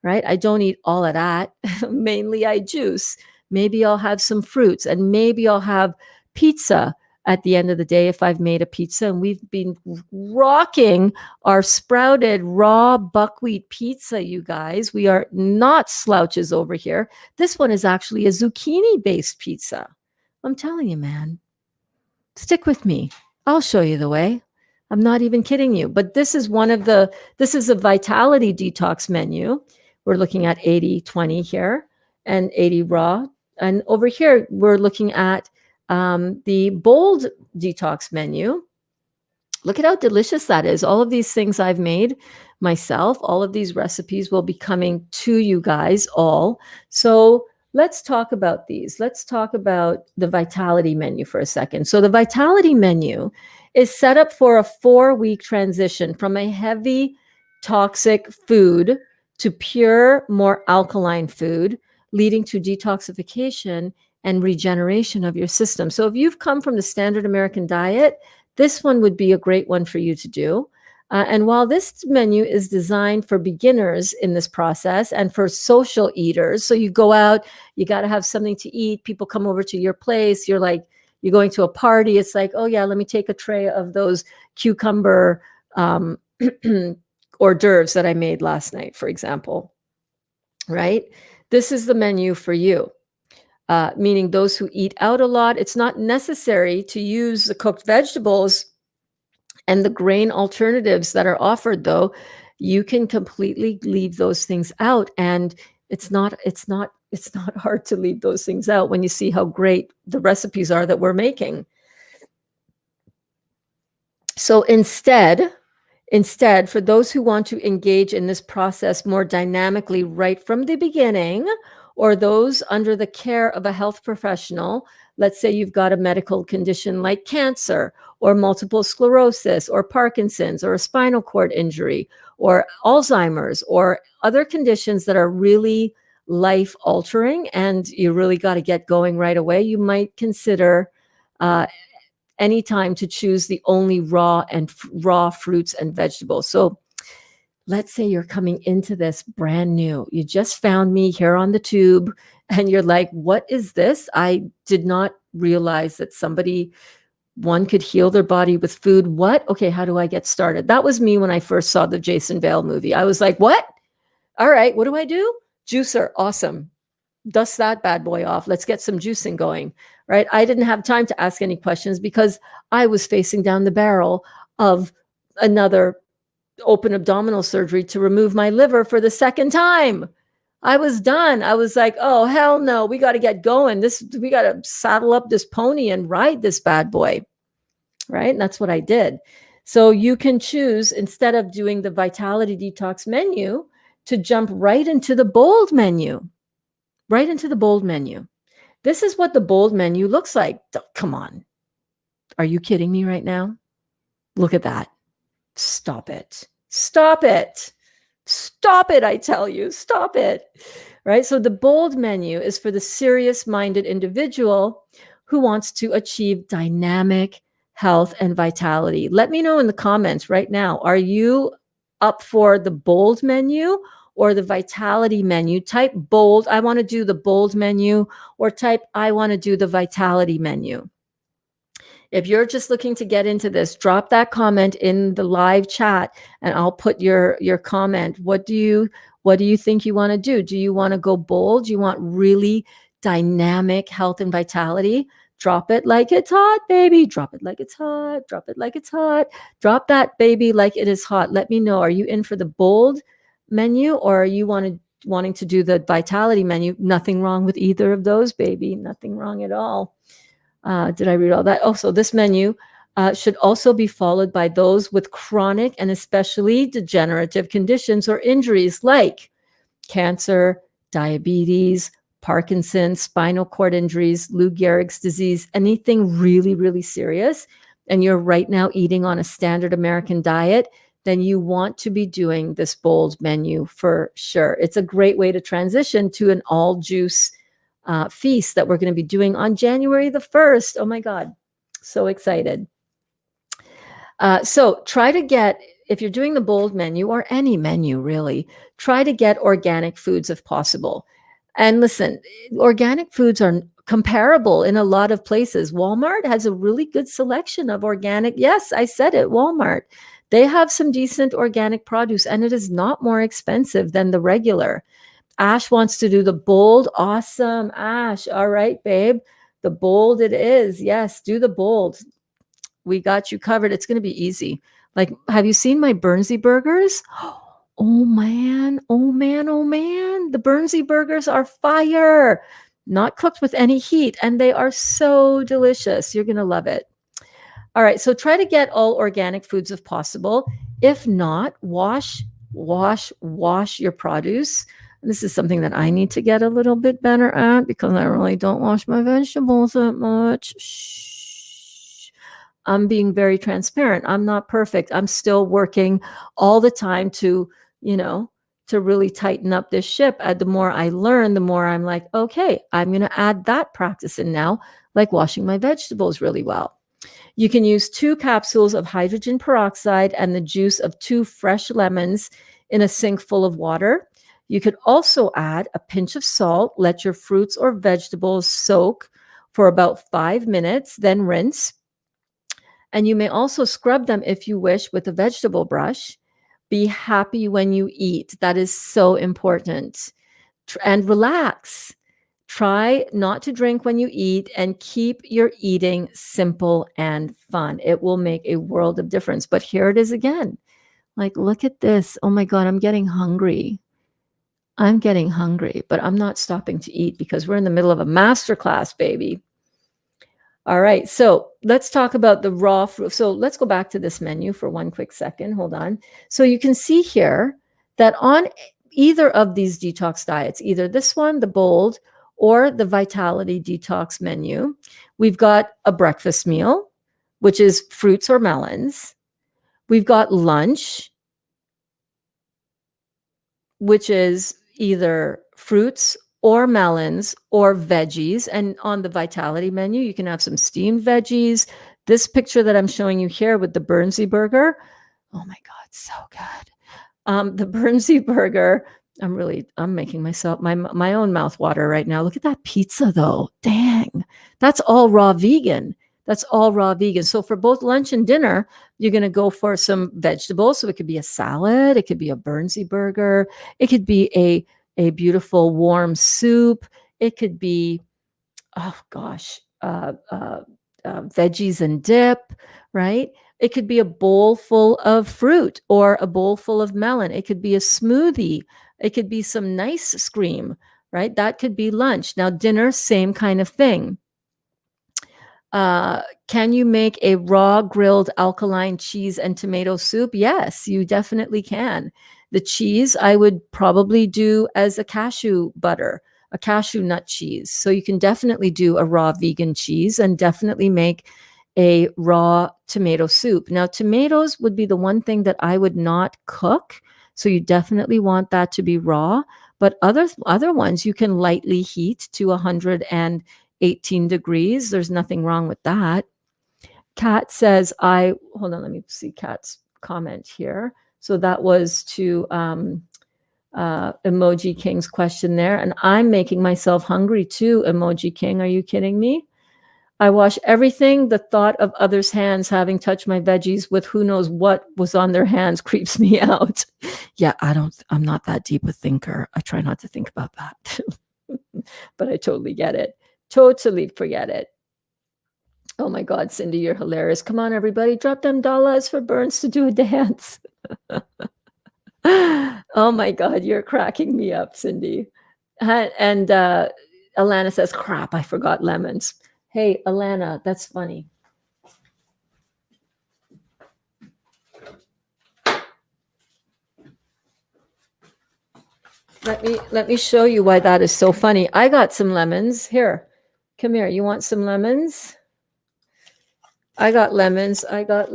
right? I don't eat all of that. Mainly I juice. Maybe I'll have some fruits, and maybe I'll have pizza at the end of the day if I've made a pizza. And we've been rocking our sprouted raw buckwheat pizza, you guys. We are not slouches over here. This one is actually a zucchini-based pizza. I'm telling you, man. Stick with me. I'll show you the way. I'm not even kidding you. But this is this is a vitality detox menu. We're looking at 80-20 here and 80 raw. And over here, we're looking at the bold detox menu. Look at how delicious that is. All of these things I've made myself, all of these recipes will be coming to you guys all. So let's talk about these. Let's talk about the vitality menu for a second. So the vitality menu is set up for a 4-week transition from a heavy toxic food to pure, more alkaline food, leading to detoxification and regeneration of your system. So if you've come from the standard American diet, this one would be a great one for you to do. And while this menu is designed for beginners in this process and for social eaters, so you go out, you got to have something to eat, people come over to your place, you're going to a party, it's like, oh yeah, let me take a tray of those cucumber hors d'oeuvres that I made last night, for example, right? This is the menu for you. Meaning those who eat out a lot. It's not necessary to use the cooked vegetables and the grain alternatives that are offered, though. You can completely leave those things out, and it's not hard to leave those things out when you see how great the recipes are that we're making. So instead, for those who want to engage in this process more dynamically right from the beginning, or those under the care of a health professional, let's say you've got a medical condition like cancer or multiple sclerosis or Parkinson's or a spinal cord injury or Alzheimer's or other conditions that are really life altering and you really got to get going right away, you might consider any time to choose the only raw fruits and vegetables. So let's say you're coming into this brand new. You just found me here on the tube and you're like, what is this? I did not realize that one could heal their body with food. What? Okay, how do I get started? That was me when I first saw the Jason Bale movie. I was like, what? All right, what do I do? Juicer, awesome. Dust that bad boy off. Let's get some juicing going, right? I didn't have time to ask any questions because I was facing down the barrel of another open abdominal surgery to remove my liver for the second time. I was done. I was like, oh, hell no, we got to get going. We got to saddle up this pony and ride this bad boy, right? And that's what I did. So you can choose, instead of doing the Vitality Detox menu, to jump right into the bold menu. Right into the bold menu. This is what the bold menu looks like. Come on. Are you kidding me right now? Look at that. Stop it. Stop it. Stop it, I tell you. Stop it. Right? So the bold menu is for the serious-minded individual who wants to achieve dynamic health and vitality. Let me know in the comments right now. Are you up for the bold menu or the vitality menu? Type bold, I want to do the bold menu, or type I want to do the vitality menu. If you're just looking to get into this, drop that comment in the live chat and I'll put your comment. What do you think you want to do? Do you want to go bold? Do you want really dynamic health and vitality? Drop it like it's hot, baby. Drop it like it's hot. Drop it like it's hot. Drop that baby like it is hot. Let me know. Are you in for the bold menu or are you wanting to do the vitality menu? Nothing wrong with either of those, baby. Nothing wrong at all. Did I read all that? Also, this menu should also be followed by those with chronic and especially degenerative conditions or injuries like cancer, diabetes, Parkinson's, spinal cord injuries, Lou Gehrig's disease, anything really, really serious, and you're right now eating on a standard American diet, then you want to be doing this bold menu for sure. It's a great way to transition to an all juice feast that we're going to be doing on January the 1st. Oh my God, so excited. So try to get, if you're doing the bold menu or any menu really, try to get organic foods if possible. And listen, organic foods are comparable in a lot of places. Walmart has a really good selection of organic. Yes, I said it, Walmart. They have some decent organic produce and it is not more expensive than the regular. Ash wants to do the bold. Awesome, Ash. All right, babe. The bold it is. Yes, do the bold. We got you covered. It's going to be easy. Like, have you seen my Burnsy burgers? Oh man, oh man, oh man. The Burnsy burgers are fire, not cooked with any heat, and they are so delicious. You're going to love it. All right, so try to get all organic foods if possible. If not, wash your produce. And this is something that I need to get a little bit better at because I really don't wash my vegetables that much. Shh. I'm being very transparent. I'm not perfect. I'm still working all the time to, to really tighten up this ship. The more I learn, the more I'm like, okay, I'm going to add that practice in now, like washing my vegetables really well. You can use 2 capsules of hydrogen peroxide and the juice of 2 fresh lemons in a sink full of water. You could also add a pinch of salt, let your fruits or vegetables soak for about 5 minutes, then rinse. And you may also scrub them if you wish with a vegetable brush. Be happy when you eat. That is so important. And relax. Try not to drink when you eat and keep your eating simple and fun. It will make a world of difference. But here it is again. Like, look at this. Oh my God, I'm getting hungry. But I'm not stopping to eat because we're in the middle of a masterclass, baby. All right, so let's talk about the raw fruit. So let's go back to this menu for one quick second. Hold on. So you can see here that on either of these detox diets, either this one, the bold, or the Vitality Detox menu, we've got a breakfast meal, which is fruits or melons. We've got lunch, which is either fruits or melons or veggies. And on the Vitality menu, you can have some steamed veggies. This picture that I'm showing you here with the Burnsy burger, oh my God, so good. The Burnsy burger, I'm making myself my own mouth water right now. Look at that pizza though. Dang, that's all raw vegan. So for both lunch and dinner, you're going to go for some vegetables. So it could be a salad. It could be a Burnsy burger. It could be a beautiful warm soup. It could be, oh gosh, veggies and dip, right? It could be a bowl full of fruit or a bowl full of melon. It could be a smoothie. It could be some nice scream, right? That could be lunch. Now, dinner, same kind of thing. Can you make a raw grilled alkaline cheese and tomato soup? Yes, you definitely can. The cheese I would probably do as a cashew butter, a cashew nut cheese. So you can definitely do a raw vegan cheese and definitely make a raw tomato soup. Now, tomatoes would be the one thing that I would not cook. So you definitely want that to be raw. But other ones you can lightly heat to 118 degrees. There's nothing wrong with that. Kat says, hold on, let me see Kat's comment here. So that was to Emoji King's question there. And I'm making myself hungry too, Emoji King. Are you kidding me? I wash everything. The thought of others' hands having touched my veggies with who knows what was on their hands creeps me out. Yeah, I'm not that deep a thinker. I try not to think about that. But I totally get it. Totally forget it. Oh my God, Cindy, you're hilarious. Come on, everybody, drop them dollars for Burns to do a dance. Oh my God, you're cracking me up, Cindy. And Alana says, crap, I forgot lemons. Hey, Alana, that's funny. Let me show you why that is so funny. I got some lemons. Here, come here. You want some lemons? I got lemons. I got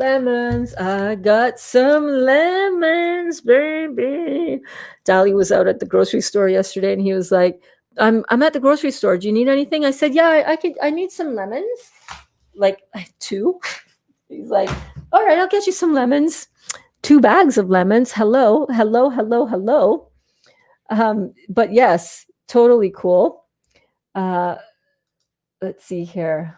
some lemons, baby. Dali was out at the grocery store yesterday and he was like, I'm at the grocery store. Do you need anything? I said, yeah, I need some lemons. Like 2. He's like, all right, I'll get you some lemons. 2 bags of lemons. Hello, hello, hello, hello. But yes, totally cool. Let's see here.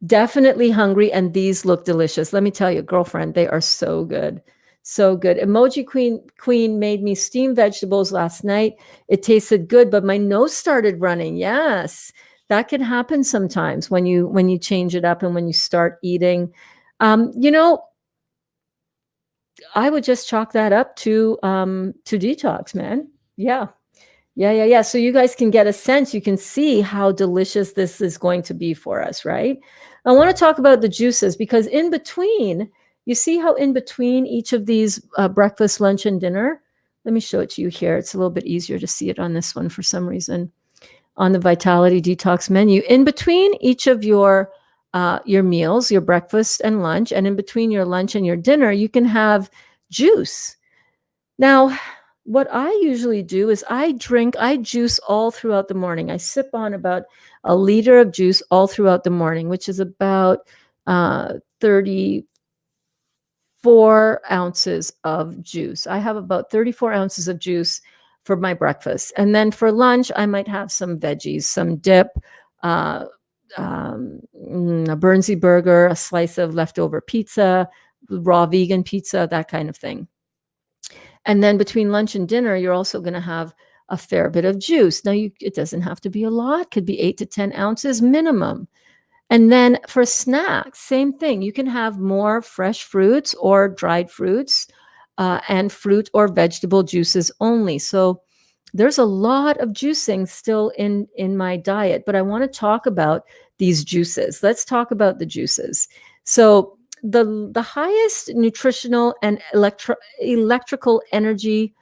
Definitely hungry, and these look delicious. Let me tell you, girlfriend, they are so good. So good. Emoji Queen made me steamed vegetables last night. It tasted good, but my nose started running. Yes. That can happen sometimes when you change it up and when you start eating. You know, I would just chalk that up to detox, man. Yeah. Yeah, yeah, yeah. So you guys can get a sense, you can see how delicious this is going to be for us, right? I want to talk about the juices because in between, you see how in between each of these breakfast, lunch, and dinner, let me show it to you here. It's a little bit easier to see it on this one for some reason. On the Vitality Detox menu, in between each of your meals, your breakfast and lunch, and in between your lunch and your dinner, you can have juice. Now, what I usually do is I juice all throughout the morning. I sip on about a liter of juice all throughout the morning, which is about 34 ounces of juice. I have about 34 ounces of juice for my breakfast. And then for lunch, I might have some veggies, some dip, a Bernsey burger, a slice of leftover pizza, raw vegan pizza, that kind of thing. And then between lunch and dinner, you're also going to have a fair bit of juice. Now, it doesn't have to be a lot, could be 8 to 10 ounces minimum. And then for snacks, same thing. You can have more fresh fruits or dried fruits and fruit or vegetable juices only. So there's a lot of juicing still in my diet, but I want to talk about these juices. Let's talk about the juices. So the highest nutritional and electrical energy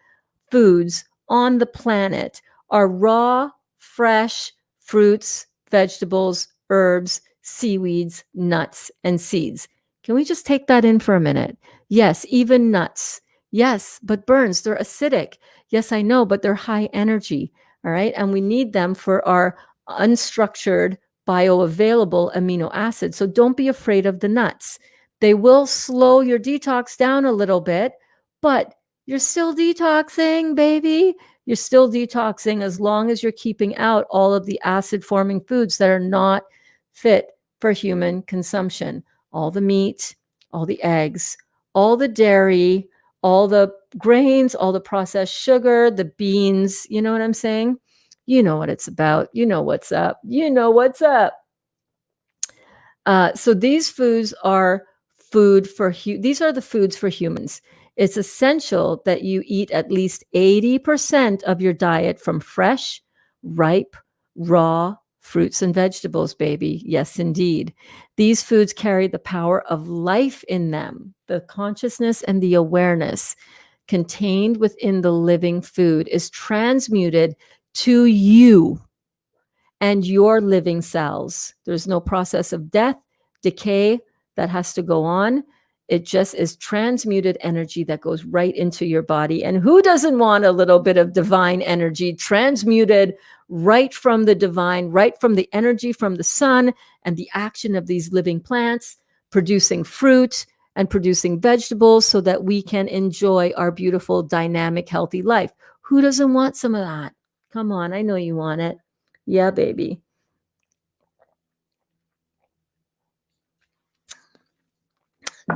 foods on the planet are raw, fresh fruits, vegetables, herbs, seaweeds, nuts, and seeds. Can we just take that in for a minute? Yes, even nuts. Yes, but Burns, they're acidic. Yes, I know, but they're high energy. All right. And we need them for our unstructured, bioavailable amino acids. So don't be afraid of the nuts. They will slow your detox down a little bit, but you're still detoxing, baby. You're still detoxing as long as you're keeping out all of the acid forming foods that are not fit for human consumption. All the meat, all the eggs, all the dairy, all the grains, all the processed sugar, the beans. You know what I'm saying? You know what it's about. You know what's up. You know what's up. So these foods are these are the foods for humans. It's essential that you eat at least 80% of your diet from fresh, ripe, raw fruits and vegetables, baby. Yes, indeed. These foods carry the power of life in them. The consciousness and the awareness contained within the living food is transmuted to you and your living cells. There's no process of death, decay that has to go on. It just is transmuted energy that goes right into your body. And who doesn't want a little bit of divine energy transmuted right from the divine, right from the energy from the sun and the action of these living plants, producing fruit and producing vegetables so that we can enjoy our beautiful, dynamic, healthy life? Who doesn't want some of that? Come on, I know you want it. Yeah, baby.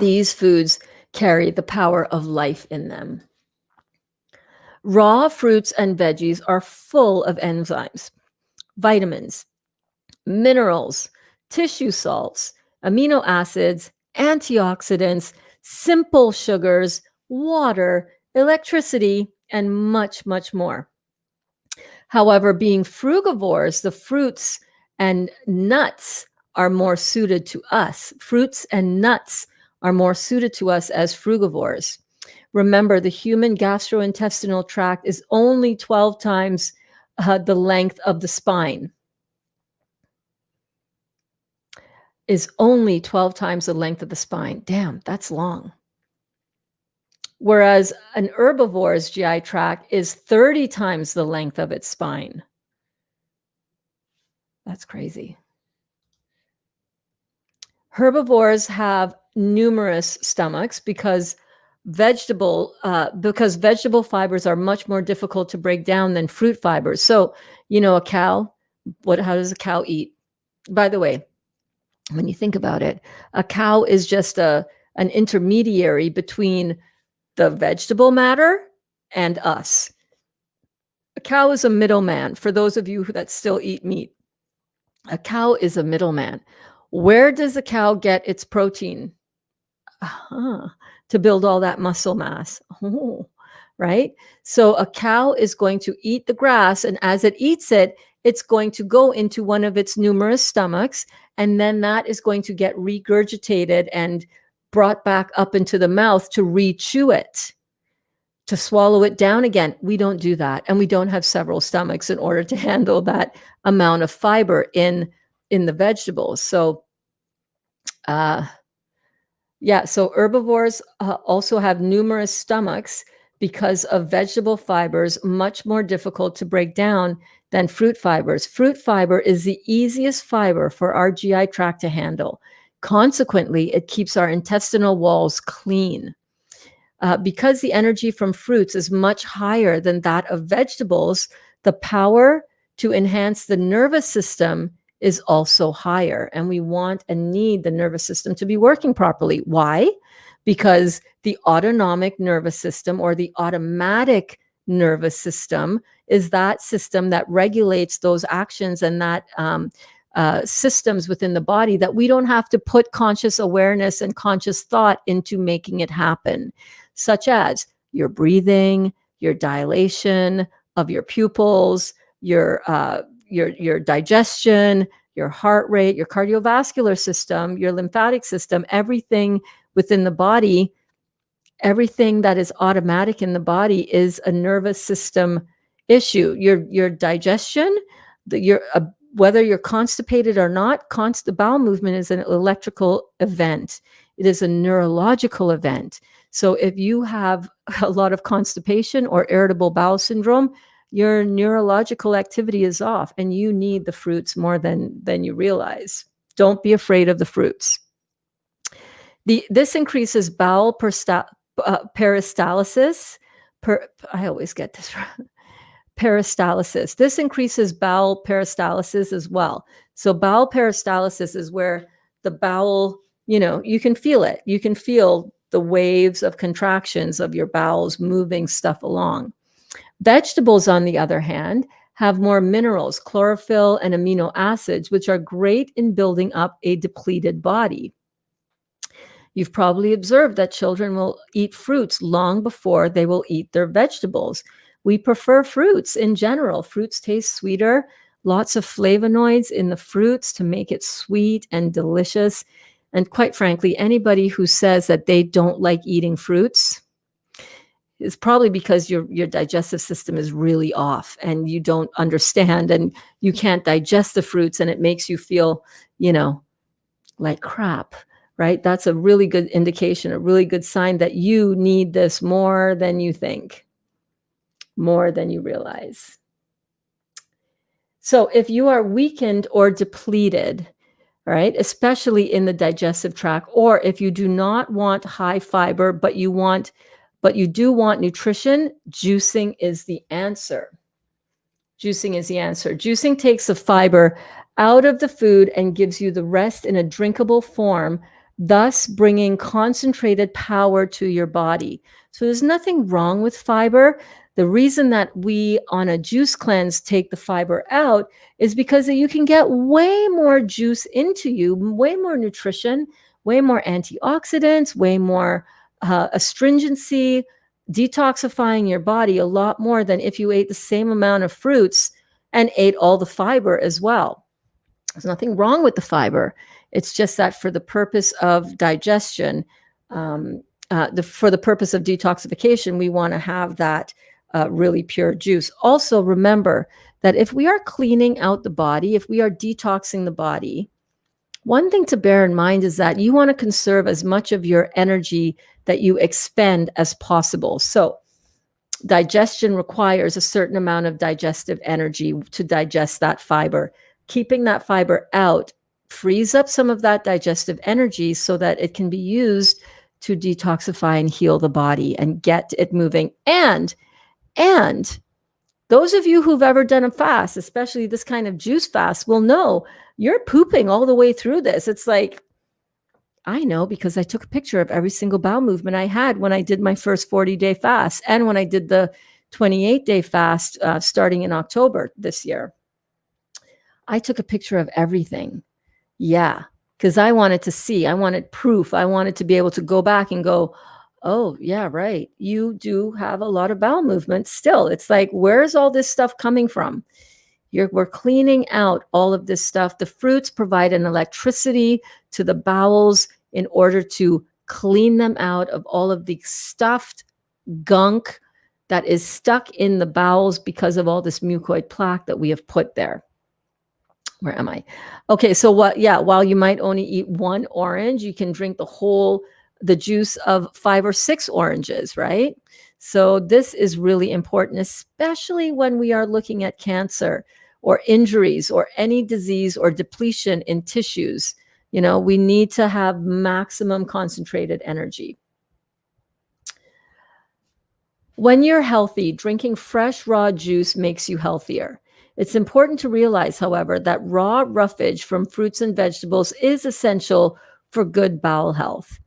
These foods carry the power of life in them. Raw fruits and veggies are full of enzymes, vitamins, minerals, tissue salts, amino acids, antioxidants, simple sugars, water, electricity, and much, much more. However, being frugivores, the fruits and nuts are more suited to us. Fruits and nuts are more suited to us as frugivores. Remember, the human gastrointestinal tract is only 12 times the length of the spine. Is only 12 times the length of the spine. Damn, that's long. Whereas an herbivore's GI tract is 30 times the length of its spine. That's crazy. Herbivores have numerous stomachs because vegetable fibers are much more difficult to break down than fruit fibers. So, a cow, how does a cow eat? By the way, when you think about it, a cow is just an intermediary between the vegetable matter and us. A cow is a middleman. For those of you that still eat meat, a cow is a middleman. Where does a cow get its protein? To build all that muscle mass. Right? So a cow is going to eat the grass, and as it eats it, it's going to go into one of its numerous stomachs, and then that is going to get regurgitated and brought back up into the mouth to re-chew it, to swallow it down again. We don't do that, and we don't have several stomachs in order to handle that amount of fiber in the vegetables. So so herbivores also have numerous stomachs because of vegetable fibers, much more difficult to break down than fruit fibers. Fruit fiber is the easiest fiber for our GI tract to handle. Consequently, it keeps our intestinal walls clean. Because the energy from fruits is much higher than that of vegetables, the power to enhance the nervous system is also higher. And we want and need the nervous system to be working properly. Why? Because the autonomic nervous system, or the automatic nervous system, is that system that regulates those actions and that systems within the body that we don't have to put conscious awareness and conscious thought into making it happen, such as your breathing, your dilation of your pupils, your digestion, your heart rate, your cardiovascular system, your lymphatic system, everything within the body, everything that is automatic in the body is a nervous system issue. Your digestion, whether you're constipated or not, the bowel movement is an electrical event. It is a neurological event. So if you have a lot of constipation or irritable bowel syndrome, your neurological activity is off, and you need the fruits more than you realize. Don't be afraid of the fruits. This increases bowel peristalsis. I always get this wrong. Peristalsis. This increases bowel peristalsis as well. So bowel peristalsis is where the bowel, you can feel it. You can feel the waves of contractions of your bowels moving stuff along. Vegetables, on the other hand, have more minerals, chlorophyll, and amino acids, which are great in building up a depleted body. You've probably observed that children will eat fruits long before they will eat their vegetables. We prefer fruits in general. Fruits taste sweeter, lots of flavonoids in the fruits to make it sweet and delicious. And quite frankly, anybody who says that they don't like eating fruits is probably because your digestive system is really off and you don't understand and you can't digest the fruits, and it makes you feel, like crap, right? That's a really good indication, a really good sign that you need this more than you think, more than you realize. So if you are weakened or depleted, right, especially in the digestive tract, or if you do not want high fiber, but you do want nutrition, juicing is the answer. Juicing is the answer. Juicing takes the fiber out of the food and gives you the rest in a drinkable form, thus bringing concentrated power to your body. So there's nothing wrong with fiber. The reason that we on a juice cleanse take the fiber out is because you can get way more juice into you, way more nutrition, way more antioxidants, way more astringency, detoxifying your body a lot more than if you ate the same amount of fruits and ate all the fiber as well. There's nothing wrong with the fiber. It's just that for the purpose of digestion, for the purpose of detoxification, we want to have that really pure juice. Also, remember that if we are cleaning out the body, if we are detoxing the body, one thing to bear in mind is that you want to conserve as much of your energy that you expend as possible. So digestion requires a certain amount of digestive energy to digest that fiber. Keeping that fiber out frees up some of that digestive energy so that it can be used to detoxify and heal the body and get it moving. And those of you who've ever done a fast, especially this kind of juice fast, will know you're pooping all the way through this. It's like, I know because I took a picture of every single bowel movement I had when I did my first 40-day fast and when I did the 28-day fast starting in October this year. I took a picture of everything. Yeah, because I wanted to see, I wanted proof. I wanted to be able to go back and go, oh, yeah, right. You do have a lot of bowel movement still. It's like, where's all this stuff coming from? We're cleaning out all of this stuff. The fruits provide an electricity to the bowels in order to clean them out of all of the stuffed gunk that is stuck in the bowels because of all this mucoid plaque that we have put there. Where am I? Okay, so while you might only eat one orange, you can drink the juice of 5 or 6 oranges, right? So this is really important, especially when we are looking at cancer or injuries or any disease or depletion in tissues. We need to have maximum concentrated energy. When you're healthy, drinking fresh raw juice makes you healthier. It's important to realize, however, that raw roughage from fruits and vegetables is essential for good bowel health.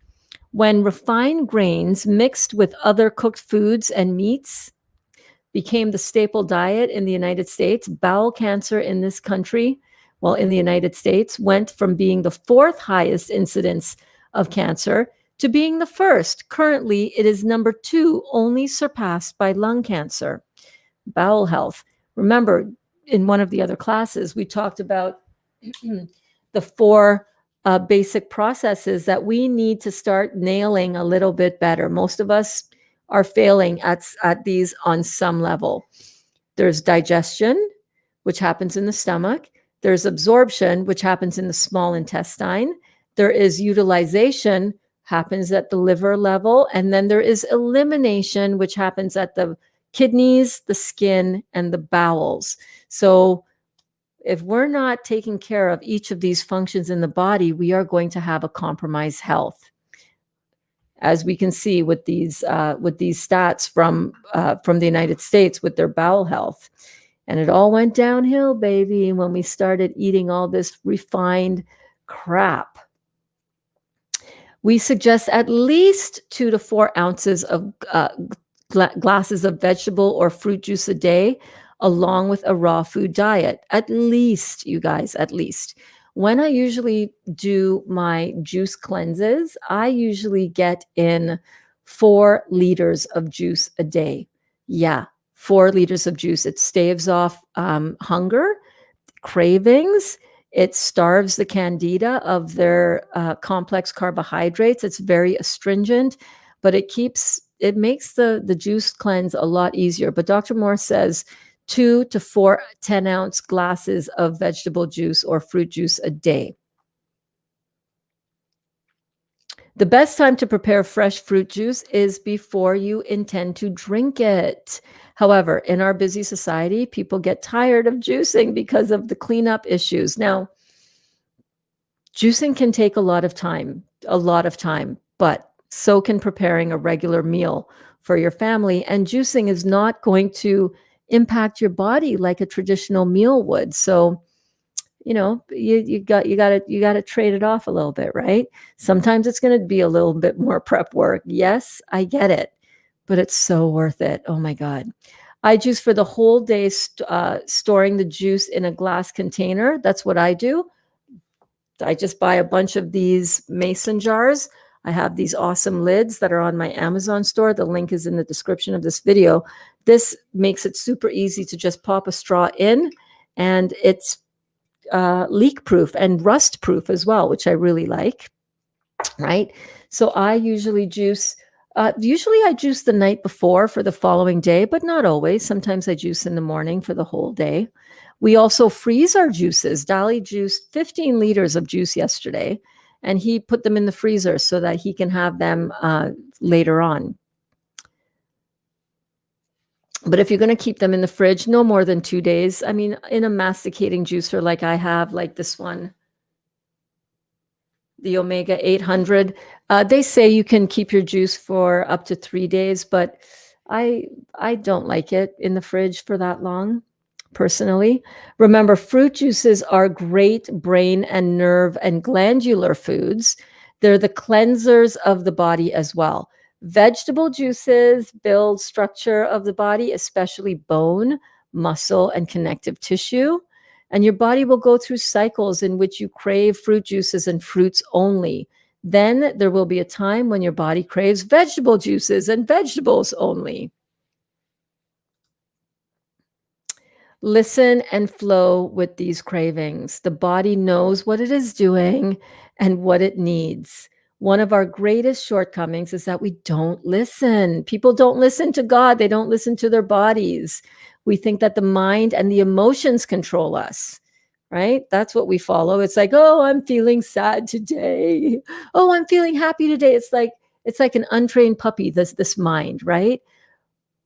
When refined grains mixed with other cooked foods and meats became the staple diet in the United States, bowel cancer in this country, in the United States, went from being the 4th highest incidence of cancer to being the 1st. Currently, it is number 2, only surpassed by lung cancer. Bowel health. Remember, in one of the other classes, we talked about the 4 basic processes that we need to start nailing a little bit better. Most of us are failing at these on some level. There's digestion, which happens in the stomach. There's absorption, which happens in the small intestine. There is utilization, happens at the liver level. And then there is elimination, which happens at the kidneys, the skin, and the bowels. So if we're not taking care of each of these functions in the body, we are going to have a compromised health. As we can see with these stats from the United States with their bowel health. And it all went downhill, baby, when we started eating all this refined crap. We suggest at least 2 to 4 ounces of glasses of vegetable or fruit juice a day, along with a raw food diet. At least, you guys, at least. When I usually do my juice cleanses, I usually get in 4 liters of juice a day. Yeah, 4 liters of juice. It staves off hunger, cravings. It starves the candida of their complex carbohydrates. It's very astringent, but it makes the juice cleanse a lot easier. But Dr. Morse says 2 to 4 10-ounce glasses of vegetable juice or fruit juice a day. The best time to prepare fresh fruit juice is before you intend to drink it. However, in our busy society, people get tired of juicing because of the cleanup issues. Now, juicing can take a lot of time, but so can preparing a regular meal for your family. And juicing is not going to impact your body like a traditional meal would. So, you got to trade it off a little bit, right? Sometimes it's going to be a little bit more prep work. Yes, I get it, but it's so worth it. Oh my God. I juice for the whole day, storing the juice in a glass container. That's what I do. I just buy a bunch of these mason jars. I have these awesome lids that are on my Amazon store. The link is in the description of this video. This makes it super easy to just pop a straw in, and it's leak proof and rust proof as well, which I really like, right? So I usually juice. Usually I juice the night before for the following day, but not always. Sometimes I juice in the morning for the whole day. We also freeze our juices. Dolly juiced 15 liters of juice yesterday, and he put them in the freezer so that he can have them later on. But if you're going to keep them in the fridge, no more than 2 days. I mean, in a masticating juicer like I have, like this one, the omega 800. They say you can keep your juice for up to 3 days, but I don't like it in the fridge for that long, personally. Remember, fruit juices are great brain and nerve and glandular foods. They're the cleansers of the body as well. Vegetable juices build structure of the body, especially bone, muscle, and connective tissue. And your body will go through cycles in which you crave fruit juices and fruits only. Then there will be a time when your body craves vegetable juices and vegetables only. Listen and flow with these cravings. The body knows what it is doing and what it needs. One of our greatest shortcomings is that we don't listen. People don't listen to God, they don't listen to their bodies. We think that the mind and the emotions control us, right? That's what we follow. It's like, oh, I'm feeling sad today. Oh, I'm feeling happy today. It's like an untrained puppy, this mind, right?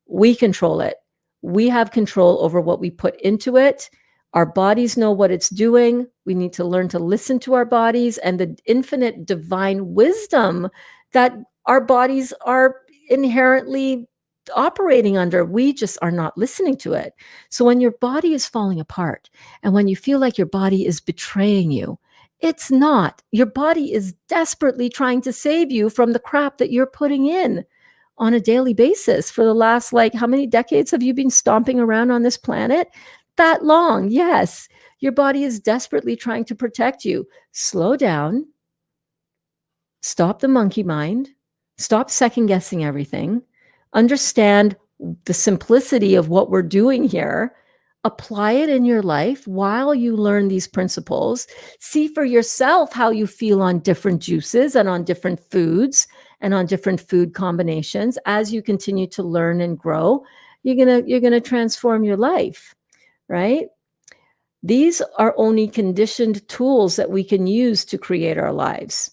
We control it. We have control over what we put into it. Our bodies know what it's doing. We need to learn to listen to our bodies and the infinite divine wisdom that our bodies are inherently operating under. We just are not listening to it. So when your body is falling apart and when you feel like your body is betraying you, it's not. Your body is desperately trying to save you from the crap that you're putting in on a daily basis for the last, like, how many decades have you been stomping around on this planet? That long. Yes. Your body is desperately trying to protect you. Slow down. Stop the monkey mind. Stop second guessing everything. Understand the simplicity of what we're doing here. Apply it in your life while you learn these principles. See for yourself how you feel on different juices and on different foods and on different food combinations. As you continue to learn and grow, you're gonna transform your life, right? These are only conditioned tools that we can use to create our lives.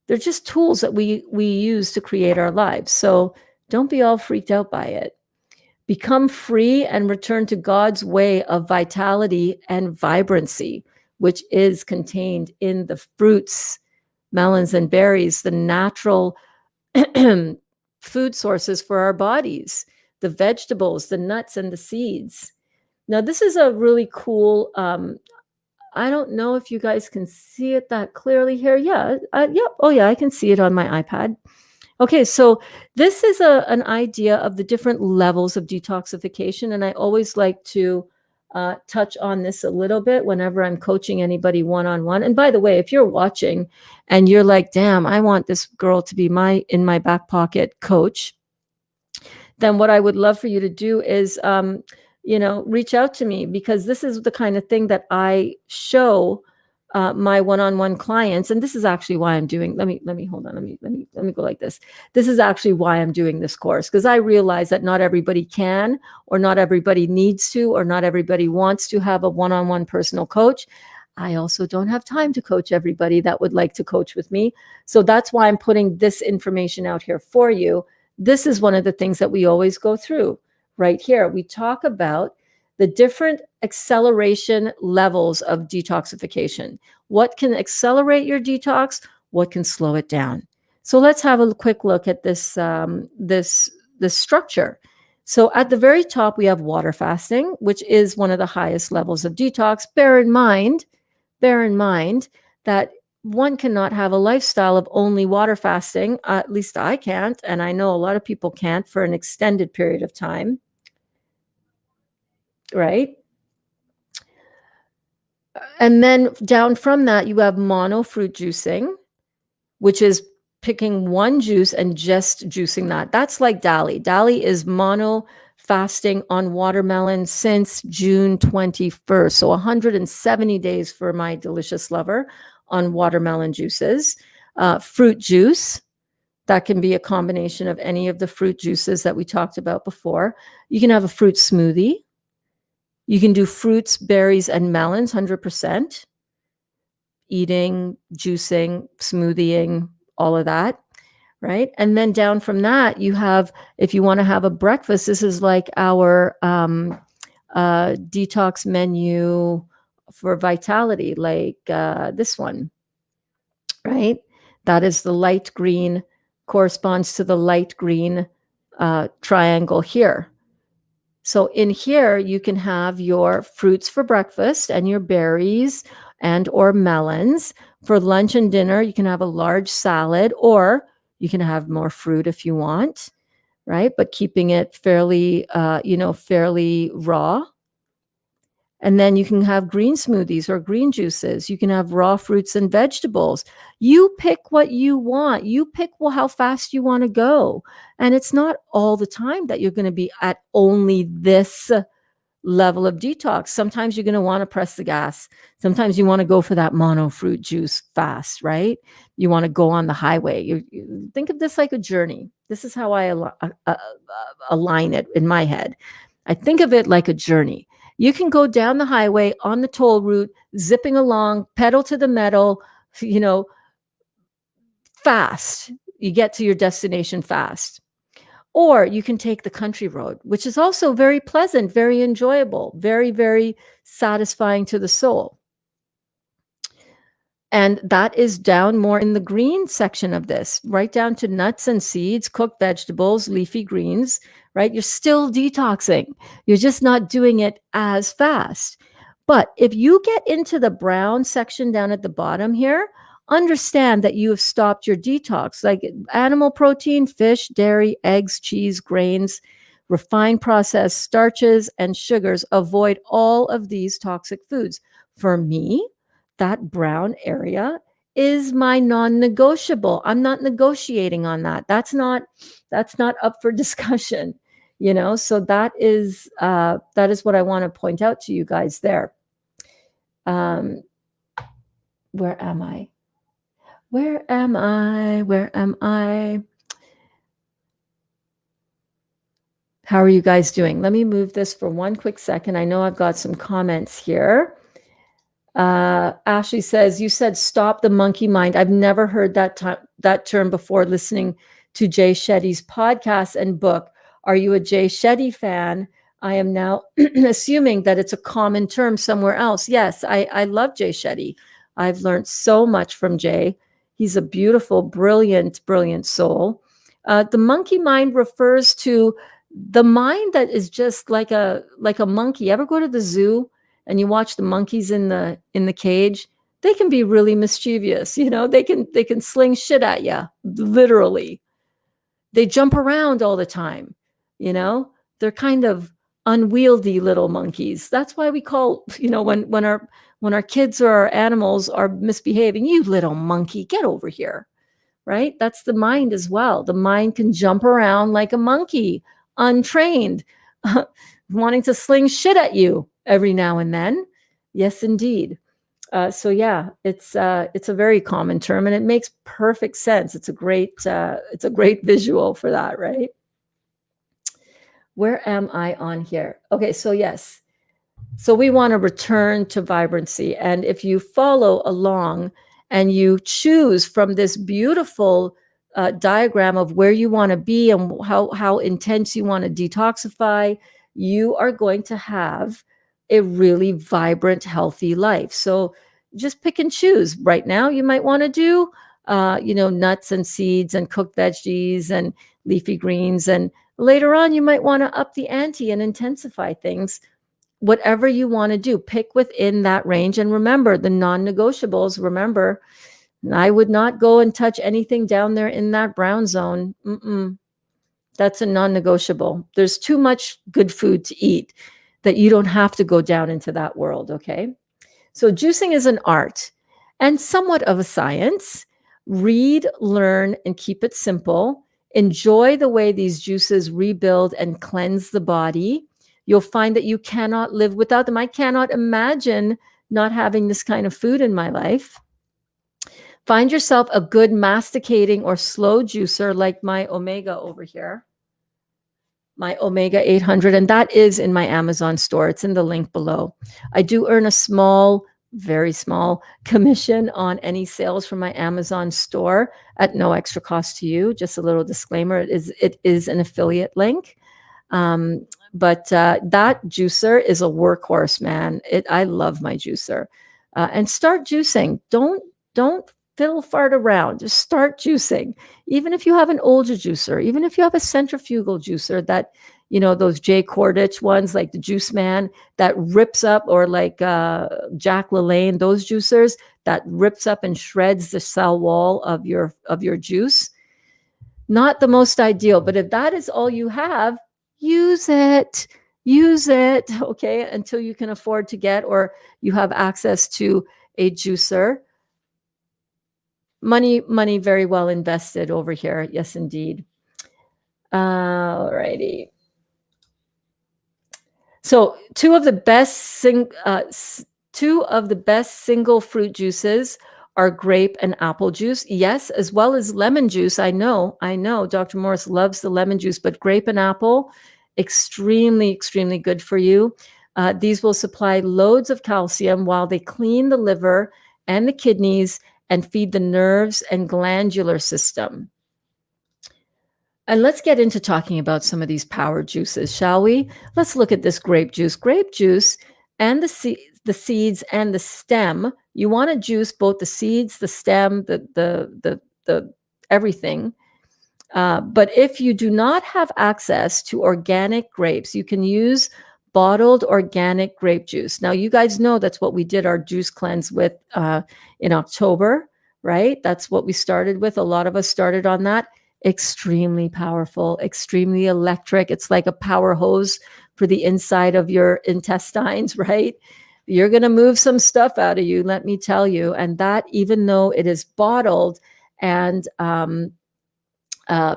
They're just tools that we use to create our lives. So don't be all freaked out by it. Become free and return to God's way of vitality and vibrancy, which is contained in the fruits, melons, and berries, the natural food sources for our bodies, the vegetables, the nuts, and the seeds. Now, this is a really cool, I don't know if you guys can see it that clearly here. Yeah, yep. Oh, yeah, I can see it on my iPad. Okay, so this is an idea of the different levels of detoxification, and I always like to touch on this a little bit whenever I'm coaching anybody one-on-one. And by the way, if you're watching and you're like, damn, I want this girl to be in my back pocket coach, then what I would love for you to do is, reach out to me, because this is the kind of thing that I show my one-on-one clients. And this is actually why I'm doing, let me hold on. Let me go like this. This is actually why I'm doing this course, because I realize that not everybody can, or not everybody needs to, or not everybody wants to have a one-on-one personal coach. I also don't have time to coach everybody that would like to coach with me. So that's why I'm putting this information out here for you. This is one of the things that we always go through right here. We talk about the different acceleration levels of detoxification. What can accelerate your detox? What can slow it down? So let's have a quick look at this, this structure. So at the very top, we have water fasting, which is one of the highest levels of detox. Bear in mind that one cannot have a lifestyle of only water fasting. At least I can't, and I know a lot of people can't for an extended period of time, right? And then down from that, you have mono fruit juicing, which is picking one juice and just juicing that. That's like Dali. Dali is mono fasting on watermelon since June 21st. So 170 days for my delicious lover on watermelon juices. Fruit juice, that can be a combination of any of the fruit juices that we talked about before. You can have a fruit smoothie. You can do fruits, berries, and melons, 100%. Eating, juicing, smoothieing, all of that, right? And then down from that, you have, if you want to have a breakfast, this is like our detox menu for vitality, like this one. right? That is the light green, corresponds to the light green triangle here. So in here, you can have your fruits for breakfast and your berries and or melons. For lunch and dinner, you can have a large salad, or you can have more fruit if you want, right? But keeping it fairly, fairly raw. And then you can have green smoothies or green juices. You can have raw fruits and vegetables. You pick what you want. You pick how fast you want to go. And it's not all the time that you're going to be at only this level of detox. Sometimes you're going to want to press the gas. Sometimes you want to go for that mono fruit juice fast, right? You want to go on the highway. You think of this like a journey. This is how I align it in my head. I think of it like a journey. You can go down the highway on the toll route, zipping along, pedal to the metal, fast. You get to your destination fast. Or you can take the country road, which is also very pleasant, very enjoyable, very, very satisfying to the soul. And that is down more in the green section of this, right down to nuts and seeds, cooked vegetables, leafy greens, right? You're still detoxing. You're just not doing it as fast. But if you get into the brown section down at the bottom here, understand that you have stopped your detox, like animal protein, fish, dairy, eggs, cheese, grains, refined processed starches, and sugars. Avoid all of these toxic foods. For me, that brown area is my non-negotiable. I'm not negotiating on that. That's not up for discussion, so that is what I want to point out to you guys there. Where am I? How are you guys doing? Let me move this for one quick second. I know I've got some comments here. Ashley says, you said stop the monkey mind. I've never heard that term before listening to Jay Shetty's podcast and book. Are you a Jay Shetty fan? I am now assuming that it's a common term somewhere else. Yes, I love Jay Shetty. I've learned so much from Jay. He's a beautiful, brilliant, brilliant soul. The monkey mind refers to the mind that is just like a monkey. Ever go to the zoo and you watch the monkeys in the cage? They can be really mischievous. They can sling shit at you, literally. They jump around all the time. They're kind of unwieldy little monkeys. That's why we call, when our kids or our animals are misbehaving, you little monkey, get over here, right? That's the mind as well. The mind can jump around like a monkey, untrained, wanting to sling shit at you every now and then. Yes, indeed. So yeah, it's a very common term, and it makes perfect sense. It's a great visual for that, right? Where am I on here? Okay, so yes. So we want to return to vibrancy. And if you follow along and you choose from this beautiful diagram of where you want to be and how intense you want to detoxify, you are going to have a really vibrant, healthy life. So just pick and choose. Right now, you might want to do, nuts and seeds and cooked veggies and leafy greens. And later on, you might want to up the ante and intensify things. Whatever you want to do, pick within that range. And remember the non-negotiables. Remember, I would not go and touch anything down there in that brown zone. That's a non-negotiable. There's too much good food to eat that you don't have to go down into that world, okay? So juicing is an art and somewhat of a science. Read, learn, and keep it simple. Enjoy the way these juices rebuild and cleanse the body. You'll find that you cannot live without them. I cannot imagine not having this kind of food in my life. Find yourself a good masticating or slow juicer like my Omega over here, my Omega 800, and that is in my Amazon store. It's in the link below. I do earn a small, very small commission on any sales from my Amazon store at no extra cost to you. Just a little disclaimer, it is an affiliate link. But that juicer is a workhorse, man. I love my juicer. And start juicing. Don't fiddle fart around, just start juicing. Even if you have an older juicer, even if you have a centrifugal juicer that, those Jay Cordich ones, like the Juice Man that rips up, or like Jack LaLanne, those juicers that rips up and shreds the cell wall of your juice. Not the most ideal, but if that is all you have, use it. Use it, okay, until you can afford to get, or you have access to a juicer. Money very well invested over here. Yes, indeed. All righty. So two of the best single fruit juices are grape and apple juice. Yes, as well as lemon juice. I know. Dr. Morse loves the lemon juice, but grape and apple, extremely, extremely good for you. These will supply loads of calcium while they clean the liver and the kidneys and feed the nerves and glandular system. And let's get into talking about some of these power juices, shall we? Let's look at this grape juice. Grape juice and the seeds and the stem. You want to juice both the seeds, the stem, the everything. But if you do not have access to organic grapes, you can use bottled organic grape juice. Now, you guys know that's what we did our juice cleanse with in October, right? That's what we started with. A lot of us started on that. Extremely powerful, extremely electric. It's like a power hose for the inside of your intestines, right? You're going to move some stuff out of you, let me tell you. And that, even though it is bottled and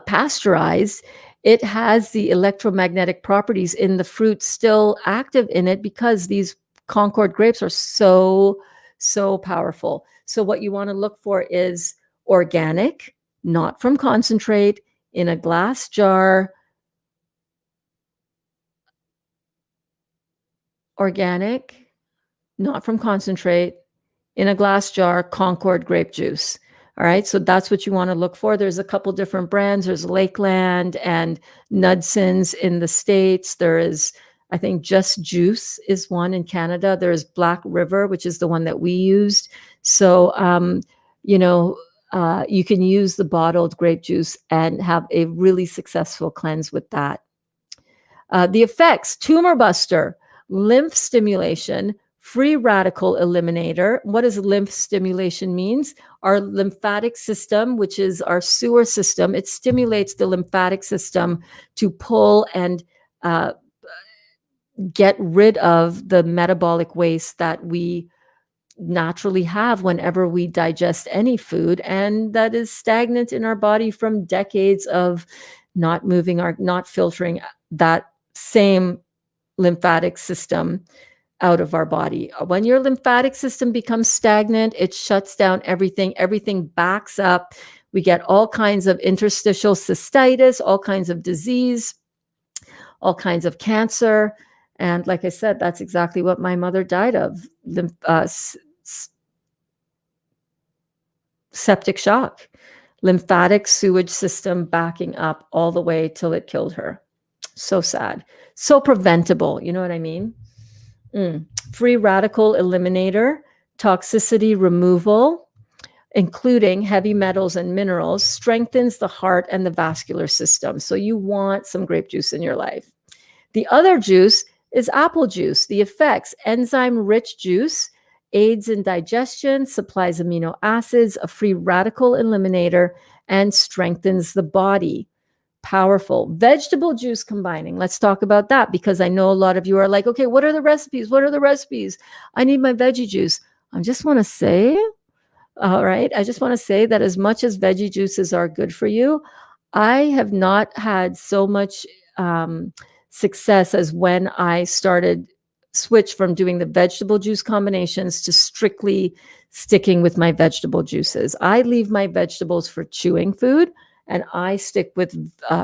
pasteurized, it has the electromagnetic properties in the fruit still active in it, because these Concord grapes are so powerful. So what you want to look for is organic, not from concentrate, in a glass jar. Organic, not from concentrate, in a glass jar, Concord grape juice. All right, so that's what you want to look for. There's a couple different brands. There's Lakeland and Nudson's in the States. There is, I think, Just Juice is one in Canada. There's Black River, which is the one that we used. So, you can use the bottled grape juice and have a really successful cleanse with that. The effects: tumor buster, lymph stimulation, free radical eliminator. What does lymph stimulation means? Our lymphatic system, which is our sewer system, it stimulates the lymphatic system to pull and get rid of the metabolic waste that we naturally have whenever we digest any food, and that is stagnant in our body from decades of not filtering that same lymphatic system out of our body. When your lymphatic system becomes stagnant, it shuts down everything backs up. We get all kinds of interstitial cystitis, all kinds of disease, all kinds of cancer. And like I said, that's exactly what my mother died of, septic shock, lymphatic sewage system backing up all the way till it killed her. So sad. So preventable. You know what I mean? Free radical eliminator, toxicity removal, including heavy metals and minerals, strengthens the heart and the vascular system. So you want some grape juice in your life. The other juice is apple juice. The effects: enzyme-rich juice, aids in digestion, supplies amino acids, a free radical eliminator, and strengthens the body. Powerful. Vegetable juice combining. Let's talk about that, because I know a lot of you are like, okay, what are the recipes? What are the recipes? I need my veggie juice. I just want to say, all right, I just want to say that as much as veggie juices are good for you, I have not had so much success as when I switch from doing the vegetable juice combinations to strictly sticking with my vegetable juices. I leave my vegetables for chewing food, and I stick with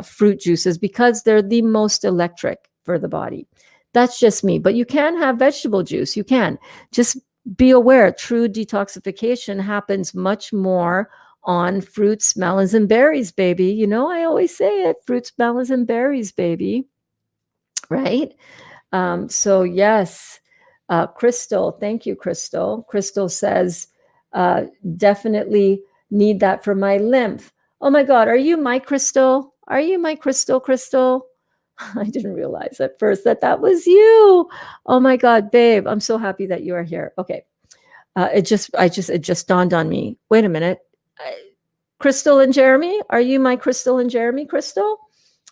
fruit juices because they're the most electric for the body. That's just me. But you can have vegetable juice. You can. Just be aware, true detoxification happens much more on fruits, melons, and berries, baby. You know, I always say it, fruits, melons, and berries, baby. Right? So yes, Crystal, thank you, Crystal. Crystal says, definitely Need that for my lymph. Oh my God, are you my Crystal? Are you my Crystal, Crystal? I didn't realize at first that that was you. Oh my God, babe, I'm so happy that you are here. Okay. It just dawned on me. Wait a minute. Crystal and Jeremy, are you my Crystal and Jeremy, Crystal?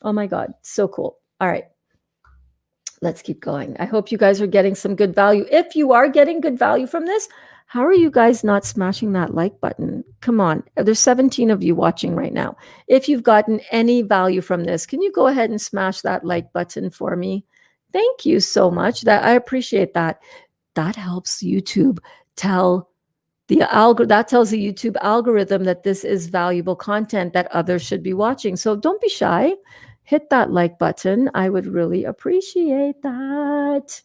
Oh my God, so cool. All right. Let's keep going. I hope you guys are getting some good value. If you are getting good value from this, how are you guys not smashing that like button? Come on. There's 17 of you watching right now. If you've gotten any value from this, can you go ahead and smash that like button for me? Thank you so much. That I appreciate that. That helps YouTube tell that tells the YouTube algorithm that this is valuable content that others should be watching. So don't be shy. Hit that like button. I would really appreciate that.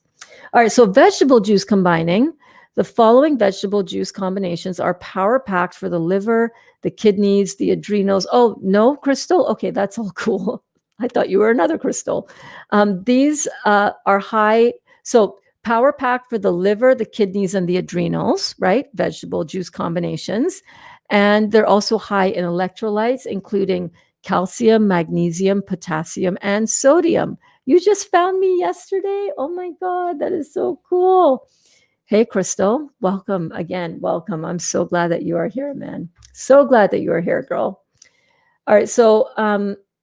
All right, so vegetable juice combining. The following vegetable juice combinations are power packed for the liver, the kidneys, the adrenals. Oh, no, Crystal? Okay, that's all cool. I thought you were another Crystal. These are high. So power packed for the liver, the kidneys, and the adrenals, right? Vegetable juice combinations. And they're also high in electrolytes, including calcium, magnesium, potassium, and sodium. You just found me yesterday. Oh my God, that is so cool. Hey, Crystal, welcome again. Welcome. I'm so glad that you are here, man. So glad that you are here, girl. All right, so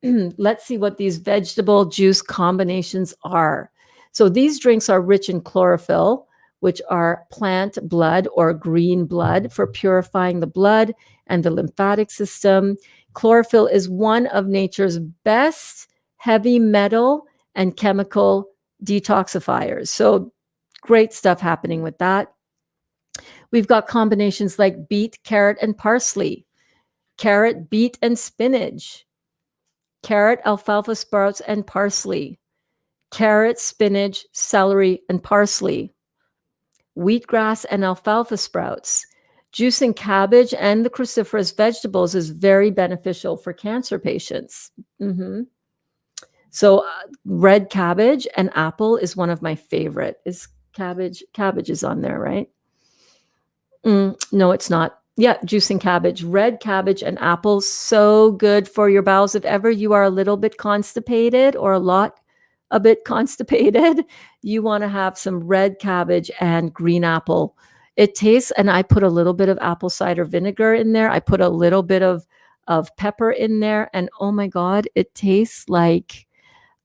let's see what these vegetable juice combinations are. So these drinks are rich in chlorophyll, which are plant blood or green blood for purifying the blood and the lymphatic system. Chlorophyll is one of nature's best heavy metal and chemical detoxifiers. So great stuff happening with that. We've got combinations like beet, carrot, and parsley, carrot, beet, and spinach, carrot, alfalfa sprouts, and parsley, carrot, spinach, celery, and parsley, wheatgrass and alfalfa sprouts. Juicing cabbage and the cruciferous vegetables is very beneficial for cancer patients. So red cabbage and apple is one of my favorite. Is cabbage is on there, right? No, it's not. Yeah, juicing cabbage, red cabbage and apple, so good for your bowels. If ever you are a little bit constipated or a bit constipated, you want to have some red cabbage and green apple. It tastes, and I put a little bit of apple cider vinegar in there. I put a little bit of pepper in there, and oh my God, it tastes like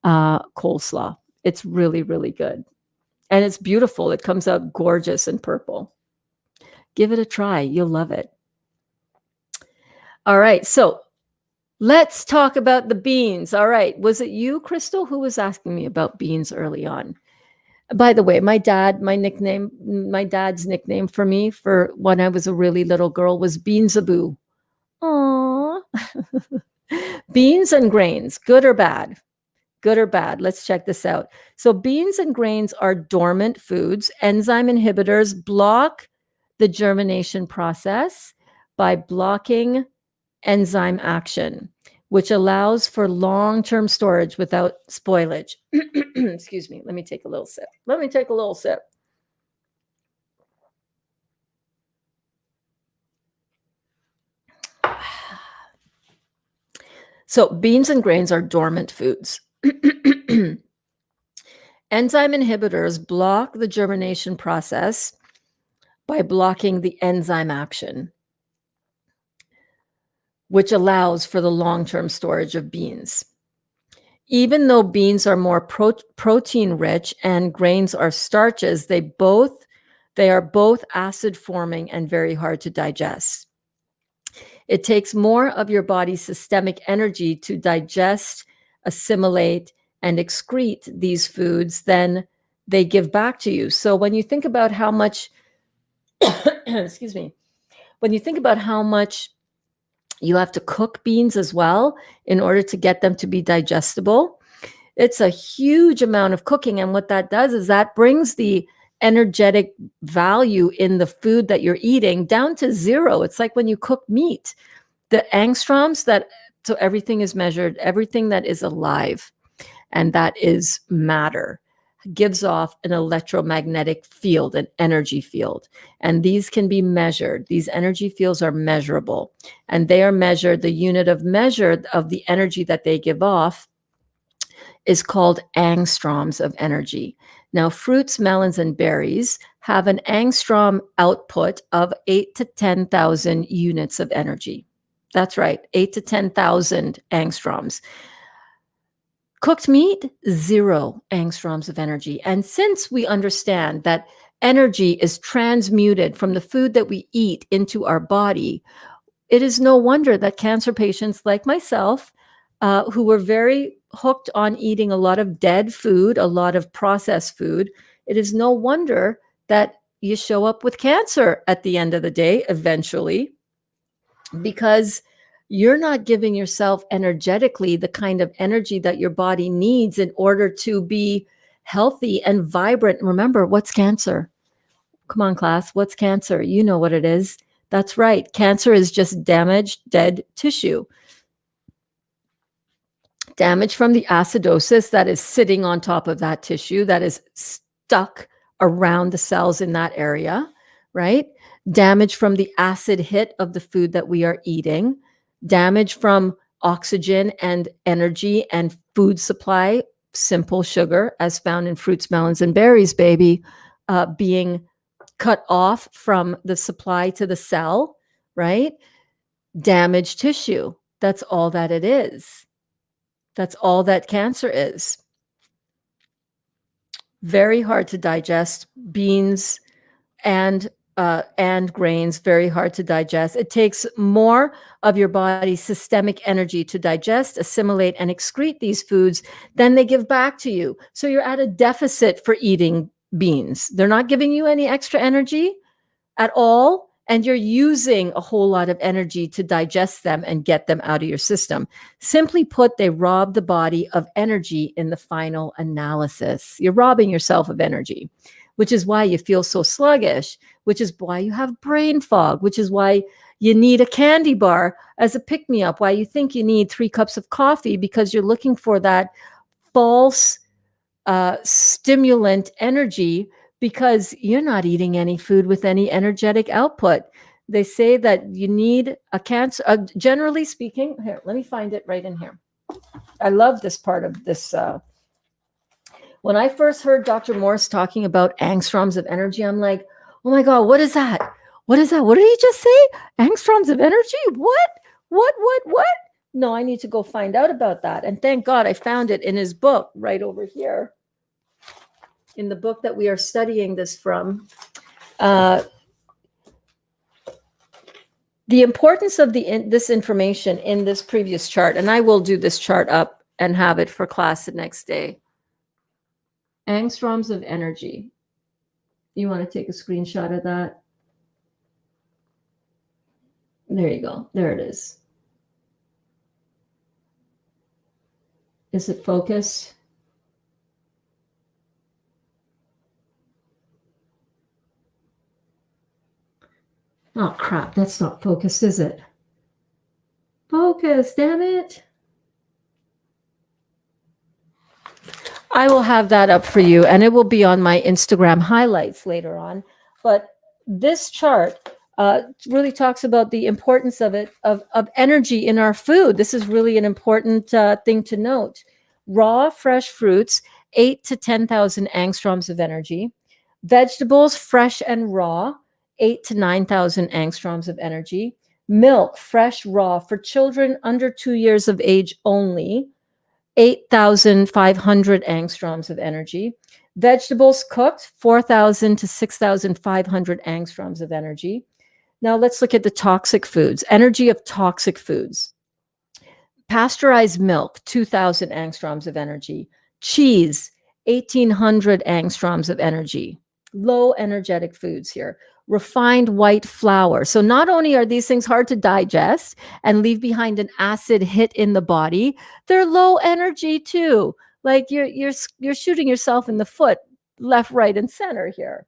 coleslaw. It's really, really good. And it's beautiful. It comes out gorgeous and purple. Give it a try. You'll love it. All right. So let's talk about the beans. All right. Was it you, Crystal, who was asking me about beans early on? By the way, my dad's nickname for me for when I was a really little girl was Beanzaboo. Aww. Beans and grains, good or bad? Good or bad? Let's check this out. So beans and grains are dormant foods. Enzyme inhibitors block the germination process by blocking enzyme action, which allows for long-term storage without spoilage. Excuse me. Let me take a little sip. So beans and grains are dormant foods. Enzyme inhibitors block the germination process by blocking the enzyme action, which allows for the long-term storage of beans. Even though beans are more protein-rich and grains are starches, they are both acid-forming and very hard to digest. It takes more of your body's systemic energy to digest, assimilate, and excrete these foods than they give back to you. So when you think about how much, excuse me, when you think about how much you have to cook beans as well in order to get them to be digestible, it's a huge amount of cooking. And what that does is that brings the energetic value in the food that you're eating down to zero. It's like when you cook meat, the angstroms so everything is measured, everything that is alive, and that is matter, gives off an electromagnetic field, an energy field. And these can be measured. These energy fields are measurable. And they are measured, the unit of measure of the energy that they give off is called angstroms of energy. Now, fruits, melons, and berries have an angstrom output of 8 to 10,000 units of energy. That's right, 8 to 10,000 angstroms. Cooked meat, 0 angstroms of energy. And since we understand that energy is transmuted from the food that we eat into our body, it is no wonder that cancer patients like myself, who were very hooked on eating a lot of dead food, a lot of processed food, it is no wonder that you show up with cancer at the end of the day, eventually, because you're not giving yourself energetically the kind of energy that your body needs in order to be healthy and vibrant. Remember, what's cancer? Come on, class. What's cancer? You know what it is. That's right. Cancer is just damaged, dead tissue. Damage from the acidosis that is sitting on top of that tissue, that is stuck around the cells in that area, right? Damage from the acid hit of the food that we are eating. Damage from oxygen and energy and food supply, simple sugar, as found in fruits, melons, and berries, baby, being cut off from the supply to the cell, right? Damaged tissue. That's all that it is. That's all that cancer is. Very hard to digest. Beans and grains, very hard to digest. It takes more of your body's systemic energy to digest, assimilate, and excrete these foods than they give back to you. So you're at a deficit for eating beans. They're not giving you any extra energy at all, and you're using a whole lot of energy to digest them and get them out of your system. Simply put, they rob the body of energy in the final analysis. You're robbing yourself of energy, which is why you feel so sluggish, which is why you have brain fog, which is why you need a candy bar as a pick-me-up, why you think you need 3 cups of coffee, because you're looking for that false stimulant energy, because you're not eating any food with any energetic output. They say that you need a cancer, generally speaking, here, let me find it right in here. I love this part of this. When I first heard Dr. Morse talking about angstroms of energy, I'm like, oh my God, what is that? What is that? What did he just say? Angstroms of energy? What? No, I need to go find out about that. And thank God I found it in his book right over here. In the book that we are studying this from, the importance of this information in this previous chart, and I will do this chart up and have it for class the next day. Angstroms of energy. You want to take a screenshot of that? There you go. There it is. Is it focused? Oh, crap. That's not focused, is it? Focus, damn it. I will have that up for you, and it will be on my Instagram highlights later on. But this chart really talks about the importance of it, of energy in our food. This is really an important thing to note. Raw, fresh fruits, 8 to 10,000 angstroms of energy. Vegetables, fresh and raw, 8 to 9,000 angstroms of energy. Milk, fresh, raw, for children under 2 years of age only, 8,500 angstroms of energy. Vegetables cooked, 4,000 to 6,500 angstroms of energy. Now let's look at the toxic foods, energy of toxic foods. Pasteurized milk, 2,000 angstroms of energy. Cheese, 1,800 angstroms of energy. Low energetic foods here. Refined white flour. So not only are these things hard to digest and leave behind an acid hit in the body, they're low energy too. Like you're shooting yourself in the foot, left, right, and center here.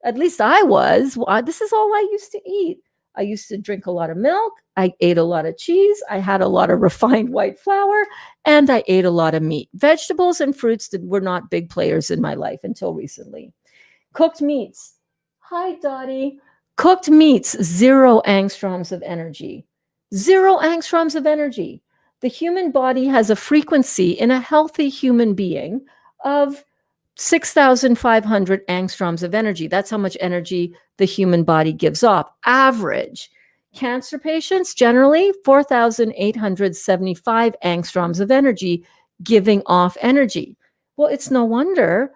At least I was. This is all I used to eat. I used to drink a lot of milk. I ate a lot of cheese. I had a lot of refined white flour, and I ate a lot of meat. Vegetables and fruits were not big players in my life until recently. Cooked meats. Hi, Dottie. Cooked meats, 0 angstroms of energy. 0 angstroms of energy. The human body has a frequency in a healthy human being of 6,500 angstroms of energy. That's how much energy the human body gives off. Average. Cancer patients, generally 4,875 angstroms of energy giving off energy. Well, it's no wonder,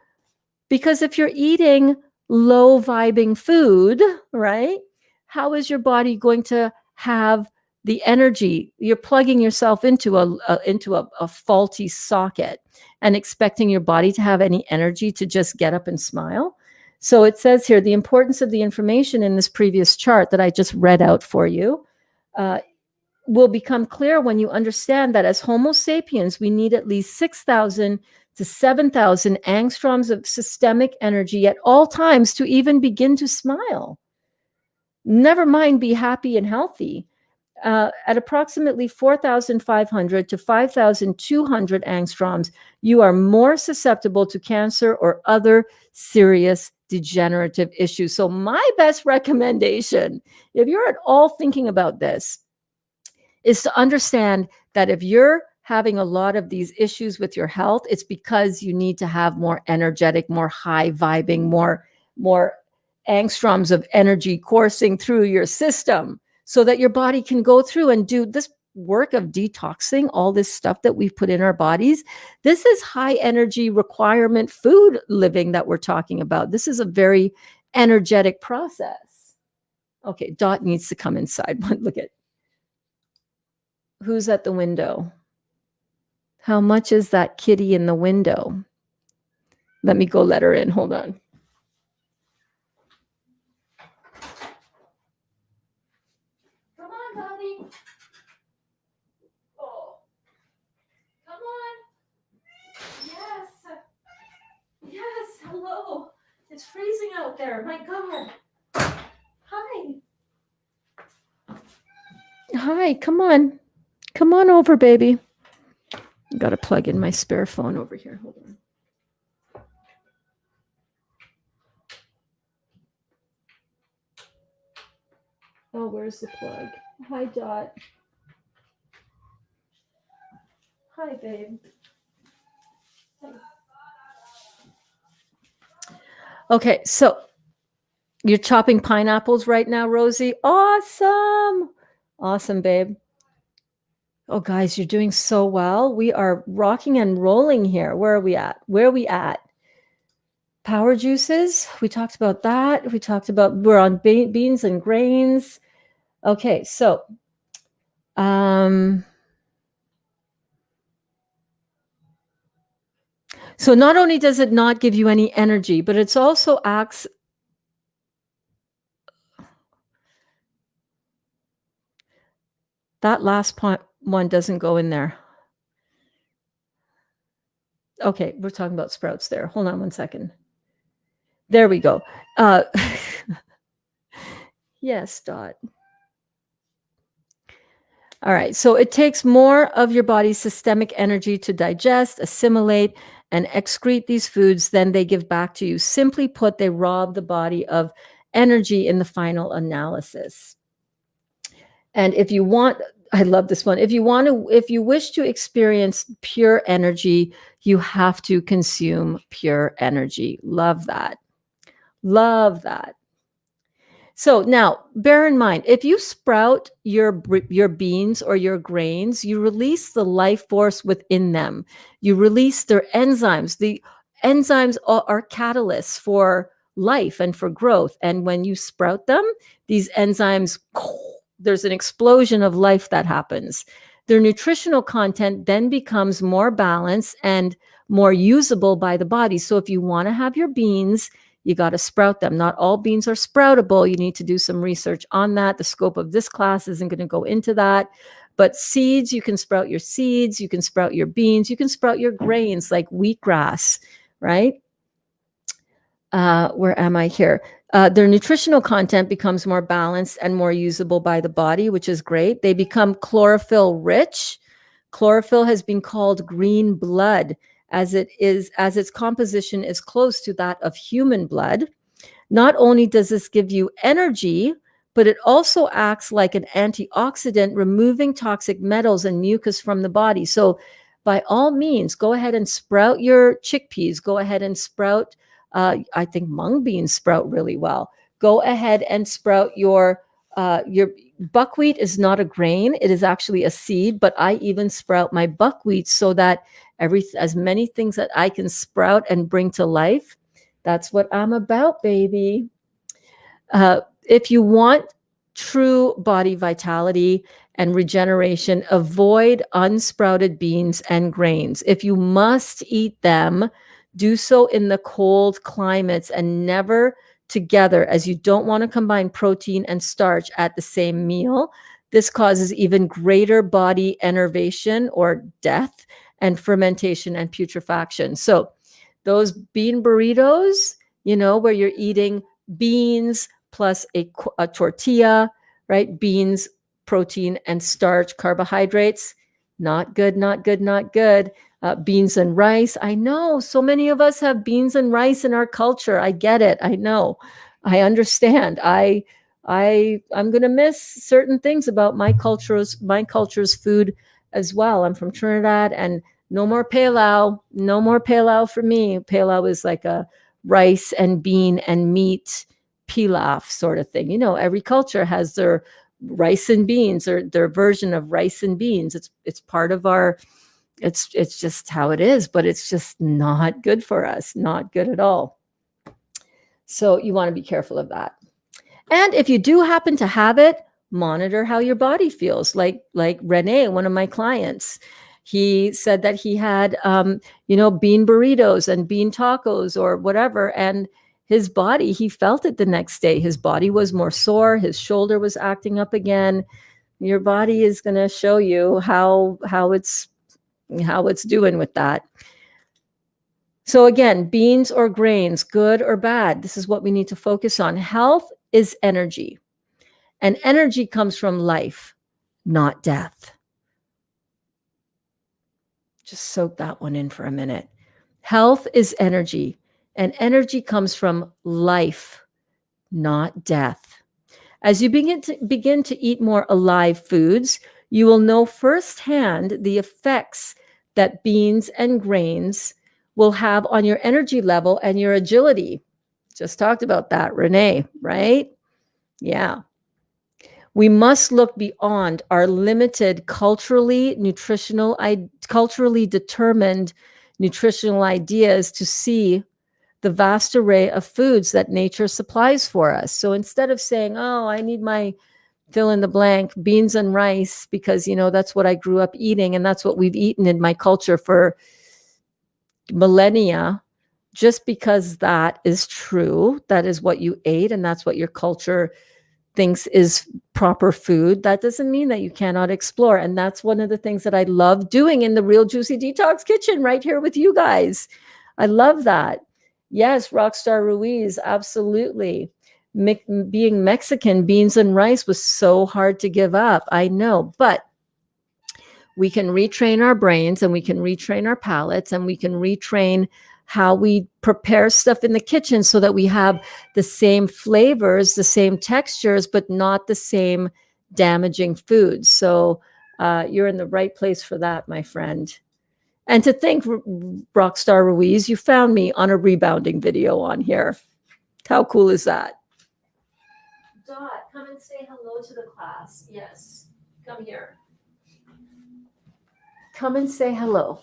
because if you're eating low vibing food, right, how is your body going to have the energy? You're plugging yourself into a faulty socket and expecting your body to have any energy to just get up and smile. So it says here, the importance of the information in this previous chart that I just read out for you will become clear when you understand that as Homo sapiens, we need at least 6,000 to 7,000 angstroms of systemic energy at all times to even begin to smile. Never mind be happy and healthy. At approximately 4,500 to 5,200 angstroms, you are more susceptible to cancer or other serious degenerative issues. So my best recommendation, if you're at all thinking about this, is to understand that if you're having a lot of these issues with your health, it's because you need to have more energetic, more high vibing, more angstroms of energy coursing through your system so that your body can go through and do this work of detoxing all this stuff that we've put in our bodies. This is high energy requirement food living that we're talking about. This is a very energetic process. Okay, Dot needs to come inside. Look at who's at the window. How much is that kitty in the window? Let me go let her in. Hold on. Come on, Bobby. Oh, come on. Yes. Yes, hello. It's freezing out there. My God. Hi. Hi, come on. Come on over, baby. Got to plug in my spare phone over here. Hold on. Oh, where's the plug? Hi, Dot. Hi, babe. Okay, so you're chopping pineapples right now, Rosie? Awesome. Awesome, babe. Oh, guys, you're doing so well. We are rocking and rolling here. Where are we at? Where are we at? Power juices. We talked about that. We talked about we're on beans and grains. Okay, so so not only does it not give you any energy, but it's also acts. That last one doesn't go in there. Okay, we're talking about sprouts there. Hold on one second. There we go. Yes, Dot. All right, so it takes more of your body's systemic energy to digest, assimilate, and excrete these foods than they give back to you. Simply put, they rob the body of energy in the final analysis. And if you want, I love this one. If you wish to experience pure energy, you have to consume pure energy. Love that. Love that. So now, bear in mind, if you sprout your beans or your grains, you release the life force within them. You release their enzymes. The enzymes are catalysts for life and for growth. And when you sprout them, these enzymes, there's an explosion of life that happens. Their nutritional content then becomes more balanced and more usable by the body. So if you want to have your beans, you got to sprout them. Not all beans are sproutable. You need to do some research on that. The scope of this class isn't going to go into that. But seeds, you can sprout your seeds. You can sprout your beans. You can sprout your grains like wheatgrass, right? Where am I here? Their nutritional content becomes more balanced and more usable by the body, which is great. They become chlorophyll rich. Chlorophyll has been called green blood as its composition is close to that of human blood. Not only does this give you energy, but it also acts like an antioxidant, removing toxic metals and mucus from the body. So by all means, go ahead and sprout your chickpeas. Go ahead and sprout, I think mung beans sprout really well. Go ahead and sprout your buckwheat is not a grain. It is actually a seed, but I even sprout my buckwheat so that as many things that I can sprout and bring to life. That's what I'm about, baby. If you want true body vitality and regeneration, avoid unsprouted beans and grains. If you must eat them, do so in the cold climates and never together, as you don't want to combine protein and starch at the same meal. This causes even greater body enervation or death and fermentation and putrefaction. So those bean burritos, where you're eating beans plus a tortilla, right? Beans, protein, and starch, carbohydrates. Not good, not good, not good. Beans and rice. I know so many of us have beans and rice in our culture. I get it. I know. I understand. I'm going to miss certain things about my culture's food as well. I'm from Trinidad, and no more palau. No more palau for me. Palau is like a rice and bean and meat pilaf sort of thing. Every culture has their rice and beans or their version of rice and beans. It's part of our, it's just how it is, but it's just not good for us. Not good at all. So you want to be careful of that. And if you do happen to have it, monitor how your body feels. Like Renee, one of my clients, he said that he had, bean burritos and bean tacos or whatever. And his body, he felt it the next day. His body was more sore. His shoulder was acting up again. Your body is going to show you how it's doing with that. So again, beans or grains, good or bad, this is what we need to focus on. Health is energy, and energy comes from life, not death. Just soak that one in for a minute. Health is energy, and energy comes from life, not death. As you begin to eat more alive foods, you will know firsthand the effects that beans and grains will have on your energy level and your agility. Just talked about that, Renee, right? Yeah. We must look beyond our limited culturally determined nutritional ideas to see the vast array of foods that nature supplies for us. So instead of saying, oh, I need my fill in the blank, beans and rice, because, that's what I grew up eating. And that's what we've eaten in my culture for millennia, just because that is true, that is what you ate, and that's what your culture thinks is proper food, that doesn't mean that you cannot explore. And that's one of the things that I love doing in the Real Juicy Detox Kitchen right here with you guys. I love that. Yes, Rockstar Ruiz, absolutely. Being Mexican, beans and rice was so hard to give up. I know, but we can retrain our brains and we can retrain our palates and we can retrain how we prepare stuff in the kitchen so that we have the same flavors, the same textures, but not the same damaging foods. So you're in the right place for that, my friend. And to think, Rockstar Ruiz, you found me on a rebounding video on here. How cool is that? Dot, come and say hello to the class. Yes, come here. Come and say hello.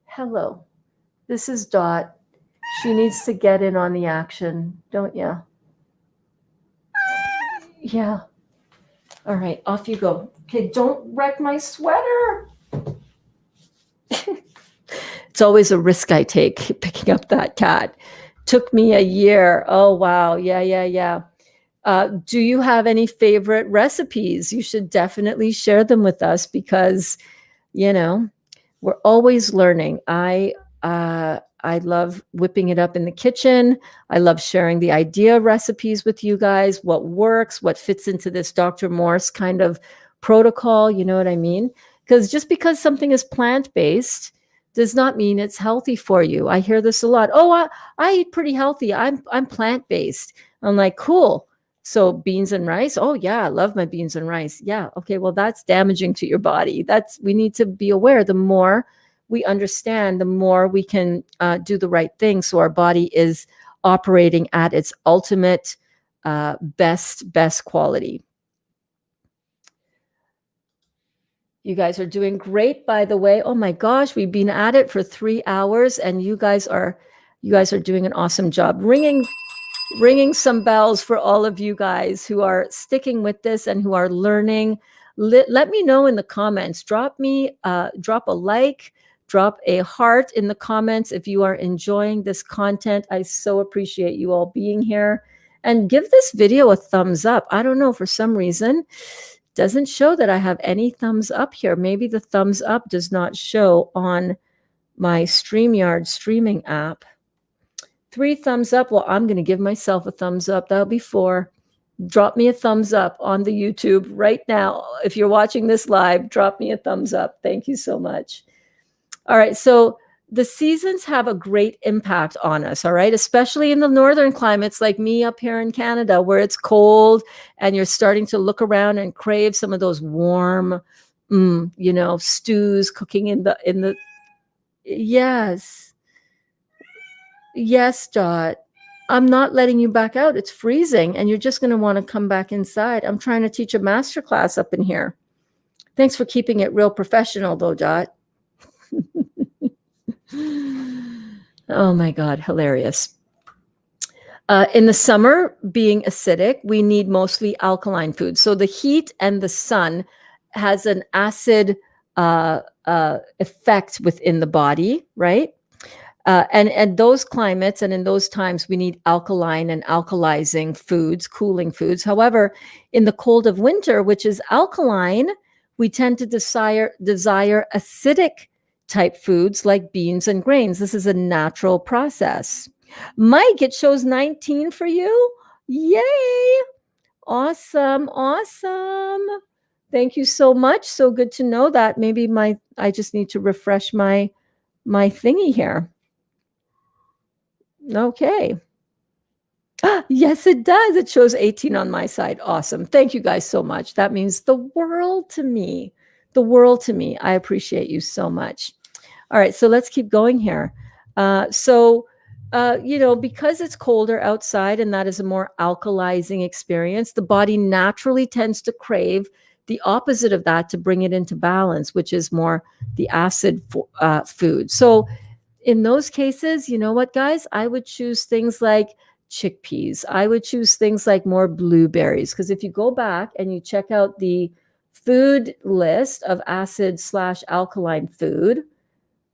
Hello. This is Dot. She needs to get in on the action, don't you? Yeah. All right, off you go. Okay, don't wreck my sweater. It's always a risk I take picking up that cat. Took me a year. Oh, wow. Yeah. Do you have any favorite recipes? You should definitely share them with us because, we're always learning. I I love whipping it up in the kitchen. I love sharing the idea recipes with you guys, what works, what fits into this Dr. Morse kind of protocol. You know what I mean? Because just because something is plant-based does not mean it's healthy for you. I hear this a lot. Oh, I eat pretty healthy. I'm plant-based. I'm like, cool. So beans and rice. Oh yeah, I love my beans and rice. Yeah. Okay. Well, that's damaging to your body. We need to be aware. The more we understand, the more we can do the right thing. So our body is operating at its ultimate best quality. You guys are doing great, by the way. Oh my gosh, we've been at it for 3 hours, and you guys are doing an awesome job. Ringing some bells for all of you guys who are sticking with this and who are learning. Let me know in the comments. Drop a like, drop a heart in the comments if you are enjoying this content. I so appreciate you all being here. And give this video a thumbs up. I don't know, for some reason, doesn't show that I have any thumbs up here. Maybe the thumbs up does not show on my StreamYard streaming app. 3 thumbs up. Well, I'm going to give myself a thumbs up. That'll be 4. Drop me a thumbs up on the YouTube right now. If you're watching this live, drop me a thumbs up. Thank you so much. All right. So the seasons have a great impact on us. All right. Especially in the northern climates like me up here in Canada, where it's cold and you're starting to look around and crave some of those warm, stews cooking in the, yes. Yes, Dot. I'm not letting you back out. It's freezing and you're just going to want to come back inside. I'm trying to teach a masterclass up in here. Thanks for keeping it real professional though, Dot. Oh my God, hilarious. In the summer, being acidic, we need mostly alkaline foods. So the heat and the sun has an acid effect within the body, right? And those climates and in those times, we need alkaline and alkalizing foods, cooling foods. However, in the cold of winter, which is alkaline, we tend to desire acidic type foods like beans and grains. This is a natural process. Mike, it shows 19 for you. Yay. Awesome. Thank you so much. So good to know that. Maybe I just need to refresh my thingy here. Okay. Yes, it does. It shows 18 on my side. Awesome. Thank you guys so much. That means the world to me. The world to me. I appreciate you so much. All right. So let's keep going here. Because it's colder outside and that is a more alkalizing experience, the body naturally tends to crave the opposite of that to bring it into balance, which is more the acid food. So in those cases, you know what, guys? I would choose things like chickpeas. I would choose things like more blueberries. Because if you go back and you check out the food list of acid/alkaline food,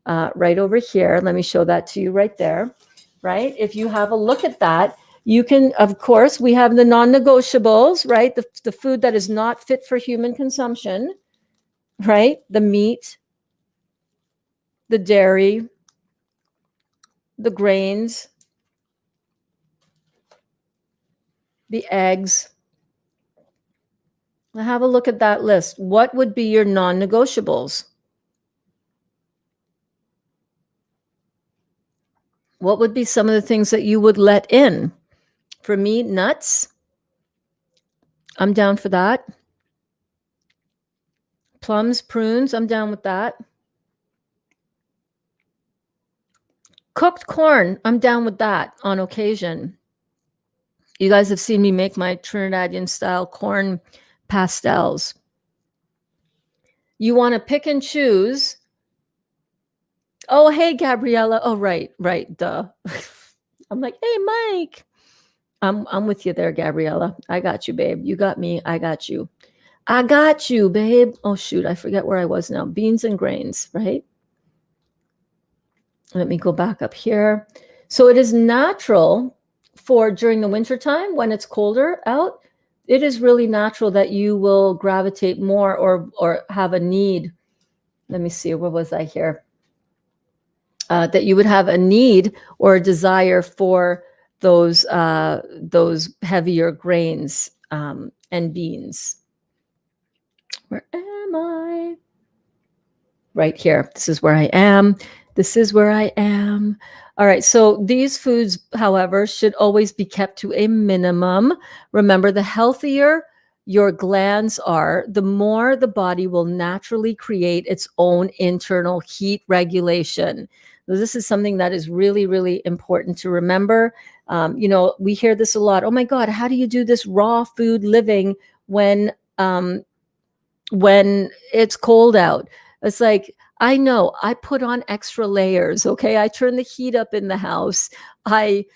right over here, let me show that to you right there, right? If you have a look at that, you can, of course, we have the non-negotiables, right? The food that is not fit for human consumption, right? The meat, the dairy, the grains, the eggs. Now have a look at that list. What would be your non-negotiables? What would be some of the things that you would let in? For me, nuts. I'm down for that. Plums, prunes, I'm down with that. Cooked corn, I'm down with that on occasion. You guys have seen me make my Trinidadian style corn pastels. You want to pick and choose. Oh, hey, Gabriella. Oh, right, duh. I'm like, hey, Mike. I'm with you there, Gabriella. I got you, babe. You got me. I got you. I got you, babe. Oh, shoot. I forget where I was now. Beans and grains, right? Let me go back up here. So it is natural for during the wintertime when it's colder out, it is really natural that you will gravitate more or have a need. Let me see, where was I here? that you would have a need or a desire for those heavier grains and beans. Where am I? Right here. This is where I am. This is where I am. All right. So these foods, however, should always be kept to a minimum. Remember, the healthier your glands are, the more the body will naturally create its own internal heat regulation. So this is something that is really, really important to remember. We hear this a lot. Oh my God, how do you do this raw food living when it's cold out? It's like, I know I put on extra layers. Okay. I turn the heat up in the house. I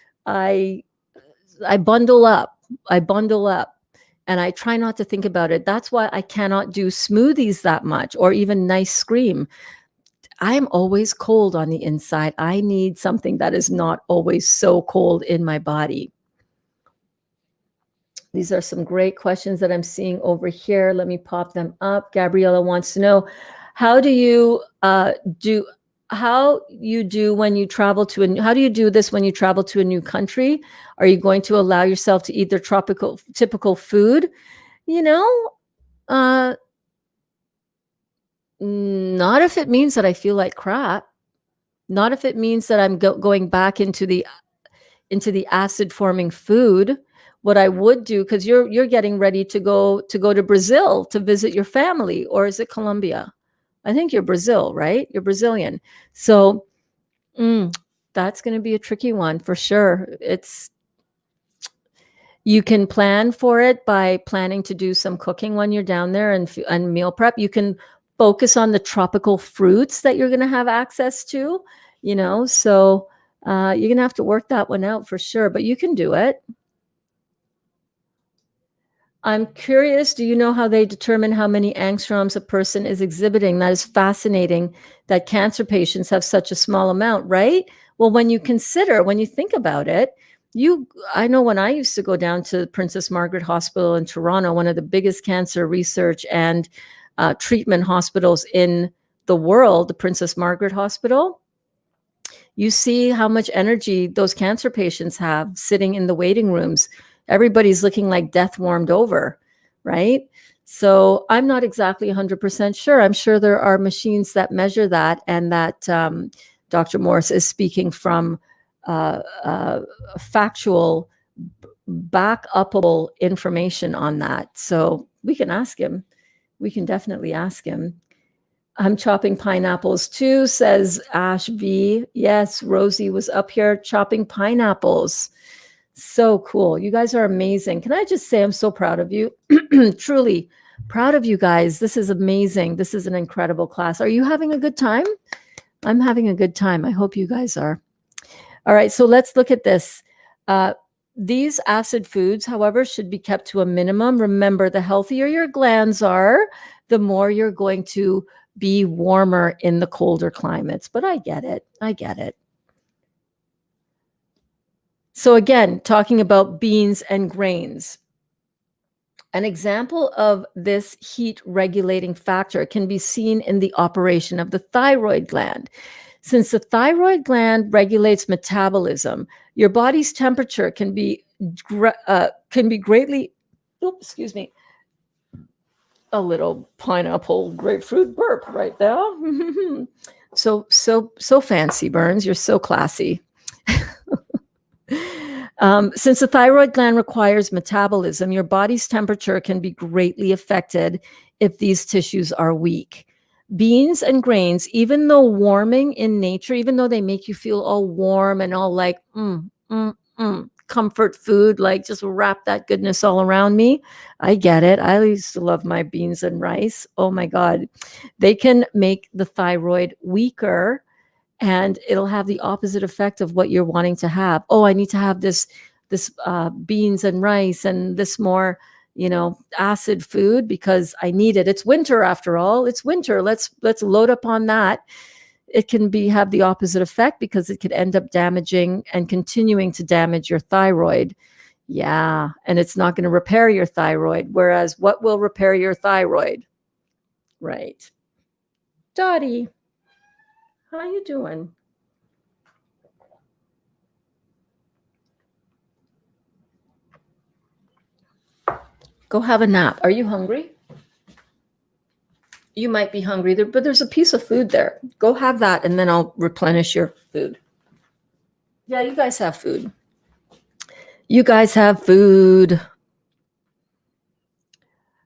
bundle up. And I try not to think about it. That's why I cannot do smoothies that much or even nice cream. I'm always cold on the inside. I need something that is not always so cold in my body. These are some great questions that I'm seeing over here. Let me pop them up. Gabriella wants to know, how do you do when you travel to how do you do this when you travel to a new country? Are you going to allow yourself to eat their typical food? Not if it means that I feel like crap. Not if it means that I'm going back into the acid forming food. What I would do, because you're getting ready to go to Brazil to visit your family, or is it Colombia? I think you're Brazil, right? You're Brazilian. So that's going to be a tricky one for sure. You can plan for it by planning to do some cooking when you're down there and meal prep. You can focus on the tropical fruits that you're going to have access to, so you're going to have to work that one out for sure, but you can do it. I'm curious, do you know how they determine how many angstroms a person is exhibiting? That is fascinating that cancer patients have such a small amount, right? Well, when you think about it, I know when I used to go down to Princess Margaret Hospital in Toronto, one of the biggest cancer research and treatment hospitals in the world, the Princess Margaret Hospital, you see how much energy those cancer patients have sitting in the waiting rooms. Everybody's looking like death warmed over, right? So I'm not exactly 100% sure. I'm sure there are machines that measure that, and that Dr. Morse is speaking from factual, back-upable information on that. So we can ask him. We can definitely ask him. I'm chopping pineapples too, says Ash V. Yes, Rosie was up here chopping pineapples. So cool. You guys are amazing. Can I just say I'm so proud of you? Truly proud of you guys. This is amazing. This is an incredible class. Are you having a good time? I'm having a good time. I hope you guys are. All right, so let's look at this. These acid foods, however, should be kept to a minimum. Remember, the healthier your glands are, the more you're going to be warmer in the colder climates. But I get it. So again, talking about beans and grains. An example of this heat regulating factor can be seen in the operation of the thyroid gland. Since the thyroid gland regulates metabolism, your body's temperature can be greatly, excuse me, a little pineapple grapefruit burp right there. So fancy, Burns. You're so classy. Since the thyroid gland requires metabolism, your body's temperature can be greatly affected if these tissues are weak. Beans and grains, even though warming in nature, even though they make you feel all warm and all like comfort food, like just wrap that goodness all around me, I get it. I used to love my beans and rice. Oh my God. They can make the thyroid weaker, and it'll have the opposite effect of what you're wanting to have. Oh, I need to have this beans and rice and this more, acid food because I need it. It's winter after all. It's winter. Let's load up on that. It can have the opposite effect because it could end up damaging and continuing to damage your thyroid. Yeah, and it's not going to repair your thyroid. Whereas what will repair your thyroid? Right. Dottie, how you doing? Go have a nap. Are you hungry? You might be hungry there, but there's a piece of food there. Go have that, and then I'll replenish your food. Yeah, you guys have food. You guys have food.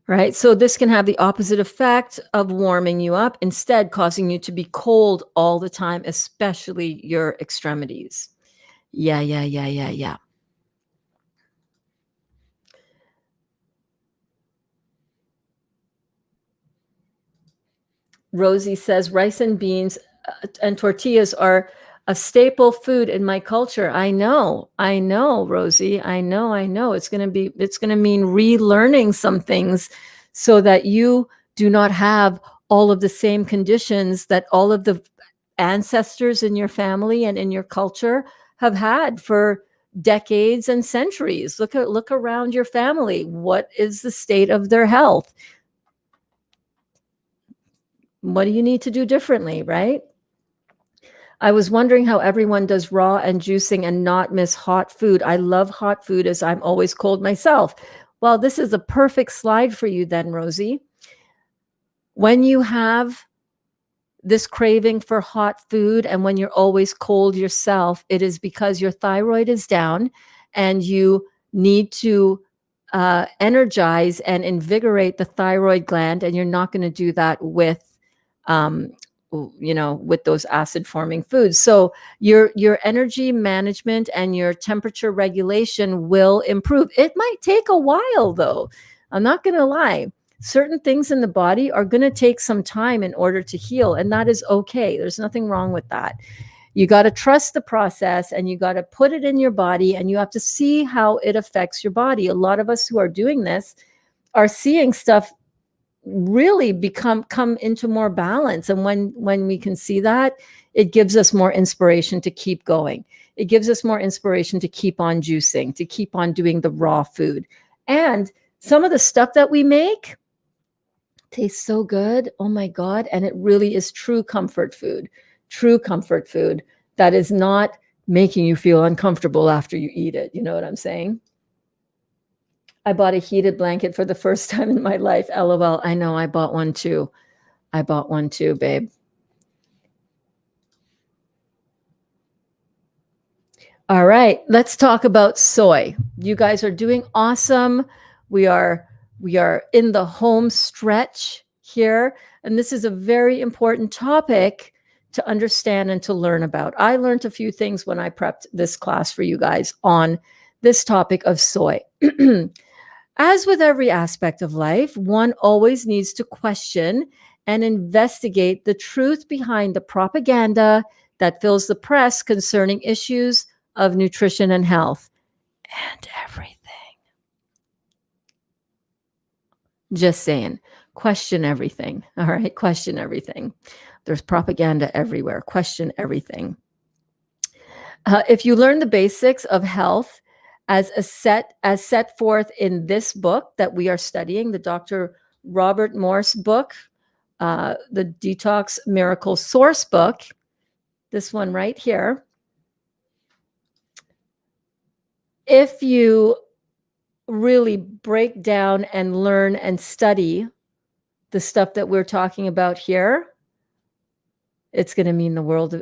Right? So this can have the opposite effect of warming you up, instead causing you to be cold all the time, especially your extremities. Yeah. Rosie says rice and beans and tortillas are a staple food in my culture. I know, Rosie. I know. It's going to mean relearning some things so that you do not have all of the same conditions that all of the ancestors in your family and in your culture have had for decades and centuries. Look around your family. What is the state of their health? What do you need to do differently, right? I was wondering how everyone does raw and juicing and not miss hot food. I love hot food as I'm always cold myself. Well, this is a perfect slide for you then, Rosie. When you have this craving for hot food and when you're always cold yourself, it is because your thyroid is down and you need to energize and invigorate the thyroid gland, and you're not going to do that with with those acid forming foods. So your energy management and your temperature regulation will improve. It might take a while though. I'm not going to lie. Certain things in the body are going to take some time in order to heal, and that is okay. There's nothing wrong with that. You got to trust the process, and you got to put it in your body, and you have to see how it affects your body. A lot of us who are doing this are seeing stuff really come into more balance, and when we can see that, it gives us more inspiration to keep going. It gives us more inspiration to keep on juicing, to keep on doing the raw food. And some of the stuff that we make tastes so good. Oh my God. And it really is true comfort food that is not making you feel uncomfortable after you eat it. You know what I'm saying? I bought a heated blanket for the first time in my life. LOL. I know, I bought one too, babe. All right, let's talk about soy. You guys are doing awesome. We are in the home stretch here, and this is a very important topic to understand and to learn about. I learned a few things when I prepped this class for you guys on this topic of soy. As with every aspect of life, one always needs to question and investigate the truth behind the propaganda that fills the press concerning issues of nutrition and health and everything. Just saying, question everything. All right, question everything. There's propaganda everywhere. Question everything. If you learn the basics of health as set forth in this book that we are studying, the Dr. Robert Morse book, the Detox Miracle Sourcebook, this one right here. If you really break down and learn and study the stuff that we're talking about here, it's going to mean a world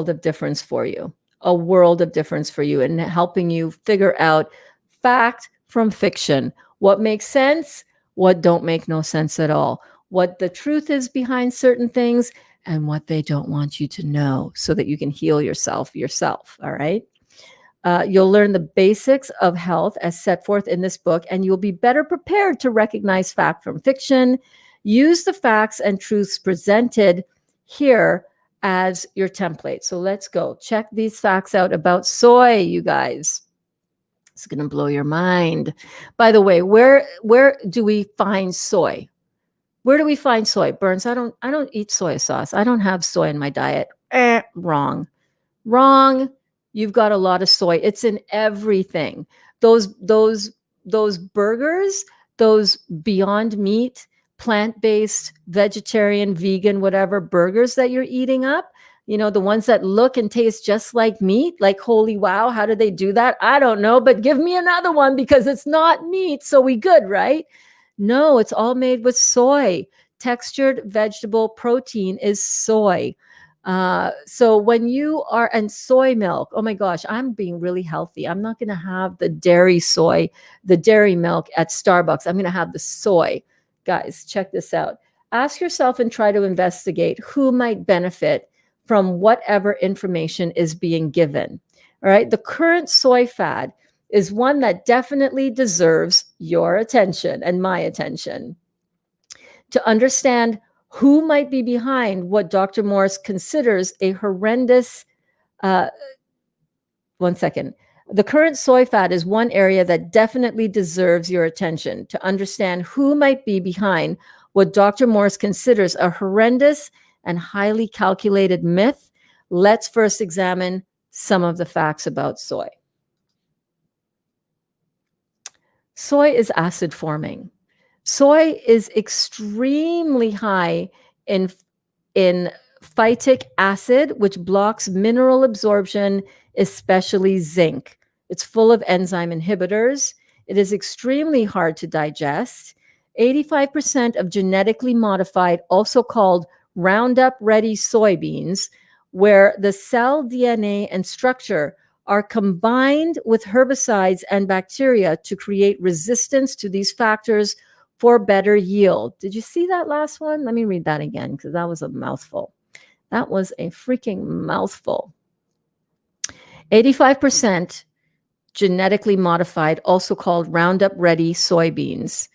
of difference for you. A world of difference for you, and helping you figure out fact from fiction. What makes sense, what don't make no sense at all. What the truth is behind certain things, and what they don't want you to know, so that you can heal yourself. All right. You'll learn the basics of health as set forth in this book, and you'll be better prepared to recognize fact from fiction. Use the facts and truths presented here as your template. So let's go. Check these facts out about soy, you guys. It's going to blow your mind. By the way, where do we find soy? Where do we find soy? Burns, I don't eat soy sauce. I don't have soy in my diet. Wrong. You've got a lot of soy. It's in everything. Those burgers, those Beyond Meat, plant-based, vegetarian, vegan, whatever burgers that you're eating up, the ones that look and taste just like meat. Like, holy wow, how did they do that? I don't know, but give me another one because it's not meat. So we good, right? No, it's all made with soy. Textured vegetable protein is soy. So when you are, and soy milk, oh my gosh, I'm being really healthy. I'm not going to have the dairy milk at Starbucks. I'm going to have the soy. Guys, check this out. Ask yourself and try to investigate who might benefit from whatever information is being given. All right. The current soy fad is one that definitely deserves your attention and my attention. To understand who might be behind what Dr. Morse considers a horrendous, one second. The current soy fad is one area that definitely deserves your attention. To understand who might be behind what Dr. Morse considers a horrendous and highly calculated myth, let's first examine some of the facts about soy. Soy is acid forming. Soy is extremely high in phytic acid, which blocks mineral absorption, especially zinc. It's full of enzyme inhibitors. It is extremely hard to digest. 85% of genetically modified, also called Roundup Ready soybeans, where the cell DNA and structure are combined with herbicides and bacteria to create resistance to these factors for better yield. Did you see that last one? Let me read that again because that was a mouthful. That was a freaking mouthful. 85% genetically modified, also called Roundup Ready soybeans,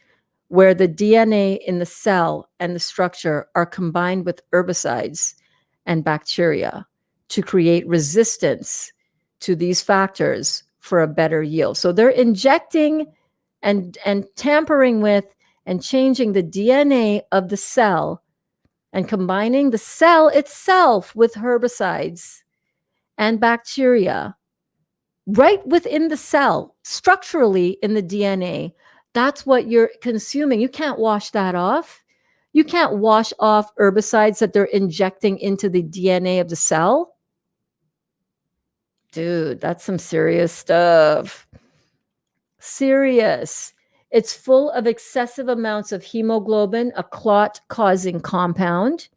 where the DNA in the cell and the structure are combined with herbicides and bacteria to create resistance to these factors for a better yield. So they're injecting and tampering with and changing the DNA of the cell and combining the cell itself with herbicides and bacteria right within the cell, structurally in the DNA. That's what you're consuming. You can't wash that off. You can't wash off herbicides that they're injecting into the DNA of the cell. Dude, that's some serious stuff. Serious. It's full of excessive amounts of hemoglobin, a clot-causing compound.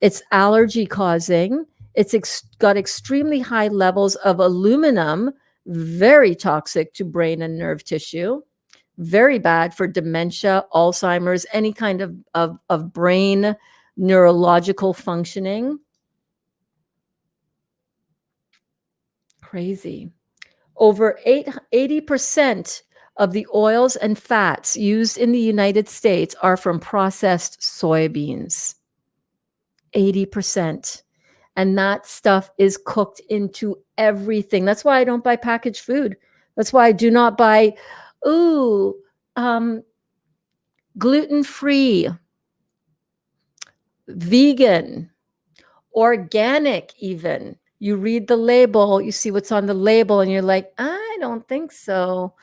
It's allergy-causing. It's got extremely high levels of aluminum, very toxic to brain and nerve tissue, very bad for dementia, Alzheimer's, any kind of brain neurological functioning. Crazy. Over 80% of the oils and fats used in the United States are from processed soybeans. 80%. And that stuff is cooked into everything. That's why I don't buy packaged food. That's why I do not buy, gluten-free, vegan, organic even. You read the label, you see what's on the label, and you're like, I don't think so.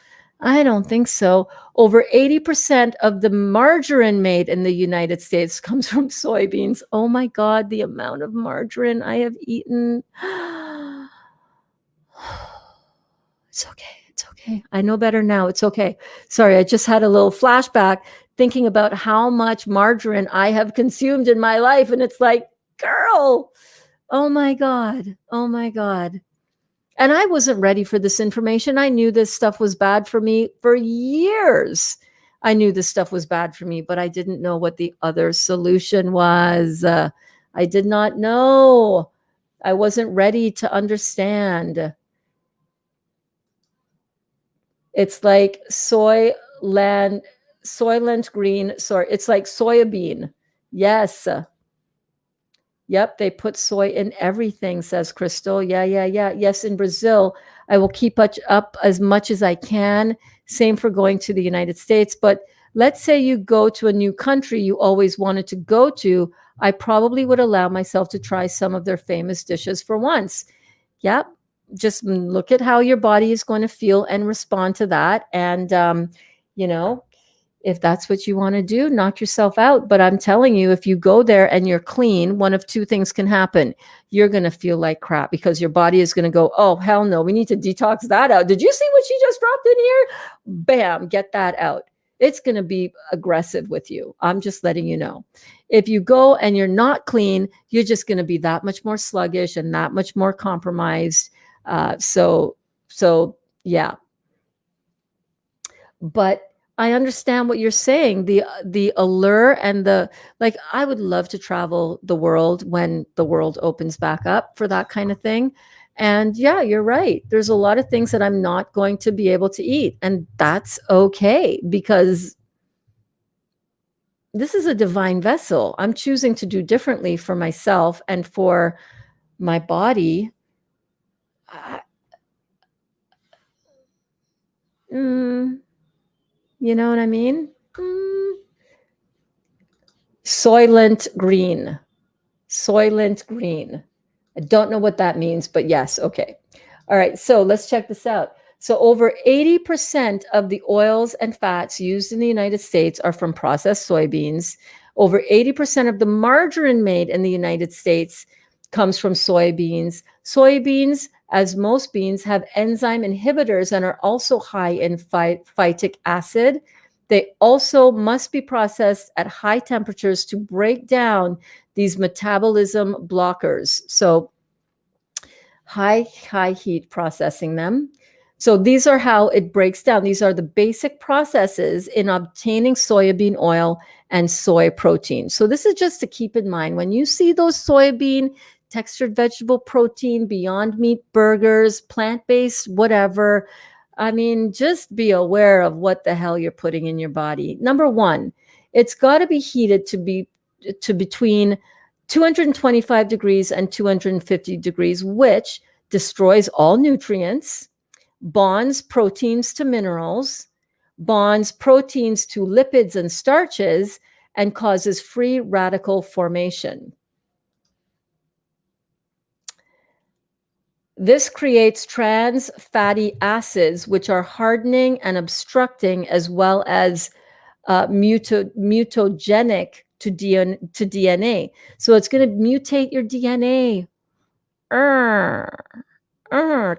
I don't think so. Over 80% of the margarine made in the United States comes from soybeans. Oh my God, the amount of margarine I have eaten. It's okay. It's okay. I know better now. It's okay. Sorry, I just had a little flashback thinking about how much margarine I have consumed in my life. And it's like, girl, oh my God. Oh my God. And I wasn't ready for this information. I knew this stuff was bad for me for years. I knew this stuff was bad for me, but I didn't know what the other solution was. I did not know. I wasn't ready to understand. It's like Soylent Green. Sorry, it's like soybean. Yes. Yep, they put soy in everything, says Crystal. Yeah. Yes, in Brazil, I will keep up as much as I can. Same for going to the United States. But let's say you go to a new country you always wanted to go to. I probably would allow myself to try some of their famous dishes for once. Yep, just look at how your body is going to feel and respond to that. And, If that's what you want to do, knock yourself out. But I'm telling you, if you go there and you're clean, one of two things can happen. You're going to feel like crap because your body is going to go, oh, hell no, we need to detox that out. Did you see what she just dropped in here? Bam, get that out. It's going to be aggressive with you. I'm just letting you know. If you go and you're not clean, you're just going to be that much more sluggish and that much more compromised. So yeah. But I understand what you're saying. The allure and the like, I would love to travel the world when the world opens back up for that kind of thing. And yeah, you're right. There's a lot of things that I'm not going to be able to eat. And that's okay because this is a divine vessel. I'm choosing to do differently for myself and for my body. Mm, you know what I mean? Soylent Green. Soylent Green. I don't know what that means, but yes, okay. All right, so let's check this out. So over 80% of the oils and fats used in the United States are from processed soybeans. Over 80% of the margarine made in the United States comes from soybeans. Soybeans, as most beans, have enzyme inhibitors and are also high in phytic acid. They also must be processed at high temperatures to break down these metabolism blockers. So high heat processing them. So these are how it breaks down. These are the basic processes in obtaining soybean oil and soy protein. So this is just to keep in mind when you see those soybean textured vegetable protein, Beyond Meat burgers, plant-based, whatever. I mean, just be aware of what the hell you're putting in your body. Number one, it's got to be heated to between 225 degrees and 250 degrees, which destroys all nutrients, bonds proteins to minerals, bonds proteins to lipids and starches, and causes free radical formation. This creates trans fatty acids, which are hardening and obstructing, as well as mutagenic to DNA. So it's going to mutate your DNA.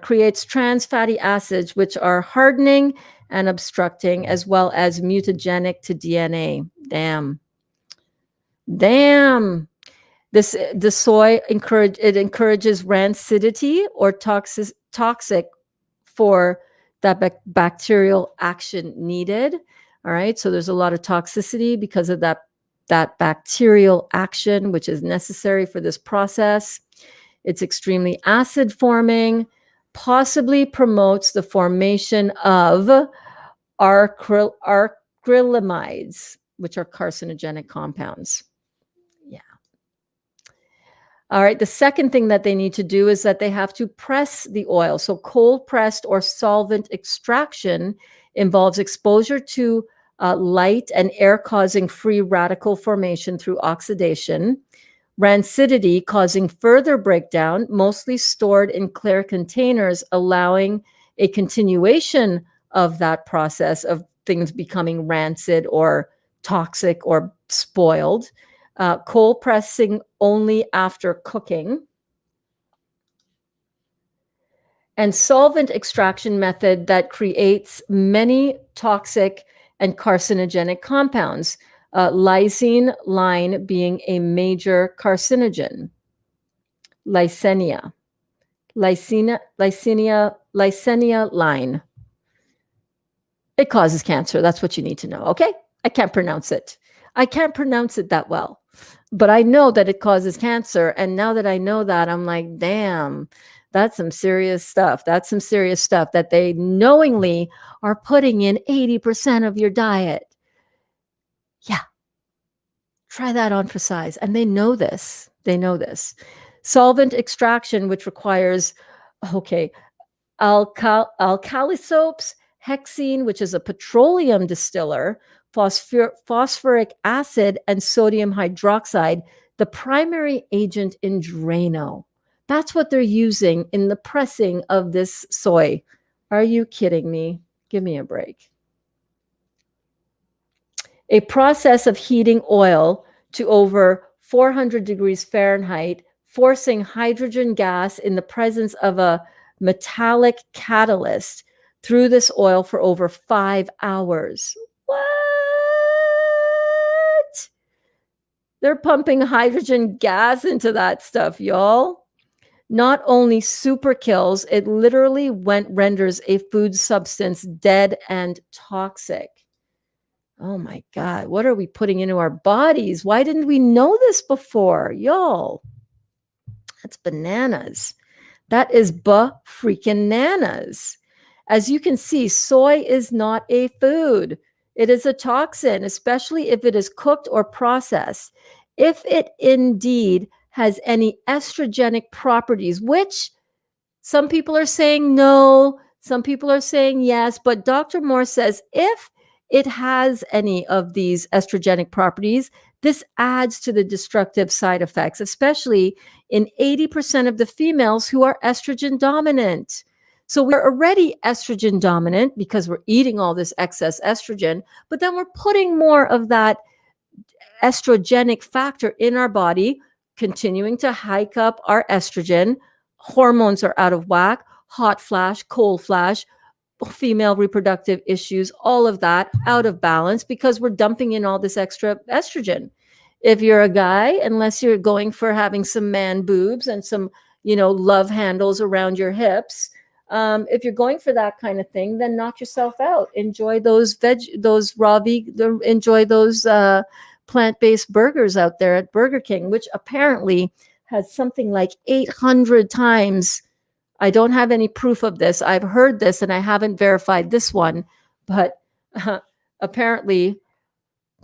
Creates trans fatty acids, which are hardening and obstructing, as well as mutagenic to DNA. Damn. The soy encourages rancidity or toxic for that bacterial action needed. All right, so there's a lot of toxicity because of that bacterial action, which is necessary for this process. It's extremely acid forming, possibly promotes the formation of acrylamides, which are carcinogenic compounds. Yeah. All right. The second thing that they need to do is that they have to press the oil. So cold pressed or solvent extraction involves exposure to light and air causing free radical formation through oxidation. Rancidity causing further breakdown, mostly stored in clear containers, allowing a continuation of that process of things becoming rancid or toxic or spoiled. Cold pressing only after cooking. And solvent extraction method that creates many toxic and carcinogenic compounds, lysine being a major carcinogen. Lysenia line. It causes cancer. That's what you need to know. Okay. I can't pronounce it. I can't pronounce it that well, but I know that it causes cancer. And now that I know that, I'm like, damn, that's some serious stuff. That's some serious stuff that they knowingly are putting in 80% of your diet. Yeah. Try that on for size. And they know this. They know this. Solvent extraction, which requires, alkali soaps, hexene, which is a petroleum distiller, phosphoric acid, and sodium hydroxide, the primary agent in Drano. That's what they're using in the pressing of this soy. Are you kidding me? Give me a break. A process of heating oil to over 400 degrees Fahrenheit, forcing hydrogen gas in the presence of a metallic catalyst through this oil for over 5 hours. What? They're pumping hydrogen gas into that stuff, y'all. Not only super kills, it literally renders a food substance dead and toxic. Oh my God, what are we putting into our bodies? Why didn't we know this before? Y'all, that's bananas. That is freaking nanas. As you can see, soy is not a food. It is a toxin, especially if it is cooked or processed. If it indeed has any estrogenic properties, which some people are saying no, some people are saying yes, but Dr. Morse says if it has any of these estrogenic properties, this adds to the destructive side effects, especially in 80% of the females who are estrogen dominant. So we're already estrogen dominant because we're eating all this excess estrogen, but then we're putting more of that estrogenic factor in our body, continuing to hike up our estrogen. Hormones are out of whack, hot flash, cold flash, female reproductive issues, all of that out of balance because we're dumping in all this extra estrogen. If you're a guy, unless you're going for having some man boobs and some, love handles around your hips, if you're going for that kind of thing, then knock yourself out. Enjoy those raw vegan, enjoy those plant-based burgers out there at Burger King, which apparently has something like 800 times. I don't have any proof of this. I've heard this and I haven't verified this one, but apparently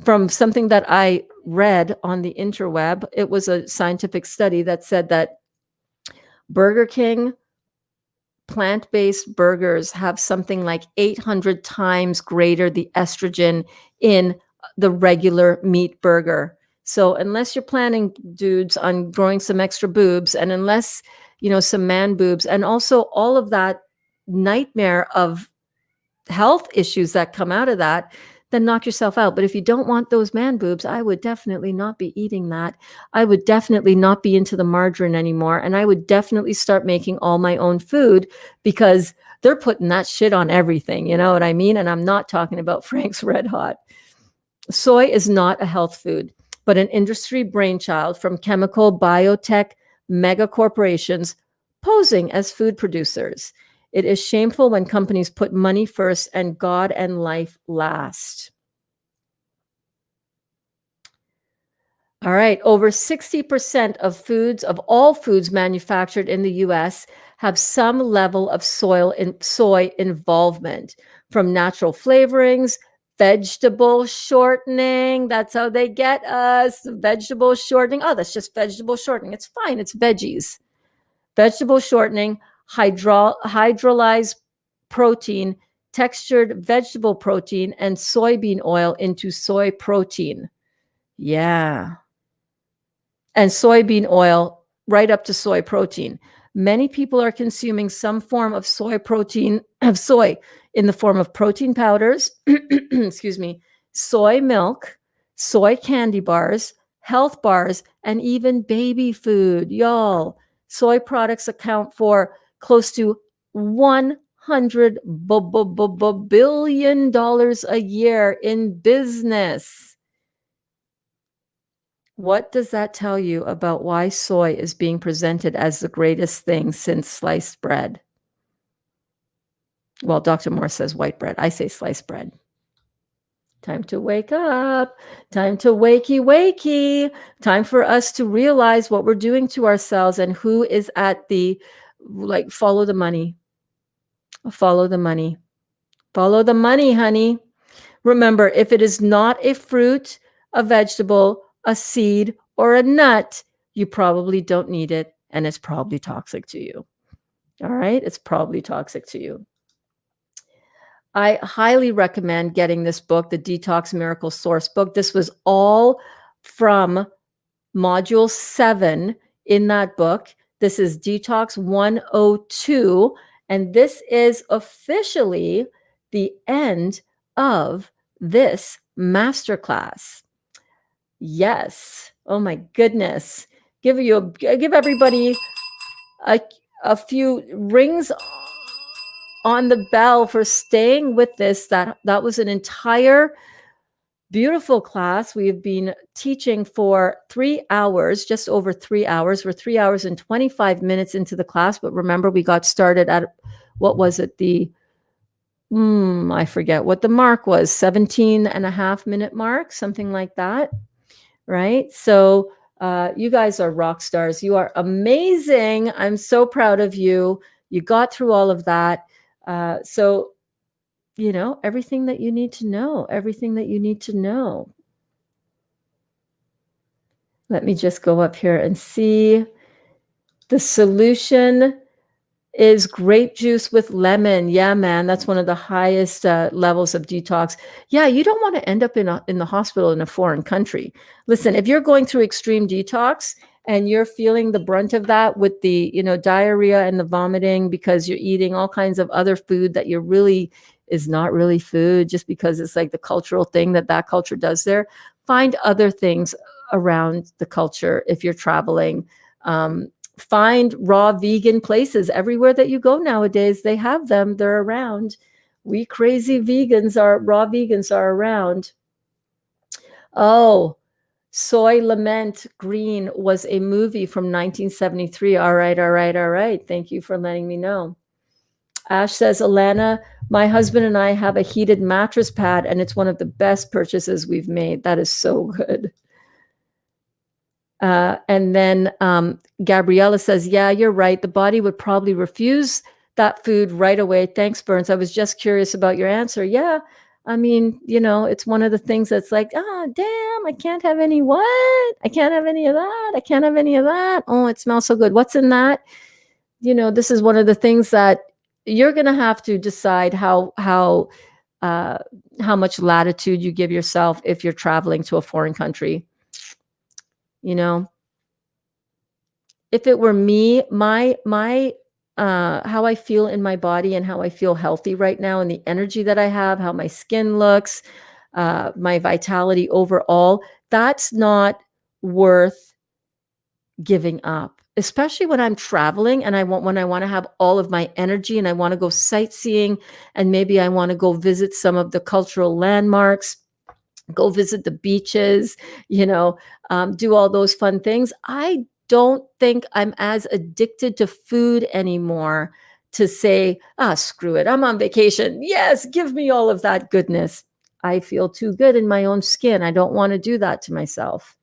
from something that I read on the interweb, it was a scientific study that said that Burger King plant-based burgers have something like 800 times greater the estrogen in the regular meat burger. So unless you're planning, dudes, on growing some extra boobs, and unless, some man boobs, and also all of that nightmare of health issues that come out of that, then knock yourself out. But if you don't want those man boobs, I would definitely not be eating that. I would definitely not be into the margarine anymore. And I would definitely start making all my own food because they're putting that shit on everything. You know what I mean? And I'm not talking about Frank's Red Hot. Soy is not a health food, but an industry brainchild from chemical biotech mega corporations posing as food producers. It is shameful when companies put money first and God and life last. All right, over 60% of all foods manufactured in the US have some level of soy involvement, from natural flavorings, vegetable shortening. That's how they get us. Vegetable shortening. Oh, that's just vegetable shortening. It's fine. It's veggies. Vegetable shortening, hydrolyzed protein, textured vegetable protein, and soybean oil into soy protein. Yeah. And soybean oil right up to soy protein. Many people are consuming some form of soy in the form of protein powders, excuse me, soy milk, soy candy bars, health bars, and even baby food. Y'all, soy products account for close to $100 billion a year in business. What does that tell you about why soy is being presented as the greatest thing since sliced bread? Well, Dr. Morse says white bread. I say sliced bread. Time to wake up. Time to wakey. Time for us to realize what we're doing to ourselves and who is at follow the money. Follow the money. Follow the money, honey. Remember, if it is not a fruit, a vegetable, a seed, or a nut, you probably don't need it, and it's probably toxic to you. All right? It's probably toxic to you. I highly recommend getting this book, the Detox Miracle Sourcebook. This was all from Module 7 in that book. This is Detox 102, and this is officially the end of this masterclass. Yes. Oh my goodness. Give everybody a, a few rings on the bell for staying with this. That was an entire beautiful class. We have been teaching for 3 hours, just over 3 hours. We're 3 hours and 25 minutes into the class, but remember, we got started at, what was it? I forget what the mark was, 17 and a half minute mark, something like that. Right? So you guys are rock stars. You are amazing. I'm so proud of you. You got through all of that. So, everything that you need to know, everything that you need to know. Let me just go up here and see. The solution is grape juice with lemon. Yeah, man, that's one of the highest levels of detox. Yeah, you don't want to end up in the hospital in a foreign country. Listen, if you're going through extreme detox and you're feeling the brunt of that with the, diarrhea and the vomiting because you're eating all kinds of other food that is not really food, just because it's like the cultural thing that culture does there, find other things around the culture if you're traveling. Find raw vegan places everywhere that you go nowadays. They have them. They're around. We crazy raw vegans are around. Oh, Soy Lament Green was a movie from 1973. All right. Thank you for letting me know. Ash says, Alana, my husband and I have a heated mattress pad, and it's one of the best purchases we've made. That is so good. And then Gabriella says, yeah, you're right. The body would probably refuse that food right away. Thanks, Burns. I was just curious about your answer. Yeah. I mean, it's one of the things that's like, damn, I can't have any what? I can't have any of that. I can't have any of that. Oh, it smells so good. What's in that? This is one of the things that you're going to have to decide how much latitude you give yourself if you're traveling to a foreign country. If it were me, my how I feel in my body and how I feel healthy right now and the energy that I have, how my skin looks, my vitality overall, that's not worth giving up, especially when I'm traveling and when I want to have all of my energy and I want to go sightseeing and maybe I want to go visit some of the cultural landmarks, go visit the beaches, do all those fun things. I don't think I'm as addicted to food anymore to say, screw it, I'm on vacation. Yes, give me all of that goodness. I feel too good in my own skin. I don't want to do that to myself.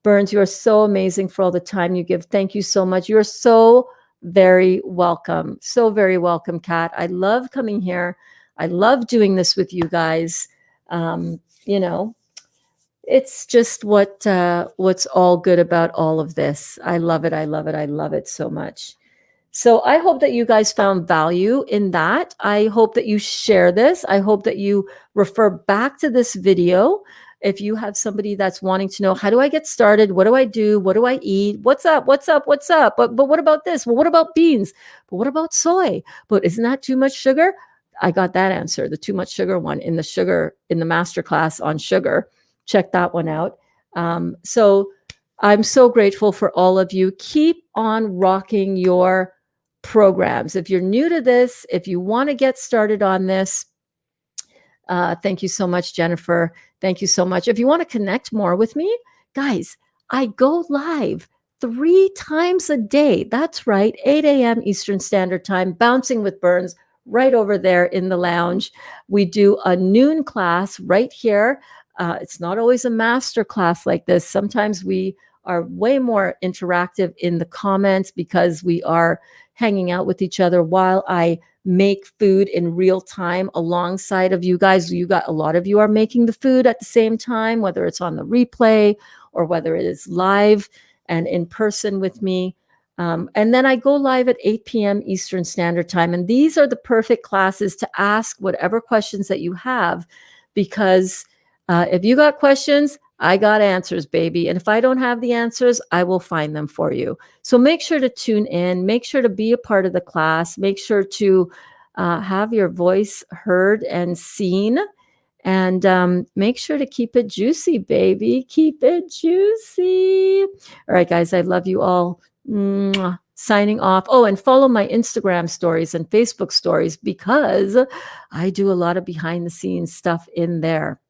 Burns, you are so amazing for all the time you give. Thank you so much. You're so very welcome. So very welcome, Kat. I love coming here. I love doing this with you guys. It's just what's all good about all of this. I love it. I love it. I love it so much. So I hope that you guys found value in that. I hope that you share this. I hope that you refer back to this video. If you have somebody that's wanting to know, how do I get started? What do I do? What do I eat? What's up? What's up? What's up? But what about this? Well, what about beans? But what about soy? But isn't that too much sugar? I got that answer, the too much sugar one in the masterclass on sugar. Check that one out. So I'm so grateful for all of you. Keep on rocking your programs. If you're new to this, if you want to get started on this, thank you so much, Jennifer. Thank you so much. If you want to connect more with me, guys, I go live 3 times a day. That's right, 8 a.m. Eastern Standard Time, Bouncing with Burns, right over there in the lounge. We do a noon class right here. It's not always a master class like this. Sometimes we are way more interactive in the comments because we are hanging out with each other while I make food in real time alongside of you guys. A lot of you are making the food at the same time, whether it's on the replay or whether it is live and in person with me. And then I go live at 8 p.m. Eastern Standard Time. And these are the perfect classes to ask whatever questions that you have, because if you got questions, I got answers, baby. And if I don't have the answers, I will find them for you. So make sure to tune in. Make sure to be a part of the class. Make sure to have your voice heard and seen. And make sure to keep it juicy, baby. Keep it juicy. All right, guys, I love you all. Mwah. Signing off. Oh, and follow my Instagram stories and Facebook stories because I do a lot of behind the scenes stuff in there.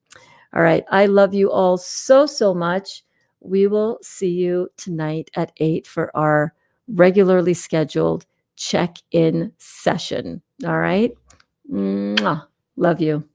All right. I love you all so, so much. We will see you tonight at 8 for our regularly scheduled check-in session. All right. Mwah. Love you.